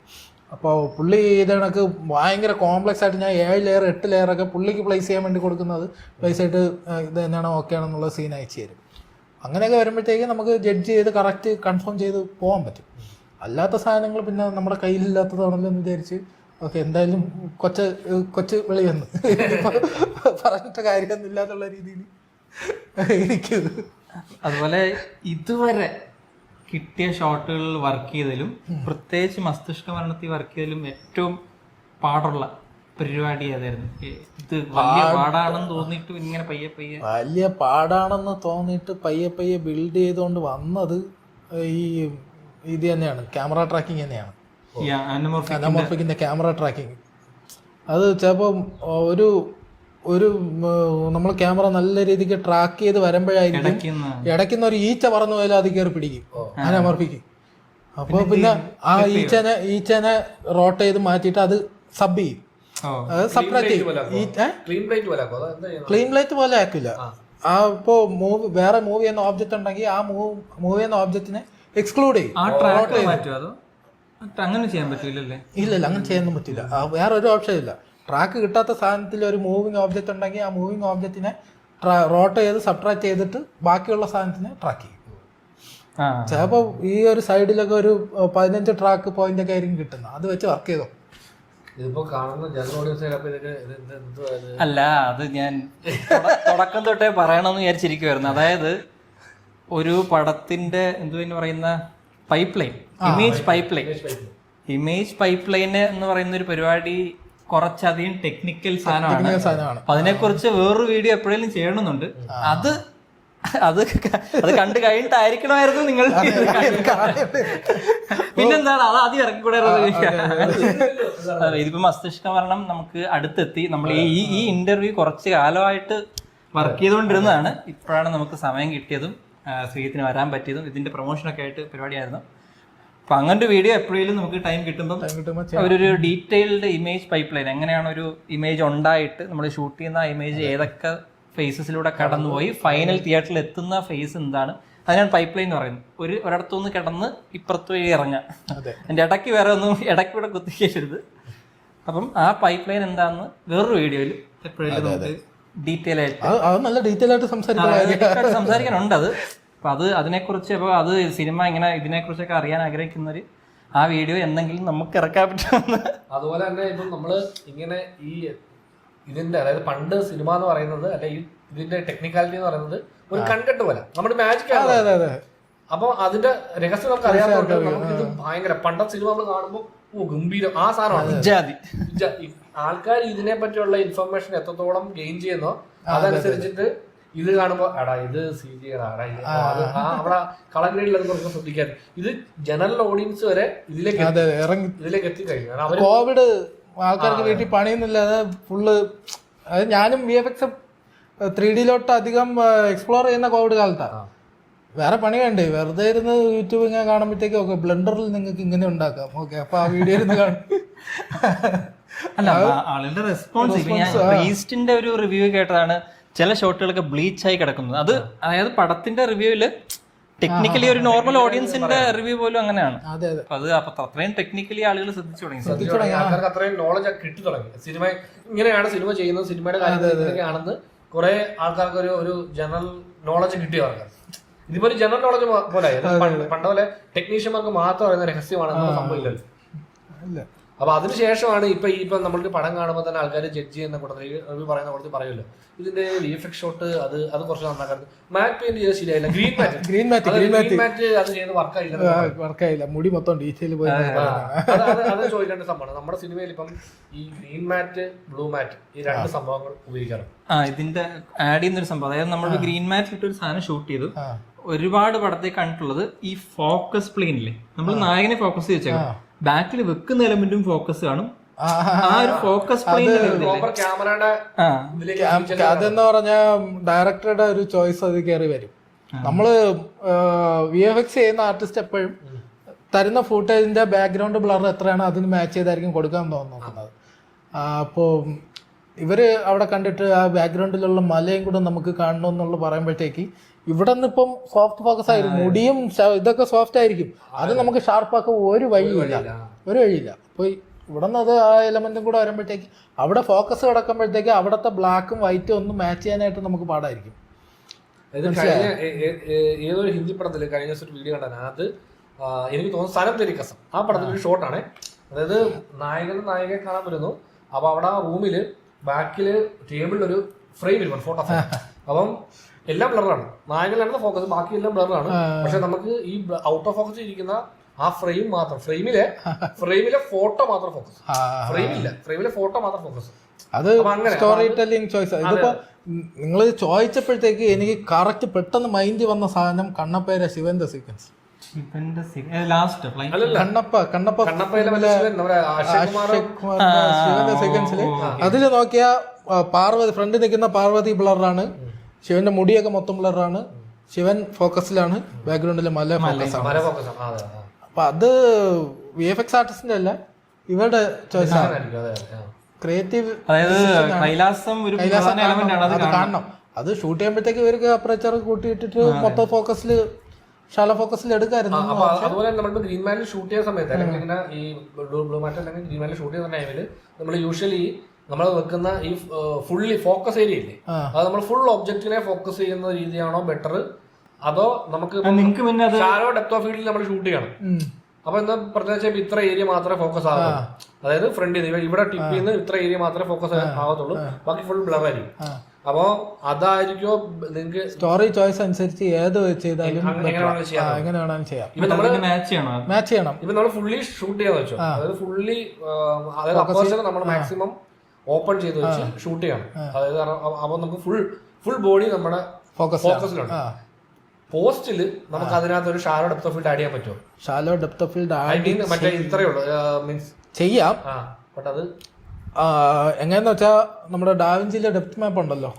അപ്പോൾ പുള്ളി ഇത് കണക്ക് ഭയങ്കര കോംപ്ലക്സ് ആയിട്ട് ഞാൻ 7 ലെയർ 8 ലെയറൊക്കെ പുള്ളിക്ക് പ്ലേസ് ചെയ്യാൻ വേണ്ടി കൊടുക്കുന്നത് പ്ലേസ് ആയിട്ട് ഇത് തന്നെയാണോ ഓക്കെ ആണെന്നുള്ള സീൻ അയച്ചു തരും. അങ്ങനെയൊക്കെ വരുമ്പോഴത്തേക്ക് നമുക്ക് ജഡ്ജ് ചെയ്ത് കറക്റ്റ് കൺഫേം ചെയ്ത് പോകാൻ പറ്റും. അല്ലാത്ത സാധനങ്ങൾ പിന്നെ നമ്മുടെ കയ്യിലില്ലാത്തതാണല്ലോ എന്ന് വിചാരിച്ച് ഓക്കെ എന്തായാലും കൊച്ച് വെളി വന്ന് പറഞ്ഞിട്ട് കാര്യമൊന്നുമില്ല എന്നുള്ള രീതിയിൽ ഇരിക്കും. അതുപോലെ ഇതുവരെ കിട്ടിയ ഷോട്ടുകളിൽ വർക്ക് ചെയ്തതിലും പ്രത്യേകിച്ച് മസ്തിഷ്ക മരണത്തിൽ വർക്ക് ചെയ്തതിലും ഏറ്റവും പാടുള്ള പരിപാടി ഏതായിരുന്നു? ഇത് വലിയ പാടാണെന്ന് തോന്നിയിട്ട് ഇങ്ങനെ വലിയ പാടാണെന്ന് തോന്നിയിട്ട് പയ്യെ ബിൽഡ് ചെയ്തുകൊണ്ട് വന്നത് ഈ ഇത് തന്നെയാണ്, ക്യാമറ ട്രാക്കിങ് തന്നെയാണ്. അനമോർഫിക്കിന്റെ ക്യാമറ ട്രാക്കിങ് അത് ചിലപ്പോൾ ഒരു നമ്മൾ ക്യാമറ നല്ല രീതിക്ക് ട്രാക്ക് ചെയ്ത് വരുമ്പോഴായിരിക്കും ഇടയ്ക്കുന്ന ഒരു ഈച്ച പറന്നു പോയാലും അത് കയറി പിടിക്കും അനമോർഫിക്ക്. അപ്പോൾ പിന്നെ ആ ഈച്ചനെ റോട്ട് ചെയ്ത് മാറ്റിയിട്ട് അത് സബ് ചെയ്യും, സെപ്പറേറ്റ് ചെയ്യും. ക്ലീൻ പ്ലേറ്റ് പോലെ ആക്കില്ല. ആ ഇപ്പോൾ വേറെ മൂവ് ചെയ്യുന്ന ഓബ്ജക്റ്റ് ഉണ്ടെങ്കിൽ ആ മൂവ് ചെയ്യുന്ന ഓബ്ജക്റ്റിനെ എക്സ്ക്ലൂഡ് ചെയ്യും. അങ്ങനെ ചെയ്യാൻ പറ്റില്ലല്ലേ? ഇല്ല അങ്ങനെ ചെയ്യാനൊന്നും പറ്റില്ല. വേറെ ഒരു ഓപ്ഷൻ ഇല്ല. ട്രാക്ക് കിട്ടാത്ത സാധനത്തിൽ ഒരു മൂവിങ് ഓബ്ജക്റ്റ് ഉണ്ടെങ്കിൽ ആ മൂവിങ് ഓബ്ജക്റ്റിനെ റോട്ട് ചെയ്ത് സബ്ട്രാക്ട് ചെയ്തിട്ട് ബാക്കിയുള്ള സാധനത്തിനെ ട്രാക്ക് ചെയ്യും. ചിലപ്പോൾ ഈ ഒരു സൈഡിലൊക്കെ ഒരു 15 ട്രാക്ക് പോയിന്റ് ഒക്കെ ആയിരിക്കും കിട്ടുന്നത്. അത് വെച്ച് വർക്ക് ചെയ്തോ. അല്ല, അത് ഞാൻ തുടക്കം തൊട്ടേ പറയണമെന്ന് വിചാരിച്ചിരിക്കുവായിരുന്നു. അതായത് ഒരു പടത്തിന്റെ എന്തുവെന്ന് പറയുന്ന pipe line, image pipe line എന്ന് പറയുന്ന ഒരു പരിപാടി കുറച്ചധികം ടെക്നിക്കൽ സാധനമാണ്. അപ്പൊ അതിനെക്കുറിച്ച് വേറൊരു വീഡിയോ എപ്പോഴേലും ചെയ്യണമെന്നുണ്ട്. അത് കണ്ടു കഴിഞ്ഞിട്ടായിരിക്കണമായിരുന്നു നിങ്ങൾ. പിന്നെന്താണ് അത് ആദ്യം ഇറക്കിക്കൂടെ? ഇതിപ്പോ മസ്തിഷ്ക മരണം നമുക്ക് അടുത്തെത്തി. നമ്മൾ ഈ ഇന്റർവ്യൂ കുറച്ച് കാലമായിട്ട് വർക്ക് ചെയ്തുകൊണ്ടിരുന്നതാണ്. ഇപ്പോഴാണ് നമുക്ക് സമയം കിട്ടിയതും ശ്രീജിത്തിന് വരാൻ പറ്റിയതും. ഇതിന്റെ പ്രൊമോഷനൊക്കെ ആയിട്ട് പരിപാടിയായിരുന്നു. അപ്പൊ അങ്ങനെ ഒരു വീഡിയോ എപ്പോഴും നമുക്ക് ടൈം കിട്ടുമ്പോൾ കിട്ടുമ്പോ അവരൊരു ഡീറ്റെയിൽഡ് ഇമേജ് പൈപ്പ് ലൈൻ, എങ്ങനെയാണ് ഒരു ഇമേജ് ഉണ്ടായിട്ട് നമ്മൾ ഷൂട്ട് ചെയ്യുന്ന ആ ഇമേജ് ഏതൊക്കെ ഫേസസിലൂടെ കടന്നുപോയി ഫൈനൽ തിയേറ്ററിൽ എത്തുന്ന ഫേസ് എന്താണ്, അതിനാണ് പൈപ്പ് ലൈൻ എന്ന് പറയുന്നത്. ഒരിടത്തുനിന്ന് കിടന്ന് ഇപ്പുറത്ത് വഴി ഇറങ്ങാം, എൻ്റെ ഇടയ്ക്ക് വേറെ ഒന്നും ഇടയ്ക്ക് കൂടെ കുത്തിക്കരുത്. അപ്പം ആ പൈപ്പ് ലൈൻ എന്താണെന്ന് വേറൊരു വീഡിയോയിൽ എപ്പോഴും നമുക്ക് ഡീറ്റെയിൽ ആയിട്ട് നല്ല ഡീറ്റെയിൽ ആയിട്ട് സംസാരിക്കാനുണ്ട്. അത് അതിനെക്കുറിച്ച് അപ്പോൾ അത് സിനിമ ഇങ്ങനെ ഇതിനെക്കുറിച്ചൊക്കെ അറിയാൻ ആഗ്രഹിക്കുന്നവര് ആ വീഡിയോ എന്തെങ്കിലും നമുക്ക് ഇറക്കാൻ പറ്റുമെന്ന്. അതുപോലെ തന്നെ ഇപ്പം നമ്മള് ഇങ്ങനെ ഈ ഇതിന്റെ അതായത് പണ്ട് സിനിമ എന്ന് പറയുന്നത് അല്ലെ ഇതിന്റെ ടെക്നിക്കാലിറ്റി എന്ന് പറയുന്നത് ഒരു കണ്ടന്റ് പോലെ നമ്മുടെ മാജിക് ആണ്. അപ്പൊ അതിന്റെ രഹസ്യം നമുക്ക് അറിയാത്തതുകൊണ്ട് നമുക്ക് ഇത് ഭയങ്കര പണ്ടത്തെ സിനിമ നമ്മൾ കാണുമ്പോൾ ഗംഭീരം ആ സാധനമാണ്. ആൾക്കാർ ഇതിനെ പറ്റിയുള്ള ഇൻഫർമേഷൻ എത്രത്തോളം ഗെയിൻ ചെയ്യുന്നോ അതനുസരിച്ചിട്ട് ഇത് കാണുമ്പോ എടാ ഇത് CG അവിടെ കളർ ഗ്രേഡിൽ അത് കുറച്ച് ശ്രദ്ധിക്കാൻ. ഇത് ജനറൽ ഓഡിയൻസ് വരെ ഇതിലേക്ക് എത്തിക്കഴിഞ്ഞു. കോവിഡ് ആൾക്കാർക്ക് വീട്ടിൽ പണിയൊന്നുമില്ലാതെ ഫുള്ള് ഞാനും VFX 3Dയിലോട്ട് അധികം എക്സ്പ്ലോർ ചെയ്യുന്ന കോവിഡ് കാലത്താണ്. വേറെ പണി വേണ്ടേ, വെറുതെ ഇരുന്ന് യൂട്യൂബ് ഇങ്ങനെ കാണുമ്പോഴത്തേക്കും ഓക്കെ ബ്ലെൻഡറിൽ നിങ്ങൾക്ക് ഇങ്ങനെ ഉണ്ടാക്കാം, ഓക്കെ അപ്പൊ ആ വീഡിയോ ഇരുന്ന് കാണും. അല്ല ആളുടെ റെസ്പോൺസ് ഈസ്റ്റിന്റെ ഒരു റിവ്യൂ കേട്ടതാണ്, ചില ഷോട്ടുകളൊക്കെ ബ്ലീച്ച് ആയി കിടക്കുന്നത്. അത് അതായത് പടത്തിന്റെ റിവ്യൂവില് ടെക്നിക്കലി ഒരു നോർമൽ ഓഡിയൻസിന്റെ റിവ്യൂ പോലും അങ്ങനെയാണ്. അത് അപ്പൊ അത്രയും ടെക്നിക്കലി ആളുകൾ ശ്രദ്ധിച്ചു തുടങ്ങി, ആൾക്കാർക്ക് അത്രയും നോളജ് കിട്ടി തുടങ്ങി. സിനിമ ഇങ്ങനെയാണ് സിനിമ ചെയ്യുന്നത്, സിനിമയുടെ കാര്യങ്ങളൊക്കെയാണെന്ന് കുറെ ആൾക്കാർക്ക് ഒരു ജനറൽ നോളജ് കിട്ടിയ ആൾക്കാർ. ഇതിപ്പോ ഒരു ജനറൽ നോളജ് പോലെ പണ്ട് പോലെ ടെക്നീഷ്യന്മാർക്ക് മാത്രം അറിയുന്ന രഹസ്യമാണ് സംഭവിക്കുന്നത്. അപ്പൊ അതിനുശേഷമാണ് ഇപ്പൊ നമ്മൾക്ക് പടം കാണുമ്പോൾ തന്നെ ആൾക്കാർ ജഡ്ജ് ചെയ്യുന്ന കൂട്ടത്തിൽ റിവ്യൂ പറയുന്ന കൂട്ടത്തിൽ പറയുമല്ലോ ഇതിന്റെ VFX ഷോട്ട് അത് കുറച്ച് നന്നാക്കാറുണ്ട്, മാറ്റ് പെയിന്റ് ചെയ്ത് ശരിയായില്ല, ഗ്രീൻ മാറ്റ് അത് ചെയ്ത് വർക്കായില്ല, മുടി മൊത്തം ഡീറ്റെയിൽ പോയി. അത് ചോദിക്കേണ്ട സംഭവമാണ്. നമ്മുടെ സിനിമയിൽ ഇപ്പം ഈ ഗ്രീൻ മാറ്റ് ബ്ലൂ മാറ്റ് ഈ രണ്ട് സംഭവങ്ങൾ ഉപയോഗിക്കാറുണ്ട്. ഇതിന്റെ ആഡ് ചെയ്യുന്ന ഒരു സംഭവം, അതായത് നമ്മൾ ഗ്രീൻ മാറ്റ് ഇട്ട് ഒരു സാധനം ഷൂട്ട് ചെയ്തു. ഒരുപാട് പടത്തിൽ കണ്ടിട്ടുള്ളത് ഈ ഫോക്കസ് പ്ലെയിനില്ലേ, നമ്മൾ നായകനെ ഫോക്കസ് ചെയ്ത് വെച്ചേക്കാം, ബാക്കിൽ വെക്കുന്ന എലമെന്റും ഫോക്കസ് കാണും. ആ ഒരു ഫോക്കസ് അതെന്ന് പറഞ്ഞ ഡയറക്ടറുടെ ഒരു ചോയ്സ് അത് കയറി വരും. നമ്മള് VFX ചെയ്യുന്ന ആർട്ടിസ്റ്റ് എപ്പോഴും തരുന്ന ഫുട്ടേജിന്റെ ബാക്ക്ഗ്രൗണ്ട് ബ്ലർ എത്രയാണ് അതിന് മാച്ച് ചെയ്തായിരിക്കും കൊടുക്കാൻ നോക്കുന്നത്. അപ്പോൾ ഇവര് അവിടെ കണ്ടിട്ട് ആ ബാക്ക്ഗ്രൗണ്ടിലുള്ള മലയും കൂടെ നമുക്ക് കാണണമെന്നുള്ള പറയുമ്പോഴത്തേക്ക് ഇവിടെ നിന്ന് ഇപ്പം സോഫ്റ്റ് ഫോക്കസ് ആയിരിക്കും, മുടിയും ഇതൊക്കെ സോഫ്റ്റ് ആയിരിക്കും, അത് നമുക്ക് ഷാർപ്പാക്കാൻ ഒരു വഴിയില്ല. അപ്പോൾ ഇവിടെ നിന്ന് അത് ആ എലമെന്റും കൂടെ വരുമ്പോഴത്തേക്ക് അവിടെ ഫോക്കസ് കിടക്കുമ്പോഴത്തേക്ക് അവിടുത്തെ ബ്ലാക്കും വൈറ്റും ഒന്നും മാച്ച് ചെയ്യാനായിട്ട് നമുക്ക് പാടായിരിക്കും. ഏതൊരു ഹിന്ദി പടത്തില് കഴിഞ്ഞ ദിവസം ഒരു വീഡിയോ കണ്ടാണ്, അത് എനിക്ക് തോന്നുന്നു സനം തെരി കസം, ആ പടത്തിലൊരു ഷോട്ടാണ്. അതായത് നായകനും നായികയെ കാണാൻ വരുന്നു, അപ്പൊ അവിടെ ആ റൂമില് ബാക്കില് ടേബിളിൽ ഒരു ഫ്രെയിം ഇരിക്കണം, ഫോട്ടോ ഫ്രെയിം. അപ്പം എല്ലാം ബ്ലറാണ്, നായകനാണ് ഫോക്കസ്, ബാക്കി എല്ലാം ബ്ലറാണ്. പക്ഷെ നമുക്ക് ഈ ഔട്ട് ഓഫ് ഫോക്കസ് ഇരിക്കുന്ന ആ ഫ്രെയിം മാത്രം, ഫ്രെയിമിലെ ഫോട്ടോ മാത്രം ഫോക്കസ്, ഫ്രെയിമിലെ ഫോട്ടോ മാത്രം ഫോക്കസ്. അത് സ്റ്റോറി ടെല്ലിംഗ് ചോയ്സ്. ഇതിപ്പോ നിങ്ങൾ ചോദിച്ചപ്പോഴത്തേക്ക് എനിക്ക് കറക്റ്റ് പെട്ടെന്ന് മൈൻഡ് വന്ന സാധനം കണ്ണപ്പയുടെ ശിവന്റെ സീക്വൻസ്. ശിവന്റെ സീക്വൻസില് അതില് നോക്കിയ പാർവതി ഫ്രണ്ടിൽ നിൽക്കുന്ന പാർവതി ബ്ലറാണ്, ശിവന്റെ മുടിയൊക്കെ മൊത്തം ബ്ലറാണ്, ശിവൻ ഫോക്കസിലാണ്, ബാക്ക്ഗ്രൗണ്ടില് മല ഫോക്കസാണ്. അപ്പൊ അത് VFX ആർട്ടിസ്റ്റിന്റെ അല്ല, ഇവരുടെ ചോയ്സ് ആണ്. ക്രിയേറ്റീവ് അത് കാണണം. അത് ഷൂട്ട് ചെയ്യുമ്പോഴത്തേക്ക് ഇവർക്ക് അപ്പറേച്ചർ കൂട്ടിയിട്ടിട്ട് മൊത്തം ഫോക്കസിൽ ഷാലോ ഫോക്കസിൽ എടുക്കായിരുന്നു. അതുപോലെ നമ്മൾ ഗ്രീൻ മാനിൽ ഷൂട്ട് ചെയ്യുന്ന സമയത്ത് അല്ലെങ്കിൽ ഇങ്ങനെ ഈ ബ്ലൂ മാറ്റ് അല്ലെങ്കിൽ ഗ്രീൻ മാനിൽ ഷൂട്ട് ചെയ്യുന്ന ടൈമിൽ നമ്മൾ യൂഷ്വലി നമ്മൾ വെക്കുന്ന ഈ ഫുള്ളി ഫോക്കസ് ഏരിയ ഇല്ലേ, അത് നമ്മൾ ഫുൾ ഒബ്ജക്റ്റിനെ ഫോക്കസ് ചെയ്യുന്ന രീതിയാണോ ബെറ്റർ, അതോ നമുക്ക് ഷാലോ ഡെപ്ത് ഓഫ് ഫീൽഡിൽ നമ്മൾ ഷൂട്ട് ചെയ്യണം? അപ്പൊ എന്താ പ്രത്യേകിച്ച് ഇത്ര ഏരിയ മാത്രമേ ഫോക്കസ് ആകത്തുള്ളൂ, അതായത് ഫ്രണ്ടിൽ നിന്ന് ഇവിടെ ടിപ്പിൽ നിന്ന് ഇത്ര ഏരിയ മാത്രമേ ഫോക്കസ് ആകത്തുള്ളൂ, ബാക്കി ഫുൾ ബ്ലർ ആയിരിക്കും. അപ്പൊ അതായിരിക്കോ നിങ്ങൾക്ക് സ്റ്റോറി ചോയ്സ് അനുസരിച്ച് ഏത് ചെയ്താലും എങ്ങനെ വേണമെങ്കിലും ചെയ്യാം. മാച്ച് ചെയ്യണം. ഇപ്പൊ നമ്മൾ ഫുള്ളി ഷൂട്ട് ചെയ്യാന്ന് വെച്ചോ, അതായത് ഫുള്ളി അതായത് അപ്പോസിറ്റ് നമ്മൾ മാക്സിമം ഓപ്പൺ ചെയ്ത് വെച്ച് ഷൂട്ട് ചെയ്യണം. അതായത് അപ്പൊ നമുക്ക് ഫുൾ ബോഡി നമ്മുടെ ഫോക്കസിലുണ്ട്. പോസ്റ്റില് നമുക്ക് അതിനകത്ത് ഒരു shallow depth of field add ചെയ്യാൻ പറ്റുമോ? ഷാലോ ഡെപ്ത് ഓഫ് ഫീൽഡ് മറ്റേ ഇത്രയേ ഉള്ളൂ, മീൻസ് ചെയ്യാം, ബട്ട് അത് എങ്ങനെയാന്ന് വെച്ചാൽ നമ്മുടെ ഡാവിഞ്ചിയിലെ ഡെപ്ത് മാപ്പ് ഉണ്ടല്ലോ,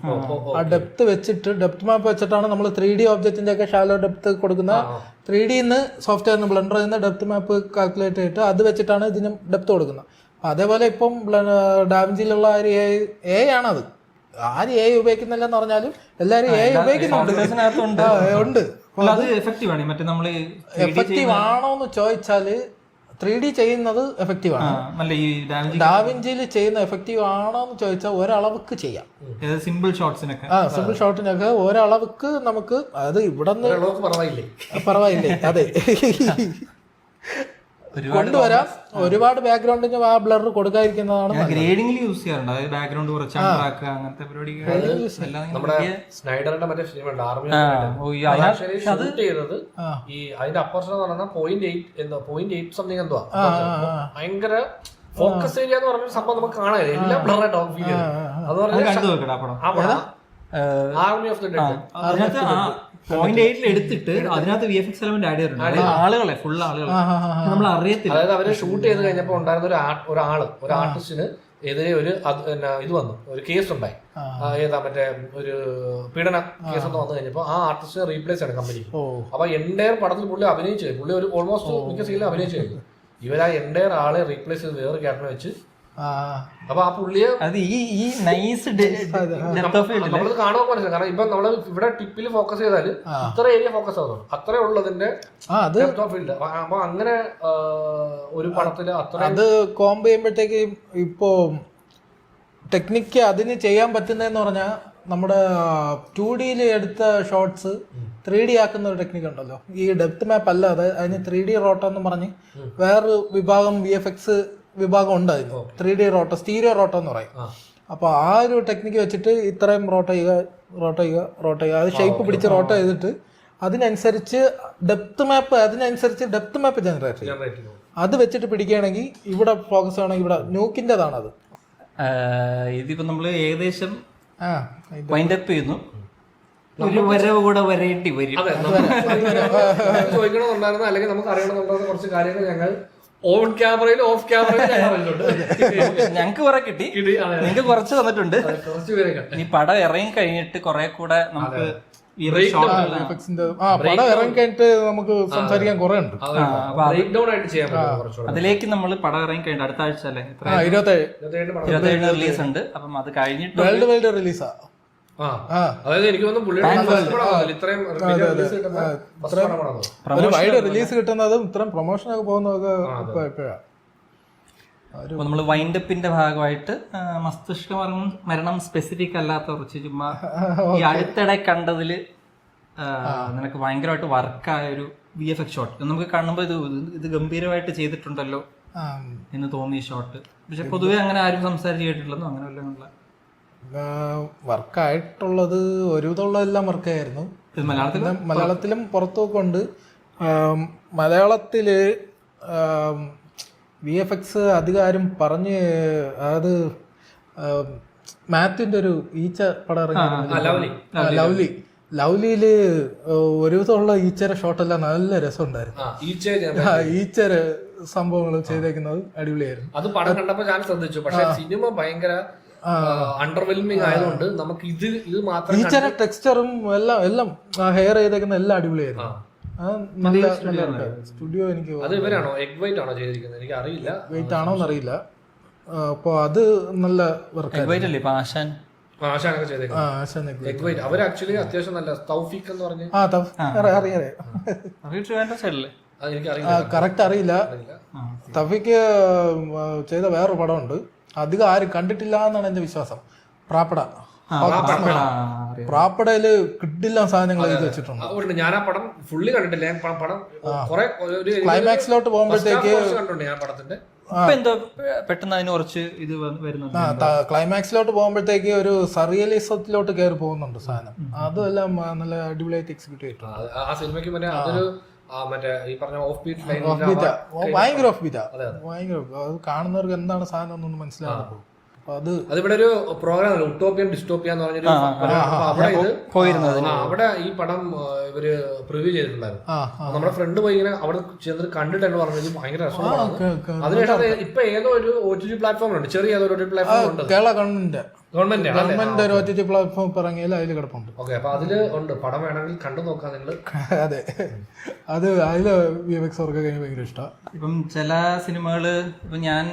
ആ ഡെപ്ത് വെച്ചിട്ടാണ് നമ്മൾ 3D ഓബ്ജക്റ്റിന്റെ ഒക്കെ ഷാലോ ഡെപ്ത് കൊടുക്കുന്ന 3Dന്ന് സോഫ്റ്റ്വെയറിന് ബ്ലെൻഡറിൽ നിന്ന് ഡെപ്ത് മാപ്പ് കാൽക്കുലേറ്റ് ചെയ്തിട്ട് അത് വെച്ചിട്ടാണ് ഇതിന് ഡെപ്ത് കൊടുക്കുന്നത്. അതേപോലെ ഇപ്പം ഡാവിഞ്ചിയിലുള്ള എ ആണത്. ആരും എ ഉപയോഗിക്കുന്നില്ലെന്ന് പറഞ്ഞാലും എല്ലാവരും എ ഉപയോഗിക്കുന്നുണ്ട്. ഉണ്ട്. എഫക്റ്റീവ് ആണോന്ന് ചോദിച്ചാല് 3D ചെയ്യുന്നത് എഫക്റ്റീവ് ആണ്. ഡാവിഞ്ചിയിൽ ചെയ്യുന്ന എഫക്റ്റീവ് ആണോന്ന് ചോദിച്ചാൽ ഒരളവുക്ക് ചെയ്യാം. സിമ്പിൾ ഷോട്ട്സിനൊക്കെ സിമ്പിൾ ഷോട്ടിനൊക്കെ ഒരളവുക്ക് നമുക്ക് അത് ഇവിടെ പറവായില്ലേ. അതെ, കൊണ്ടുവരാം. ഒരുപാട് ബാക്ക്ഗ്രൗണ്ടിന് ആ ബ്ലർ കൊടുക്കാതിരിക്കുന്നതാണ്. ഗ്രേഡിംഗിൽ യൂസ് ചെയ്യാറുണ്ട്. അതായത് ബാക്ക്ഗ്രൗണ്ട് കുറച്ച് അങ്ങനത്തെ പരിപാടി. നമ്മുടെ സ്നൈഡറിന്റെ മറ്റേ ഫിലിമുണ്ട് ആർമി, ഷൂട്ട് ചെയ്തത് ഈ അതിന്റെ അപ്പർഷൻ എന്ന് പറഞ്ഞാൽ 0.8 സംതിങ് എന്തോ ഭയങ്കര ഫോക്കസ് ഏരിയ എന്ന് പറഞ്ഞ സംഭവം നമുക്ക് കാണാനില്ല. എല്ലാം ബ്ലറായിട്ട് ഫീൽ ചെയ്തു. അത് പറഞ്ഞാൽ ആർമി ഓഫ് ദി ഡെഡ് 0.8 എടുത്തിട്ട് അതിനകത്ത് VFX എലമെന്റ് ആഡ് ചെയ്തിട്ടുണ്ട്. അതായത് ആളുകളെ ഫുൾ ആളുകളെ നമ്മൾ അറിയത്തില്ല. അതായത് അവര് ഷൂട്ട് ചെയ്ത് കഴിഞ്ഞപ്പോൾ ഉണ്ടായിരുന്ന ഒരു ആർട്ടിസ്റ്റിന് എതിരെ ഒരു ഇത് വന്നു, ഒരു കേസ് ഉണ്ടായി. ഏതാ മറ്റേ ഒരു പീഡന കേസ് എന്ന് വന്നു കഴിഞ്ഞപ്പോൾ ആ ആർട്ടിസ്റ്റിനെ റീപ്ലേസ് ആണ് കമ്പനി. അപ്പൊ എൻഡയർ പടത്തിൽ പുള്ളി അഭിനയിച്ചു, പുള്ളി ഒരു ഓൾമോസ്റ്റ് മിക്ക സീനിലും അഭിനയിച്ചു. ഇവരാ എൻഡയർ ആളെ റീപ്ലേസ് ചെയ്ത് വേറെ ക്യാരക്ടറെ വെച്ച് അപ്പൊ ആ പുള്ളിയെ നമ്മളത് കാണുമ്പോൾ മനസ്സിലായി. കാരണം ഇപ്പൊ നമ്മള് ഇവിടെ ടിപ്പിൽ ഫോക്കസ് ചെയ്താല് ഇത്ര ഏരിയ ഫോക്കസ് ആവുന്നു, അത്ര ഉള്ളതിന്റെ ഫീൽഡ്. അപ്പൊ അങ്ങനെ ഒരു പടത്തില് അത്ര അത് കോംബ് ചെയ്യുമ്പോഴത്തേക്ക് ഇപ്പോ ടെക്നിക്ക് അതിന് ചെയ്യാൻ പറ്റുന്നതെന്ന് പറഞ്ഞാൽ നമ്മുടെ 2Dയിൽ എടുത്ത ഷോട്ട്സ് 3D ആക്കുന്ന ഒരു ടെക്നിക്ക് ഉണ്ടല്ലോ. ഈ ഡെപ്ത് മാപ്പ് അല്ലാതെ അതിന് 3D റോട്ടോ എന്ന് പറഞ്ഞ് വേറൊരു വിഭാഗം VFX വിഭാഗം ഉണ്ട് അതിന്. 3D റോട്ടോ, സ്റ്റീരിയോ റോട്ടോ എന്ന് പറയും. അപ്പൊ ആ ഒരു ടെക്നിക്ക് വെച്ചിട്ട് ഇത്രയും റോട്ടോ ചെയ്യുക അത് ഷേപ്പ് പിടിച്ച് റോട്ടോ ചെയ്തിട്ട് അതിനനുസരിച്ച് ഡെപ്ത് മാപ്പ് ജനറേറ്റ് ചെയ്യും. അത് വെച്ചിട്ട് പിടിക്കുകയാണെങ്കിൽ ഇവിടെ ഫോക്കസ് ആണെങ്കിൽ ഇവിടെ ന്യൂക്കിൻ്റെതാണ് അത്. ഇതിപ്പോ നമ്മള് ഏകദേശം വൈൻഡ് അപ്പ് ചെയ്യുന്നു. ഒരു വരവ് കൂടെ വരേണ്ടി വരും. ചോദിക്കണമെന്നുണ്ടായിരുന്നു, അല്ലെങ്കിൽ നമുക്ക് അറിയണമെന്നുണ്ടായിരുന്ന കുറച്ച് കാര്യങ്ങൾ ഞങ്ങൾ ഓൺ ക്യാമറയിലും ഓഫ് ക്യാമറയിലും ഞങ്ങക്ക് കുറെ കിട്ടി, നിങ്ങൾക്ക് കുറച്ച് തന്നിട്ടുണ്ട്. ഈ പടം ഇറങ്ങി കഴിഞ്ഞിട്ട് കുറെ കൂടെ നമുക്ക് പടം ഇറങ്ങി കഴിഞ്ഞിട്ട് നമുക്ക് സംസാരിക്കാൻ കുറെ ഉണ്ട്. അതിലേക്ക് നമ്മൾ പടം ഇറങ്ങി കഴിഞ്ഞിട്ട് അടുത്ത ആഴ്ച അല്ലേ 27 റിലീസ് ഉണ്ട്. അപ്പം അത് കഴിഞ്ഞിട്ട് വേൾഡ് റിലീസാ. അതായത് എനിക്ക് വൈഡ് റിലീസ് കിട്ടുന്നതും ഇത്രയും പ്രൊമോഷൻ ഒക്കെ പോകുന്നതൊക്കെ നമ്മള് വൈൻഡപ്പിന്റെ ഭാഗമായിട്ട് മസ്തിഷ്ക മരണം സ്പെസിഫിക് അല്ലാത്ത കുറച്ച് ചുമ്മാ ഈ അടുത്തിടെ കണ്ടതില് നിനക്ക് ഭയങ്കരമായിട്ട് വർക്കായ ഒരു VFX ഷോട്ട് നമുക്ക് കാണുമ്പോൾ ഇത് ഗംഭീരമായിട്ട് ചെയ്തിട്ടുണ്ടല്ലോ എന്ന് തോന്നിയ ഷോട്ട്. പക്ഷെ പൊതുവെ അങ്ങനെ ആരും സംസാരിച്ച് കേട്ടിട്ടില്ലെന്നോ അങ്ങനെ വല്ല വർക്കായിട്ടുള്ളത് ഒരുവിധമുള്ളതെല്ലാം വർക്കായിരുന്നു. മലയാളത്തിലും പുറത്തൊക്കെ ഉണ്ട്. മലയാളത്തില് VFX അധികം ആരും പറഞ്ഞ് അത് മാത്യുവിന്റെ ഒരു ഈച്ച പടം ഇറങ്ങി ലവ്ലിയില് ഒരുവിധമുള്ള ഈച്ചര ഷോട്ടെല്ലാം നല്ല രസമുണ്ടായിരുന്നു. ഈച്ചര സംഭവങ്ങൾ ചെയ്തേക്കുന്നത് അടിപൊളിയായിരുന്നു. അത് പടം കണ്ടപ്പോ ഞാൻ ശ്രദ്ധിച്ചു. പക്ഷെ സിനിമ ഭയങ്കര അണ്ടർവെൽമിംഗ് ആയതുകൊണ്ട് നമുക്ക് ഇത് മാത്രം ഈച്ചര ടെക്സ്ചറും എല്ലാം ഹെയർ ചെയ്തേക്കുന്ന എല്ലാം അടിപൊളിയായിരുന്നു. സ്റ്റുഡിയോ എനിക്ക് അത് ഇവരാണോ എഗ് വൈറ്റ് ആണോ ചെയ്തിരിക്കുന്നത് എനിക്ക് അറിയില്ല. വെയിറ്റ് ആണോന്ന് അറിയില്ല. അപ്പൊ അത് നല്ല ആശാനൊക്കെ ചെയ്തേക്കുന്നത് എഗ് വൈറ്റ്. അവർ ആക്ച്വലി അത്യാവശ്യം നല്ല തൗഫീഖ് എന്ന് പറഞ്ഞ് കറക്റ്റ് അറിയില്ല. തൗഫീഖ് ചെയ്ത വേറൊരു പടമുണ്ട്, അധികം ആരും കണ്ടിട്ടില്ല എന്നാണ് എന്റെ വിശ്വാസം. പ്രാപ്പടയില് കിട്ടില്ല സാധനങ്ങൾ എഴുതി വെച്ചിട്ടുണ്ട്. ഞാൻ ആ പടം ഫുള്ളി കണ്ടിട്ടില്ല. ഞാൻ പടം ക്ലൈമാക്സിലോട്ട് പോകുമ്പോഴത്തേക്ക് ഞാൻ പടത്തിന്റെ പെട്ടെന്ന് അതിന് കുറച്ച് ഇത് വരുന്നുണ്ട്. ക്ലൈമാക്സിലോട്ട് പോകുമ്പോഴത്തേക്ക് ഒരു സറിയലിസത്തിലോട്ട് കയറി പോകുന്നുണ്ട് സാധനം. അതെല്ലാം നല്ല അടിപൊളിയായിട്ട് എക്സിക്യൂട്ട് ചെയ്തിട്ടുണ്ട്. ആ സിനിമയ്ക്ക് മുന്നേ അതൊരു മറ്റേ ഈ പറഞ്ഞ ഓഫ് ബീറ്റ് ഭയങ്കര ഓഫ് ബീറ്റാ. ഭയങ്കര അത് കാണുന്നവർക്ക് എന്താണ് സാധനം എന്നൊന്നും മനസ്സിലാകും. അപ്പോൾ അത് അതിവിടെ ഒരു പ്രോഗ്രാം ഉട്ടോപ്പിയൻ ഡിസ്റ്റോപ്പിയ എന്ന് പറഞ്ഞൊരു അപ്പൊ അവിടെ ഇത് അവിടെ ഈ പടം ഇവര് പ്രിവ്യൂ ചെയ്തിട്ടുണ്ടായിരുന്നു. നമ്മുടെ ഫ്രണ്ട് പോയി ഇങ്ങനെ അവിടെ ചെന്ന് കണ്ടിട്ടാണ് പറഞ്ഞത് ഭയങ്കര രസമാണ്. അതിനുശേഷം ഇപ്പൊ ഏതോ ഒരു OTT പ്ലാറ്റ്ഫോമിലുണ്ട്, ചെറിയ ഏതോ ഒരു പ്ലാറ്റ്ഫോം ഉണ്ട്, കേരള ഗവൺമെന്റ് ഗവൺമെന്റ് ഒരു OTT പ്ലാറ്റ്ഫോം ഇറങ്ങിയാൽ അതിൽ കിടപ്പുണ്ട്. ഓക്കെ, അപ്പൊ അതില് ഉണ്ട്, പടം വേണമെങ്കിൽ കണ്ടു നോക്കാം നിങ്ങൾ. അതെ, അത് അതില് VFX വർക്ക് ഭയങ്കര ഇഷ്ടമാണ്. ഇപ്പം ചില സിനിമകള് ഇപ്പം ഞാൻ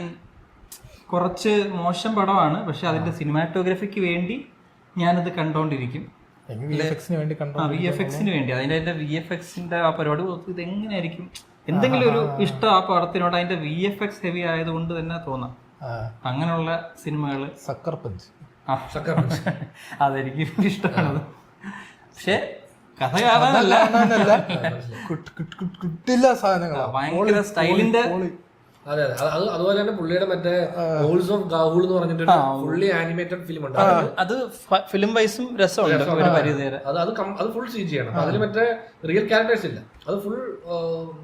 കുറച്ച് മോശം പടമാണ്, പക്ഷെ അതിന്റെ സിനിമാറ്റോഗ്രഫിക്ക് വേണ്ടി ഞാനത് കണ്ടോണ്ടിരിക്കും. VFXന് വേണ്ടി VFXന് വേണ്ടി അതിന്റെ VFXന്റെ ആ പരിപാടി ഇത് എങ്ങനെയായിരിക്കും, എന്തെങ്കിലും ഒരു ഇഷ്ടം ആ പടത്തിനോട് അതിന്റെ VFX ഹെവി ആയതുകൊണ്ട് തന്നെ തോന്നാം. അങ്ങനെയുള്ള സിനിമകള് സക്കർ പഞ്ച് അതെനിക്ക് ഇഷ്ടമാണ്. പക്ഷെ കഥ കാണാനല്ല, കിട്ടില്ല സാധനങ്ങൾ, ഭയങ്കര സ്റ്റൈലിന്റെ. അതെ അതെ, അതുപോലെ തന്നെ പുള്ളിയുടെ മറ്റേ ഹോൾസ് ഓഫ് ഗാഹുൾ എന്ന് പറഞ്ഞിട്ട് ഫുള്ളി ആനിമേറ്റഡ് ഫിലിം ഉണ്ട്. അത് ഫിലിം വൈസും രസമുണ്ട് ഒരു പരിധി വരെ. അത് ഫുൾ CG ആണ്. അതിൽ മറ്റേ റിയൽ ക്യാരക്ടേഴ്സ് ഇല്ല, അത് ഫുൾ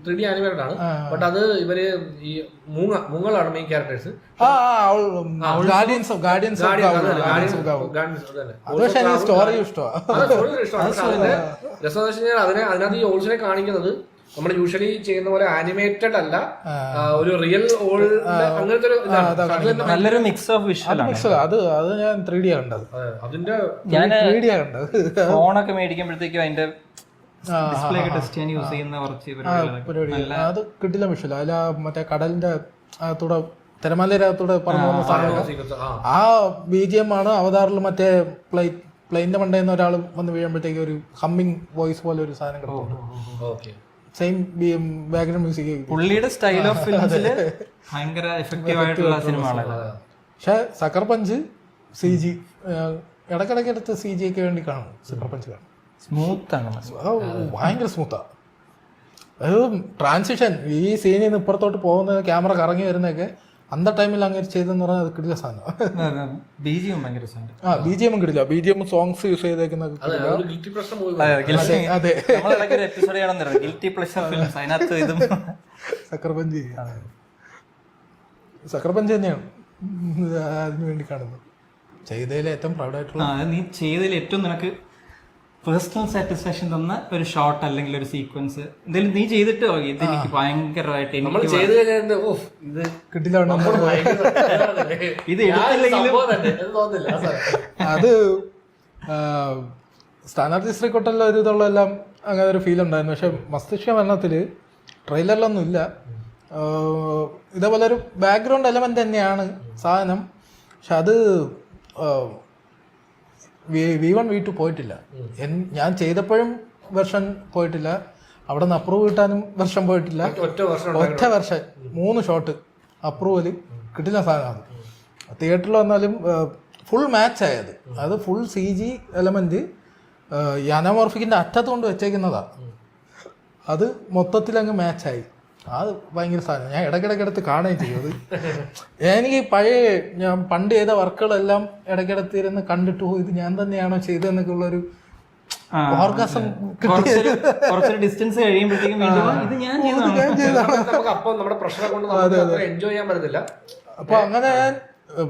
3D ആനിമേറ്റഡ് ആണ്. ബട്ട് അത് ഇവര് ഈ മൂങ്ങളാണ് മെയിൻ ക്യാരക്ടേഴ്സ്. സ്റ്റോറി ഇഷ്ടമാണ്. രസം വെച്ച് കഴിഞ്ഞാൽ അതിനകത്ത് ഈ ഓൾസിനെ കാണിക്കുന്നത് നമ്മൾ യൂഷ്വലി ചെയ്യുന്ന പോലെ ആനിമേറ്റഡ് അല്ല, ഒരു റിയൽ ഓൾഡ് അങ്ങനത്തെ ഒരു നല്ലൊരു മിക്സ് ഓഫ് വിഷ്വൽ. അത് ഞാൻ 3D കണ്ടത്. അതിന്റെ ഫോണൊക്കെ മേടിക്കുമ്പോഴത്തേക്കും അതിന്റെ ഡിസ്പ്ലേ ഒക്കെ ടെസ്റ്റ് ചെയ്യാൻ യൂസ് ചെയ്യുന്ന കുറച്ച് അത് കിട്ടില്ല വിഷ്വൽ. അതിൽ മറ്റേ കടലിന്റെ അകത്തൂടെ തിരമാലയിലകത്തൂടെ പറഞ്ഞു പോകുന്ന സാധനം, ആ BGM ആണ് അവതാറിൽ മറ്റേ പ്ലെയിന്റെ മണ്ടയിൽ നിന്ന് ഒരാൾ വന്ന് വീഴുമ്പോഴത്തേക്ക് ഒരു ഹമ്മിങ് വോയിസ് പോലെ ഒരു സാധനം കിട്ടും. Same background music. പുള്ളിയുടെ സ്റ്റൈൽ ഓഫ് ഫിലിംസിൽ ഭയങ്കര എഫക്റ്റീവ് ആയിട്ടുള്ള സിനിമകളാണ്. പക്ഷെ സക്കർ പഞ്ച് CG ഇടയ്ക്കിടയ്ക്ക് എടുത്ത് CG ഒക്കെ വേണ്ടി കാണും. സക്കർ പഞ്ച് കാണും, സ്മൂത്ത് ആണ്, ഭയങ്കര സ്മൂത്താ. അത് ട്രാൻസിഷൻ, ഈ സീനിൽ നിന്ന് ഇപ്പുറത്തോട്ട് പോകുന്ന ക്യാമറ കറങ്ങി വരുന്നതൊക്കെ അന്ന ടൈമിൽ അങ്ങനെ ചെയ്തെന്ന് പറഞ്ഞാൽ അത് കിട്ടില്ല സാധനം. BGM കിട്ടില്ല, BGM സോങ്സ് യൂസ് ചെയ്തേക്കുന്ന. സക്കർ പഞ്ച് തന്നെയാണ് അതിനു വേണ്ടി കാണുന്നത്. ചെയ്തതിൽ ഏറ്റവും പ്രൗഡായിട്ടുള്ള, നീ ചെയ്തതിൽ ഏറ്റവും നിനക്ക് പേഴ്സണൽ സാറ്റിസ്ഫാക്ഷൻ തന്ന ഒരു ഷോട്ട് അല്ലെങ്കിൽ ഒരു സീക്വൻസ് എന്തെങ്കിലും നീ ചെയ്തിട്ട് ഇതെനിക്ക് ഭയങ്കരമായിട്ട് കിട്ടില്ല, ഇത് എടുത്തില്ലെങ്കിലും അത് സ്ഥാനാർത്ഥി ശ്രീകോട്ടല്ല ഒരു ഇതുള്ള എല്ലാം അങ്ങനെ ഒരു ഫീൽ ഉണ്ടായിരുന്നു. പക്ഷെ മസ്തിഷ്ക മരണത്തില് ട്രെയിലറിലൊന്നും ഇല്ല. ഇതേപോലെ ഒരു ബാക്ക്ഗ്രൗണ്ട് എലമെന്റ് തന്നെയാണ് സാധനം. പക്ഷെ അത് V1 V2 പോയിട്ടില്ല. ഞാൻ ചെയ്തപ്പോഴും വെർഷൻ പോയിട്ടില്ല, അവിടെ നിന്ന് അപ്രൂവ് കിട്ടാനും വെർഷൻ പോയിട്ടില്ല. ഒറ്റ വെർഷൻ 3 ഷോട്ട് അപ്രൂവൽ കിട്ടില്ല സാധനമാണ്. തിയേറ്ററിൽ വന്നാലും ഫുൾ മാച്ച് ആയത്, അത് ഫുൾ CG എലമെന്റ് യാനമോർഫിക്കിന്റെ അറ്റത്ത് കൊണ്ട് വെച്ചേക്കുന്നതാണ്. അത് മൊത്തത്തിൽ അങ്ങ് മാച്ചായി. അത് ഭയങ്കര സാധനം. ഞാൻ ഇടയ്ക്കിടയ്ക്ക് കാണുകയും ചെയ്യും. അത് എനിക്ക് പഴയ ഞാൻ പണ്ട് ചെയ്ത വർക്കുകളെല്ലാം ഇടയ്ക്കിടത്തിരുന്ന് കണ്ടിട്ട് ഇത് ഞാൻ തന്നെയാണോ ചെയ്തതെന്നൊക്കെ ഉള്ളൊരു ഓർഗസം ഡിസ്റ്റൻസ് കഴിയുമ്പോഴത്തേക്കും അപ്പൊ അങ്ങനെ ഞാൻ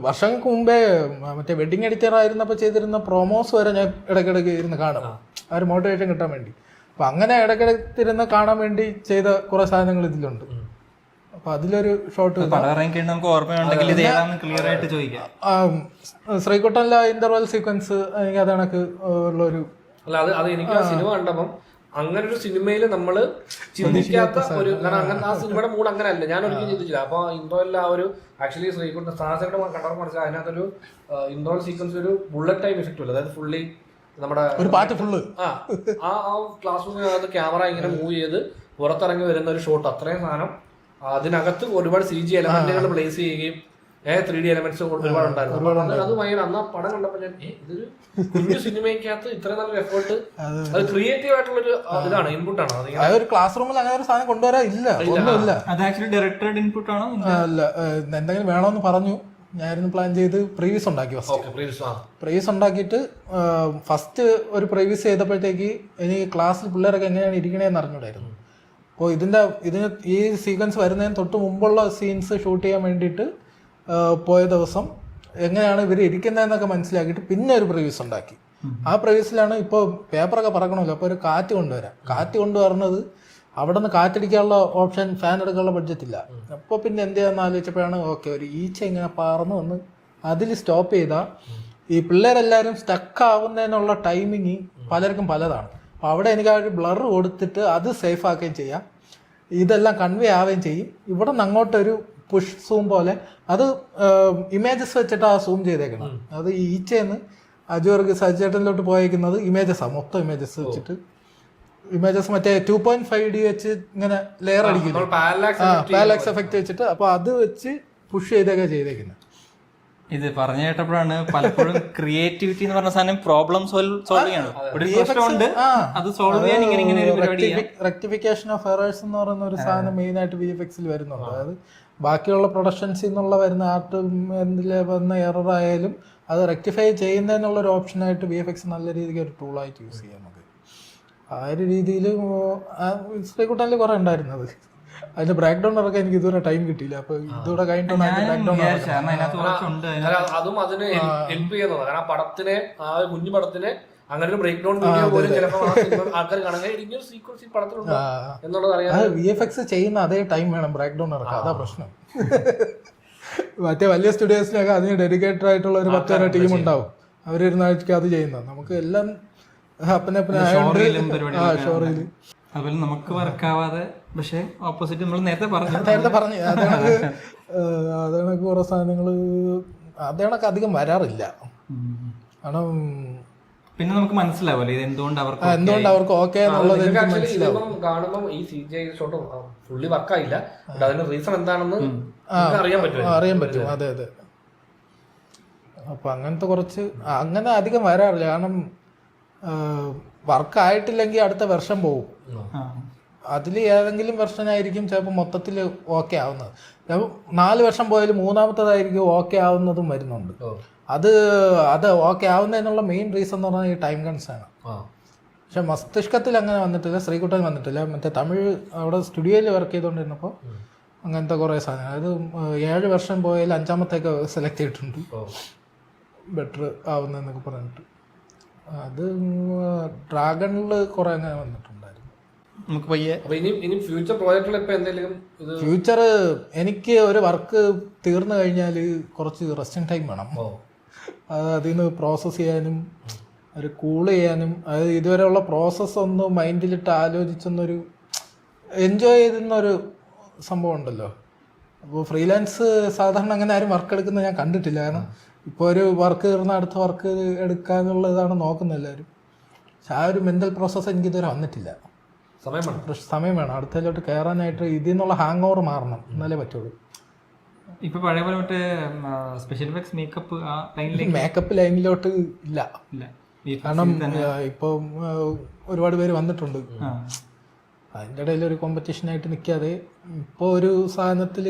വർഷങ്ങൾക്ക് മുമ്പേ മറ്റേ വെഡിങ് എഡിറ്റർ ആയിരുന്നപ്പോ ചെയ്തിരുന്ന പ്രൊമോസ് വരെ ഞാൻ ഇടയ്ക്കിടയ്ക്ക് ഇരുന്ന് കാണും, ആ ഒരു മോട്ടിവേഷൻ കിട്ടാൻ വേണ്ടി. അപ്പൊ അങ്ങനെ ഇടയ്ക്കിടത്തിരുന്ന് കാണാൻ വേണ്ടി ചെയ്ത കുറെ സാധനങ്ങൾ ഇതിലുണ്ട്. അപ്പൊ അതിലൊരു ഷോട്ട് ശ്രീകുട്ടനിലെ ഇന്റർവൽ സീക്വൻസ് എനിക്ക് അത് കണക്ക് ഉള്ളൊരു അല്ല, അത് എനിക്ക് ആ സിനിമ കണ്ടപ്പം അങ്ങനെ ഒരു സിനിമയിൽ നമ്മള് ചിന്തിക്കാത്ത ഒരു, കാരണം അങ്ങനെ ആ സിനിമയുടെ മൂഡ് അങ്ങനെ അല്ല, ഞാൻ ഒരിക്കലും ചിന്തിച്ചില്ല. അപ്പൊ ഇന്റർവെല്ലിൽ ആ ഒരു ആക്ച്വലി ശ്രീകുട്ടൻ സ്ഥാനസേയുടെ കണ്ടവർക്ക് മനസ്സിലായി അതിനകത്തൊരു ഇന്റർവൽ സീക്വൻസ് ഒരു ബുള്ളറ്റ് ടൈം എഫക്റ്റ് അല്ല, അതായത് ഫുള്ളി നമ്മുടെ ഒരു പാട്ട് ഫുള്ള് ആ ക്ലാസ് റൂമിനകത്ത് ക്യാമറ ഇങ്ങനെ മൂവ് ചെയ്ത് പുറത്തിറങ്ങി വരുന്ന ഒരു ഷോട്ട്, അത്രയും സാധനം. അതിനകത്ത് ഒരുപാട് CG എലമെന്റുകൾ പ്ലേസ് ചെയ്യുകയും 3D എലമെന്റ്സ് ഒരുപാട് ഉണ്ടായിരുന്നു. അത് ഭയങ്കര അന്ന് ആ പടം കണ്ടപ്പോൾ ഞാൻ ഇതൊരു കുഞ്ഞു സിനിമയ്ക്കകത്ത് ഇത്രയും നല്ലൊരു എഫേർട്ട്, അത് ക്രിയേറ്റീവ് ആയിട്ടുള്ളൊരു ഇതാണ്, ഇൻപുട്ടാണ്. ഒരു ക്ലാസ് റൂമിൽ അങ്ങനെ ഒരു സാധനം കൊണ്ടുവരാൻ ഇല്ല, ഒന്നുമില്ല. അല്ല, എന്തെങ്കിലും വേണമെന്ന് പറഞ്ഞു, ഞാനിരുന്ന് പ്ലാൻ ചെയ്ത് പ്രീവിയസ് ഉണ്ടാക്കി. പ്രീവിയസ് ഉണ്ടാക്കിയിട്ട് ഫസ്റ്റ് ഒരു പ്രീവിയസ് ചെയ്തപ്പോഴത്തേക്ക് എനിക്ക് ക്ലാസ്സിൽ പിള്ളേരൊക്കെ എങ്ങനെയാണ് ഇരിക്കണേന്ന് അറിഞ്ഞൂടായിരുന്നു. അപ്പോൾ ഇതിന് ഈ സീക്വൻസ് വരുന്നതിന് തൊട്ട് മുമ്പുള്ള സീൻസ് ഷൂട്ട് ചെയ്യാൻ വേണ്ടിയിട്ട് പോയ ദിവസം എങ്ങനെയാണ് ഇവർ ഇരിക്കുന്നതെന്നൊക്കെ മനസ്സിലാക്കിയിട്ട് പിന്നെ ഒരു പ്രിവ്യൂസ് ഉണ്ടാക്കി. ആ പ്രിവ്യൂസിലാണ് ഇപ്പോൾ പേപ്പറൊക്കെ പറക്കണമല്ലോ, അപ്പോൾ ഒരു കാറ്റ് കൊണ്ടുവരാം. കാറ്റ് കൊണ്ടുവരുന്നത് അവിടെ നിന്ന് കാറ്റടിക്കാനുള്ള ഓപ്ഷൻ, ഫാൻ എടുക്കാനുള്ള ബഡ്ജറ്റ് ഇല്ല. അപ്പോൾ പിന്നെ എന്ത് ചെയ്യാന്ന് ആലോചിച്ചപ്പോഴാണ് ഓക്കെ ഒരു ഈച്ച ഇങ്ങനെ പറന്ന് വന്ന് അതിൽ സ്റ്റോപ്പ് ചെയ്താൽ ഈ പിള്ളേരെല്ലാവരും സ്റ്റക്ക് ആവുന്നതിനുള്ള ടൈമിങ് പലർക്കും പലതാണ്. അപ്പോൾ അവിടെ എനിക്ക് ആ ഒരു ബ്ലർ കൊടുത്തിട്ട് അത് സേഫ് ആക്കുകയും ചെയ്യാം, ഇതെല്ലാം കൺവേ ആവുകയും ചെയ്യും. ഇവിടെ നിന്ന് അങ്ങോട്ടൊരു പുഷ് സൂം പോലെ അത് ഇമേജസ് വെച്ചിട്ട് ആ സൂം ചെയ്തേക്കണം. അത് ഈച്ചയെന്ന് അജുവർക്ക് സജ്ജേട്ടനിലോട്ട് പോയേക്കുന്നത് ഇമേജസാണ്, മൊത്തം ഇമേജസ് വെച്ചിട്ട്. ഇമേജസ് മറ്റേ 2.5D വെച്ച് ഇങ്ങനെ ലെയർ അടിക്കുന്നു, പാരലാക്സ് എഫക്ട് വെച്ചിട്ട്. അപ്പോൾ അത് വെച്ച് പുഷ് ചെയ്തൊക്കെ ചെയ്തേക്കുന്നത്. ഇത് പറഞ്ഞു കേട്ടപ്പോഴാണ് പലപ്പോഴും ക്രിയേറ്റിവിറ്റി എന്ന് പറഞ്ഞ സാധനം പ്രോബ്ലം സോൾവിംഗ് ആണ്. ഒരു പ്രശ്നമുണ്ട്, അത് സോൾവ് ചെയ്യാൻ ഇങ്ങനെ ഒരു പരിപാടി. റെക്ടിഫിക്കേഷൻ ഓഫ് എറേഴ്സ് എന്ന് പറയുന്ന ഒരു സാധനം മെയിൻ ആയിട്ട് VFX-ൽ വരുന്നുണ്ട്. അതായത് ബാക്കിയുള്ള പ്രൊഡക്ഷൻസിൽ നിന്നുള്ള വരുന്ന ആർട്ട് വന്ന എറർ ആയാലും അത് റെക്ടിഫൈ ചെയ്യുന്നതിനുള്ള ഒരു ഓപ്ഷനായിട്ട് VFX നല്ല രീതിക്ക് ഒരു ടൂളായിട്ട് യൂസ് ചെയ്യാം നമുക്ക്. ആ ഒരു രീതിയിൽ ശ്രീകുട്ടനിൽ കുറെ ഉണ്ടായിരുന്നത്. അതിന്റെ ബ്രേക്ക് ഡൗൺ ഇറക്കാൻ എനിക്ക് ഇതുവരെ ടൈം കിട്ടിയില്ല. അപ്പൊ ഇതുകൂടെ കഴിഞ്ഞിട്ട് അതും അതിന് ഹെൽപ്പ് ചെയ്യുന്നത്. കാരണം ആ പടത്തിനെ, ആ കുഞ്ഞു പടത്തിനെ അങ്ങനെ ഒരു ബ്രേക്ക് ഡൗൺ വീഡിയോ പോലും ചിലപ്പോൾ ആൾക്കാർ കാണുക ഇങ്ങനെ സീക്വൻസ് ഈ പടത്തിലുണ്ട് എന്നുള്ളത് അറിയാം. VFX ചെയ്യുന്ന അതേ ടൈം വേണം ബ്രേക്ക് ഡൗൺ ഇറക്കാൻ, അതാ പ്രശ്നം. മറ്റേ വലിയ സ്റ്റുഡിയോസിലൊക്കെ അതിന് ഡെഡിക്കേറ്റഡ് ആയിട്ടുള്ള ഒരു 10 ടീം ഉണ്ടാവും, അവരിരുന്നായിരിക്കും അത് ചെയ്യുന്നത്. നമുക്ക് എല്ലാം ഷോറില് അതുപോലെ നമുക്ക് വർക്കാവാതെ, പക്ഷെ ഓപ്പോസിറ്റ് നമ്മൾ നേരത്തെ പറഞ്ഞു അതേണക്ക് കുറെ സാധനങ്ങൾ അതേണക്ക് അധികം വരാറില്ല. കാരണം പിന്നെ നമുക്ക് മനസ്സിലാവല്ലോ ഇത് എന്തുകൊണ്ട് അവർക്ക് ഓക്കെ എന്നുള്ളത് കാണുമ്പോൾ ഈ CGI ഷോട്ട് ഫുള്ളി വർക്കായില്ല, അതിന് റീസൺ എന്താണെന്ന് അറിയാൻ പറ്റും. അതെ അതെ. അപ്പൊ അങ്ങനത്തെ കുറച്ച് അങ്ങനെ അധികം വരാറില്ല. കാരണം വർക്കായിട്ടില്ലെങ്കിൽ അടുത്ത വെർഷൻ പോകും. അതിൽ ഏതെങ്കിലും വെർഷൻ ആയിരിക്കും ചിലപ്പോൾ മൊത്തത്തിൽ ഓക്കെ ആവുന്നത്. 4 വർഷം പോയാലും 3ാമത്തേതായിരിക്കും ഓക്കെ ആവുന്നതും വരുന്നുണ്ട്. അത് ഓക്കെ ആവുന്നതിനുള്ള മെയിൻ റീസൺ എന്ന് പറഞ്ഞാൽ ഈ ടൈം കൺസാണ്. പക്ഷെ മസ്തിഷ്കത്തിൽ അങ്ങനെ വന്നിട്ടില്ല, ശ്രീകുട്ടൻ വന്നിട്ടില്ല. മറ്റേ തമിഴ് അവിടെ സ്റ്റുഡിയോയിൽ വർക്ക് ചെയ്തുകൊണ്ടിരുന്നപ്പോൾ അങ്ങനത്തെ കുറേ സാധനം, അതായത് 7 വർഷം പോയാൽ 5ാമത്തേക്ക് സെലക്ട് ചെയ്തിട്ടുണ്ട് ബെറ്റർ ആവുന്നതെന്നൊക്കെ പറഞ്ഞിട്ട്. അത് ഡ്രാഗണിൽ കുറെ അങ്ങനെ വന്നിട്ടുണ്ടായിരുന്നു. നമുക്ക് പയ്യെ ഫ്യൂച്ചർ എനിക്ക് ഒരു വർക്ക് തീർന്നു കഴിഞ്ഞാൽ കുറച്ച് റെസ്റ്റിംഗ് ടൈം വേണം. അതിൽ നിന്ന് പ്രോസസ്സ് ചെയ്യാനും ഒരു കൂൾ ചെയ്യാനും, അതായത് ഇതുവരെയുള്ള പ്രോസസ്സ് ഒന്ന് മൈൻഡിലിട്ട് ആലോചിച്ചൊന്നൊരു എൻജോയ് ചെയ്തുന്നൊരു സംഭവം ഉണ്ടല്ലോ. അപ്പോൾ ഫ്രീലാൻസ് സാധാരണ അങ്ങനെ ആരും വർക്ക് എടുക്കുന്നത് ഞാൻ കണ്ടിട്ടില്ല. കാരണം ഇപ്പോൾ ഒരു വർക്ക് തീർന്ന അടുത്ത വർക്ക് എടുക്കാനുള്ള ഇതാണ് നോക്കുന്നത് എല്ലാവരും. പക്ഷെ ആ ഒരു മെൻ്റൽ പ്രോസസ്സ് എനിക്കിതുവരെ വന്നിട്ടില്ല. സമയം വേണം അടുത്തതിലോട്ട് കയറാനായിട്ട്. ഇതിൽ നിന്നുള്ള ഹാങ് ഓവർ മാറണം, എന്നാലേ പറ്റുള്ളൂ. ഇപ്പൊ പഴയ പോലെ മറ്റേ സ്പെഷ്യൽ എഫക്ട്സ് മേക്കപ്പ് ലൈനിലോട്ട് ഇല്ല. കാരണം ഇപ്പോൾ ഒരുപാട് പേര് വന്നിട്ടുണ്ട്. അതിൻ്റെ ഇടയിൽ ഒരു കോമ്പറ്റീഷനായിട്ട് നിൽക്കാതെ ഇപ്പോൾ ഒരു സാധനത്തിൽ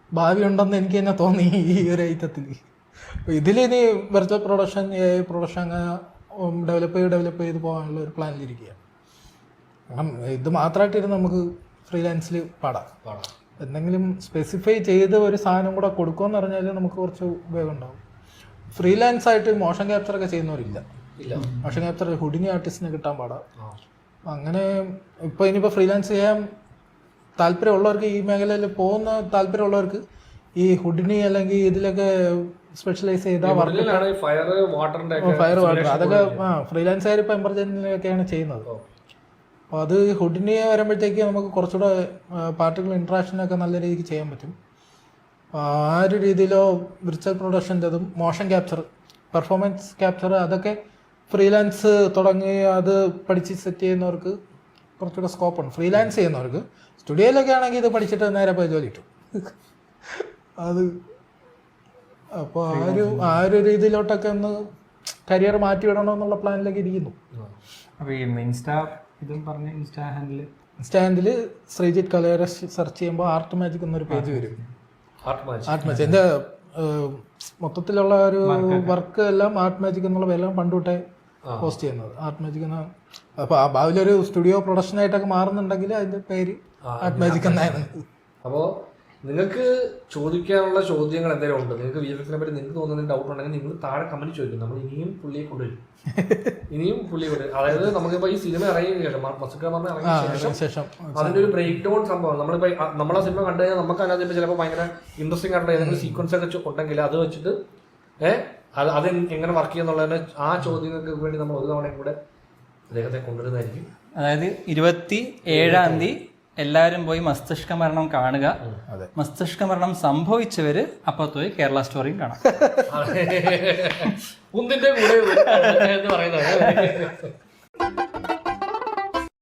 ഭാവി ഉണ്ടെന്ന് എനിക്ക് തന്നെ തോന്നി ഈ ഒരു ഐറ്റത്തിൽ. ഇതിലിനി വെർച്വൽ പ്രൊഡക്ഷൻ, AI പ്രൊഡക്ഷൻ അങ്ങനെ ഡെവലപ്പ് ചെയ്ത് പോകാനുള്ള ഒരു പ്ലാനിലിരിക്കുകയാണ്. കാരണം ഇത് മാത്രമായിട്ടിരുന്ന് നമുക്ക് ഫ്രീലാൻസിൽ പാടാം. എന്തെങ്കിലും സ്പെസിഫൈ ചെയ്ത് ഒരു സാധനം കൂടെ കൊടുക്കുമെന്ന് പറഞ്ഞാൽ നമുക്ക് കുറച്ച് ഉപയോഗം ഉണ്ടാവും. ഫ്രീലാൻസ് ആയിട്ട് മോഷൻ ക്യാപ്ചറൊക്കെ ചെയ്യുന്നവരില്ല. മോഷൻ ക്യാപ്ചർ ഹുഡിനി ആർട്ടിസ്റ്റിനെ കിട്ടാൻ പാടാം. അങ്ങനെ ഇപ്പോൾ ഇനിയിപ്പോൾ ഫ്രീലാൻസ് ചെയ്യാൻ താല്പര്യമുള്ളവർക്ക്, ഈ മേഖലയിൽ പോകുന്ന താല്പര്യമുള്ളവർക്ക് ഈ ഹുഡിനി അല്ലെങ്കിൽ ഇതിലൊക്കെ സ്പെഷ്യലൈസ് ചെയ്ത വർക്ക്, ഫയർ വാട്ടർ അതൊക്കെ ഫ്രീലാൻസുകാർ ഇപ്പോൾ എമർജൻസിലൊക്കെയാണ് ചെയ്യുന്നത്. അപ്പോൾ അത് ഹുഡിനി വരുമ്പോഴത്തേക്ക് നമുക്ക് കുറച്ചുകൂടെ പാർട്ടിക്കൽ ഇൻട്രാക്ഷനൊക്കെ നല്ല രീതിക്ക് ചെയ്യാൻ പറ്റും. ആ ഒരു രീതിയിലോ virtual പ്രൊഡക്ഷൻ്റെതും motion capture, performance capture അതൊക്കെ ഫ്രീലാൻസ് തുടങ്ങി അത് പഠിച്ച് സെറ്റ് ചെയ്യുന്നവർക്ക് കുറച്ചുകൂടെ സ്കോപ്പുണ്ട്. ഫ്രീലാൻസ് ചെയ്യുന്നവർക്ക് സ്റ്റുഡിയോയിലൊക്കെ ആണെങ്കിൽ ഇത് പഠിച്ചിട്ട് നേരെ പോയി ജോലി കിട്ടും. അത് അപ്പോൾ ആ ഒരു രീതിയിലോട്ടൊക്കെ ഒന്ന് കരിയർ മാറ്റി വിടണമെന്നുള്ള പ്ലാനിലൊക്കെ ഇരിക്കുന്നു. ഇൻസ്റ്റാ ഹാൻഡിൽ ശ്രീജിത്ത് കലേര സെർച്ച് ചെയ്യുമ്പോൾ ആർട്ട് മാജിക് എന്നൊരു പേജ് വരും. ആർട്ട് മാജിക് എൻ്റെ മൊത്തത്തിലുള്ള ഒരു വർക്ക് എല്ലാം ആർട്ട് മാജിക് എന്നുള്ള പേരെല്ലാം പണ്ടുതൊട്ടേ പോസ്റ്റ് ചെയ്യുന്നത്. ആർട്ട് മാജിക് എന്ന അപ്പോൾ ആ ഭാവിയിലൊരു സ്റ്റുഡിയോ പ്രൊഡക്ഷനായിട്ടൊക്കെ മാറുന്നുണ്ടെങ്കിൽ അതിൻ്റെ പേര് ആർട്ട് മാജിക് എന്നായിരുന്നു. അപ്പോൾ നിങ്ങൾക്ക് ചോദിക്കാനുള്ള ചോദ്യങ്ങൾ എന്തെങ്കിലും ഉണ്ട്, നിങ്ങൾക്ക് VFX-നെ പറ്റി നിങ്ങൾക്ക് തോന്നുന്ന ഡൗട്ട് ഉണ്ടെങ്കിൽ നിങ്ങൾ താഴെ കമന്റ് ചോദിക്കും. നമ്മൾ ഇനിയും പുള്ളിയെ കൊണ്ടുവരും. അതായത് നമുക്കിപ്പോ ഈ സിനിമ ഇറങ്ങിയതിനു ശേഷം മസ്കർമാറിന് ഇറങ്ങിയ ശേഷം അതിന്റെ ഒരു ബ്രേക്ക് ഡൗൺ സംഭവം നമ്മളിപ്പോ നമ്മളെ സിനിമ കണ്ടു കഴിഞ്ഞാൽ നമുക്ക് അതിനകത്ത് ചിലപ്പോൾ ഭയങ്കര ഇൻട്രസ്റ്റിംഗ് ആയിട്ടുള്ള ഏതെങ്കിലും സീക്വൻസ് ഒക്കെ ഉണ്ടെങ്കിൽ അത് വെച്ചിട്ട് അത് എങ്ങനെ വർക്ക് ചെയ്യുന്നുള്ളതിന് ആ ചോദ്യങ്ങൾക്ക് വേണ്ടി നമ്മൾ ഒരു തവണയും കൂടെ അദ്ദേഹത്തെ കൊണ്ടുവരുന്നതായിരിക്കും. അതായത് 27-ാം തീയതി എല്ലാവരും പോയി മസ്തിഷ്ക മരണം കാണുക. മസ്തിഷ്ക മരണം സംഭവിച്ചവര് അപ്പുറത്ത് പോയി കേരള സ്റ്റോറിയും കാണാം. ഒന്നിന്റെ കൂടെ എന്ന് പറയുന്നത്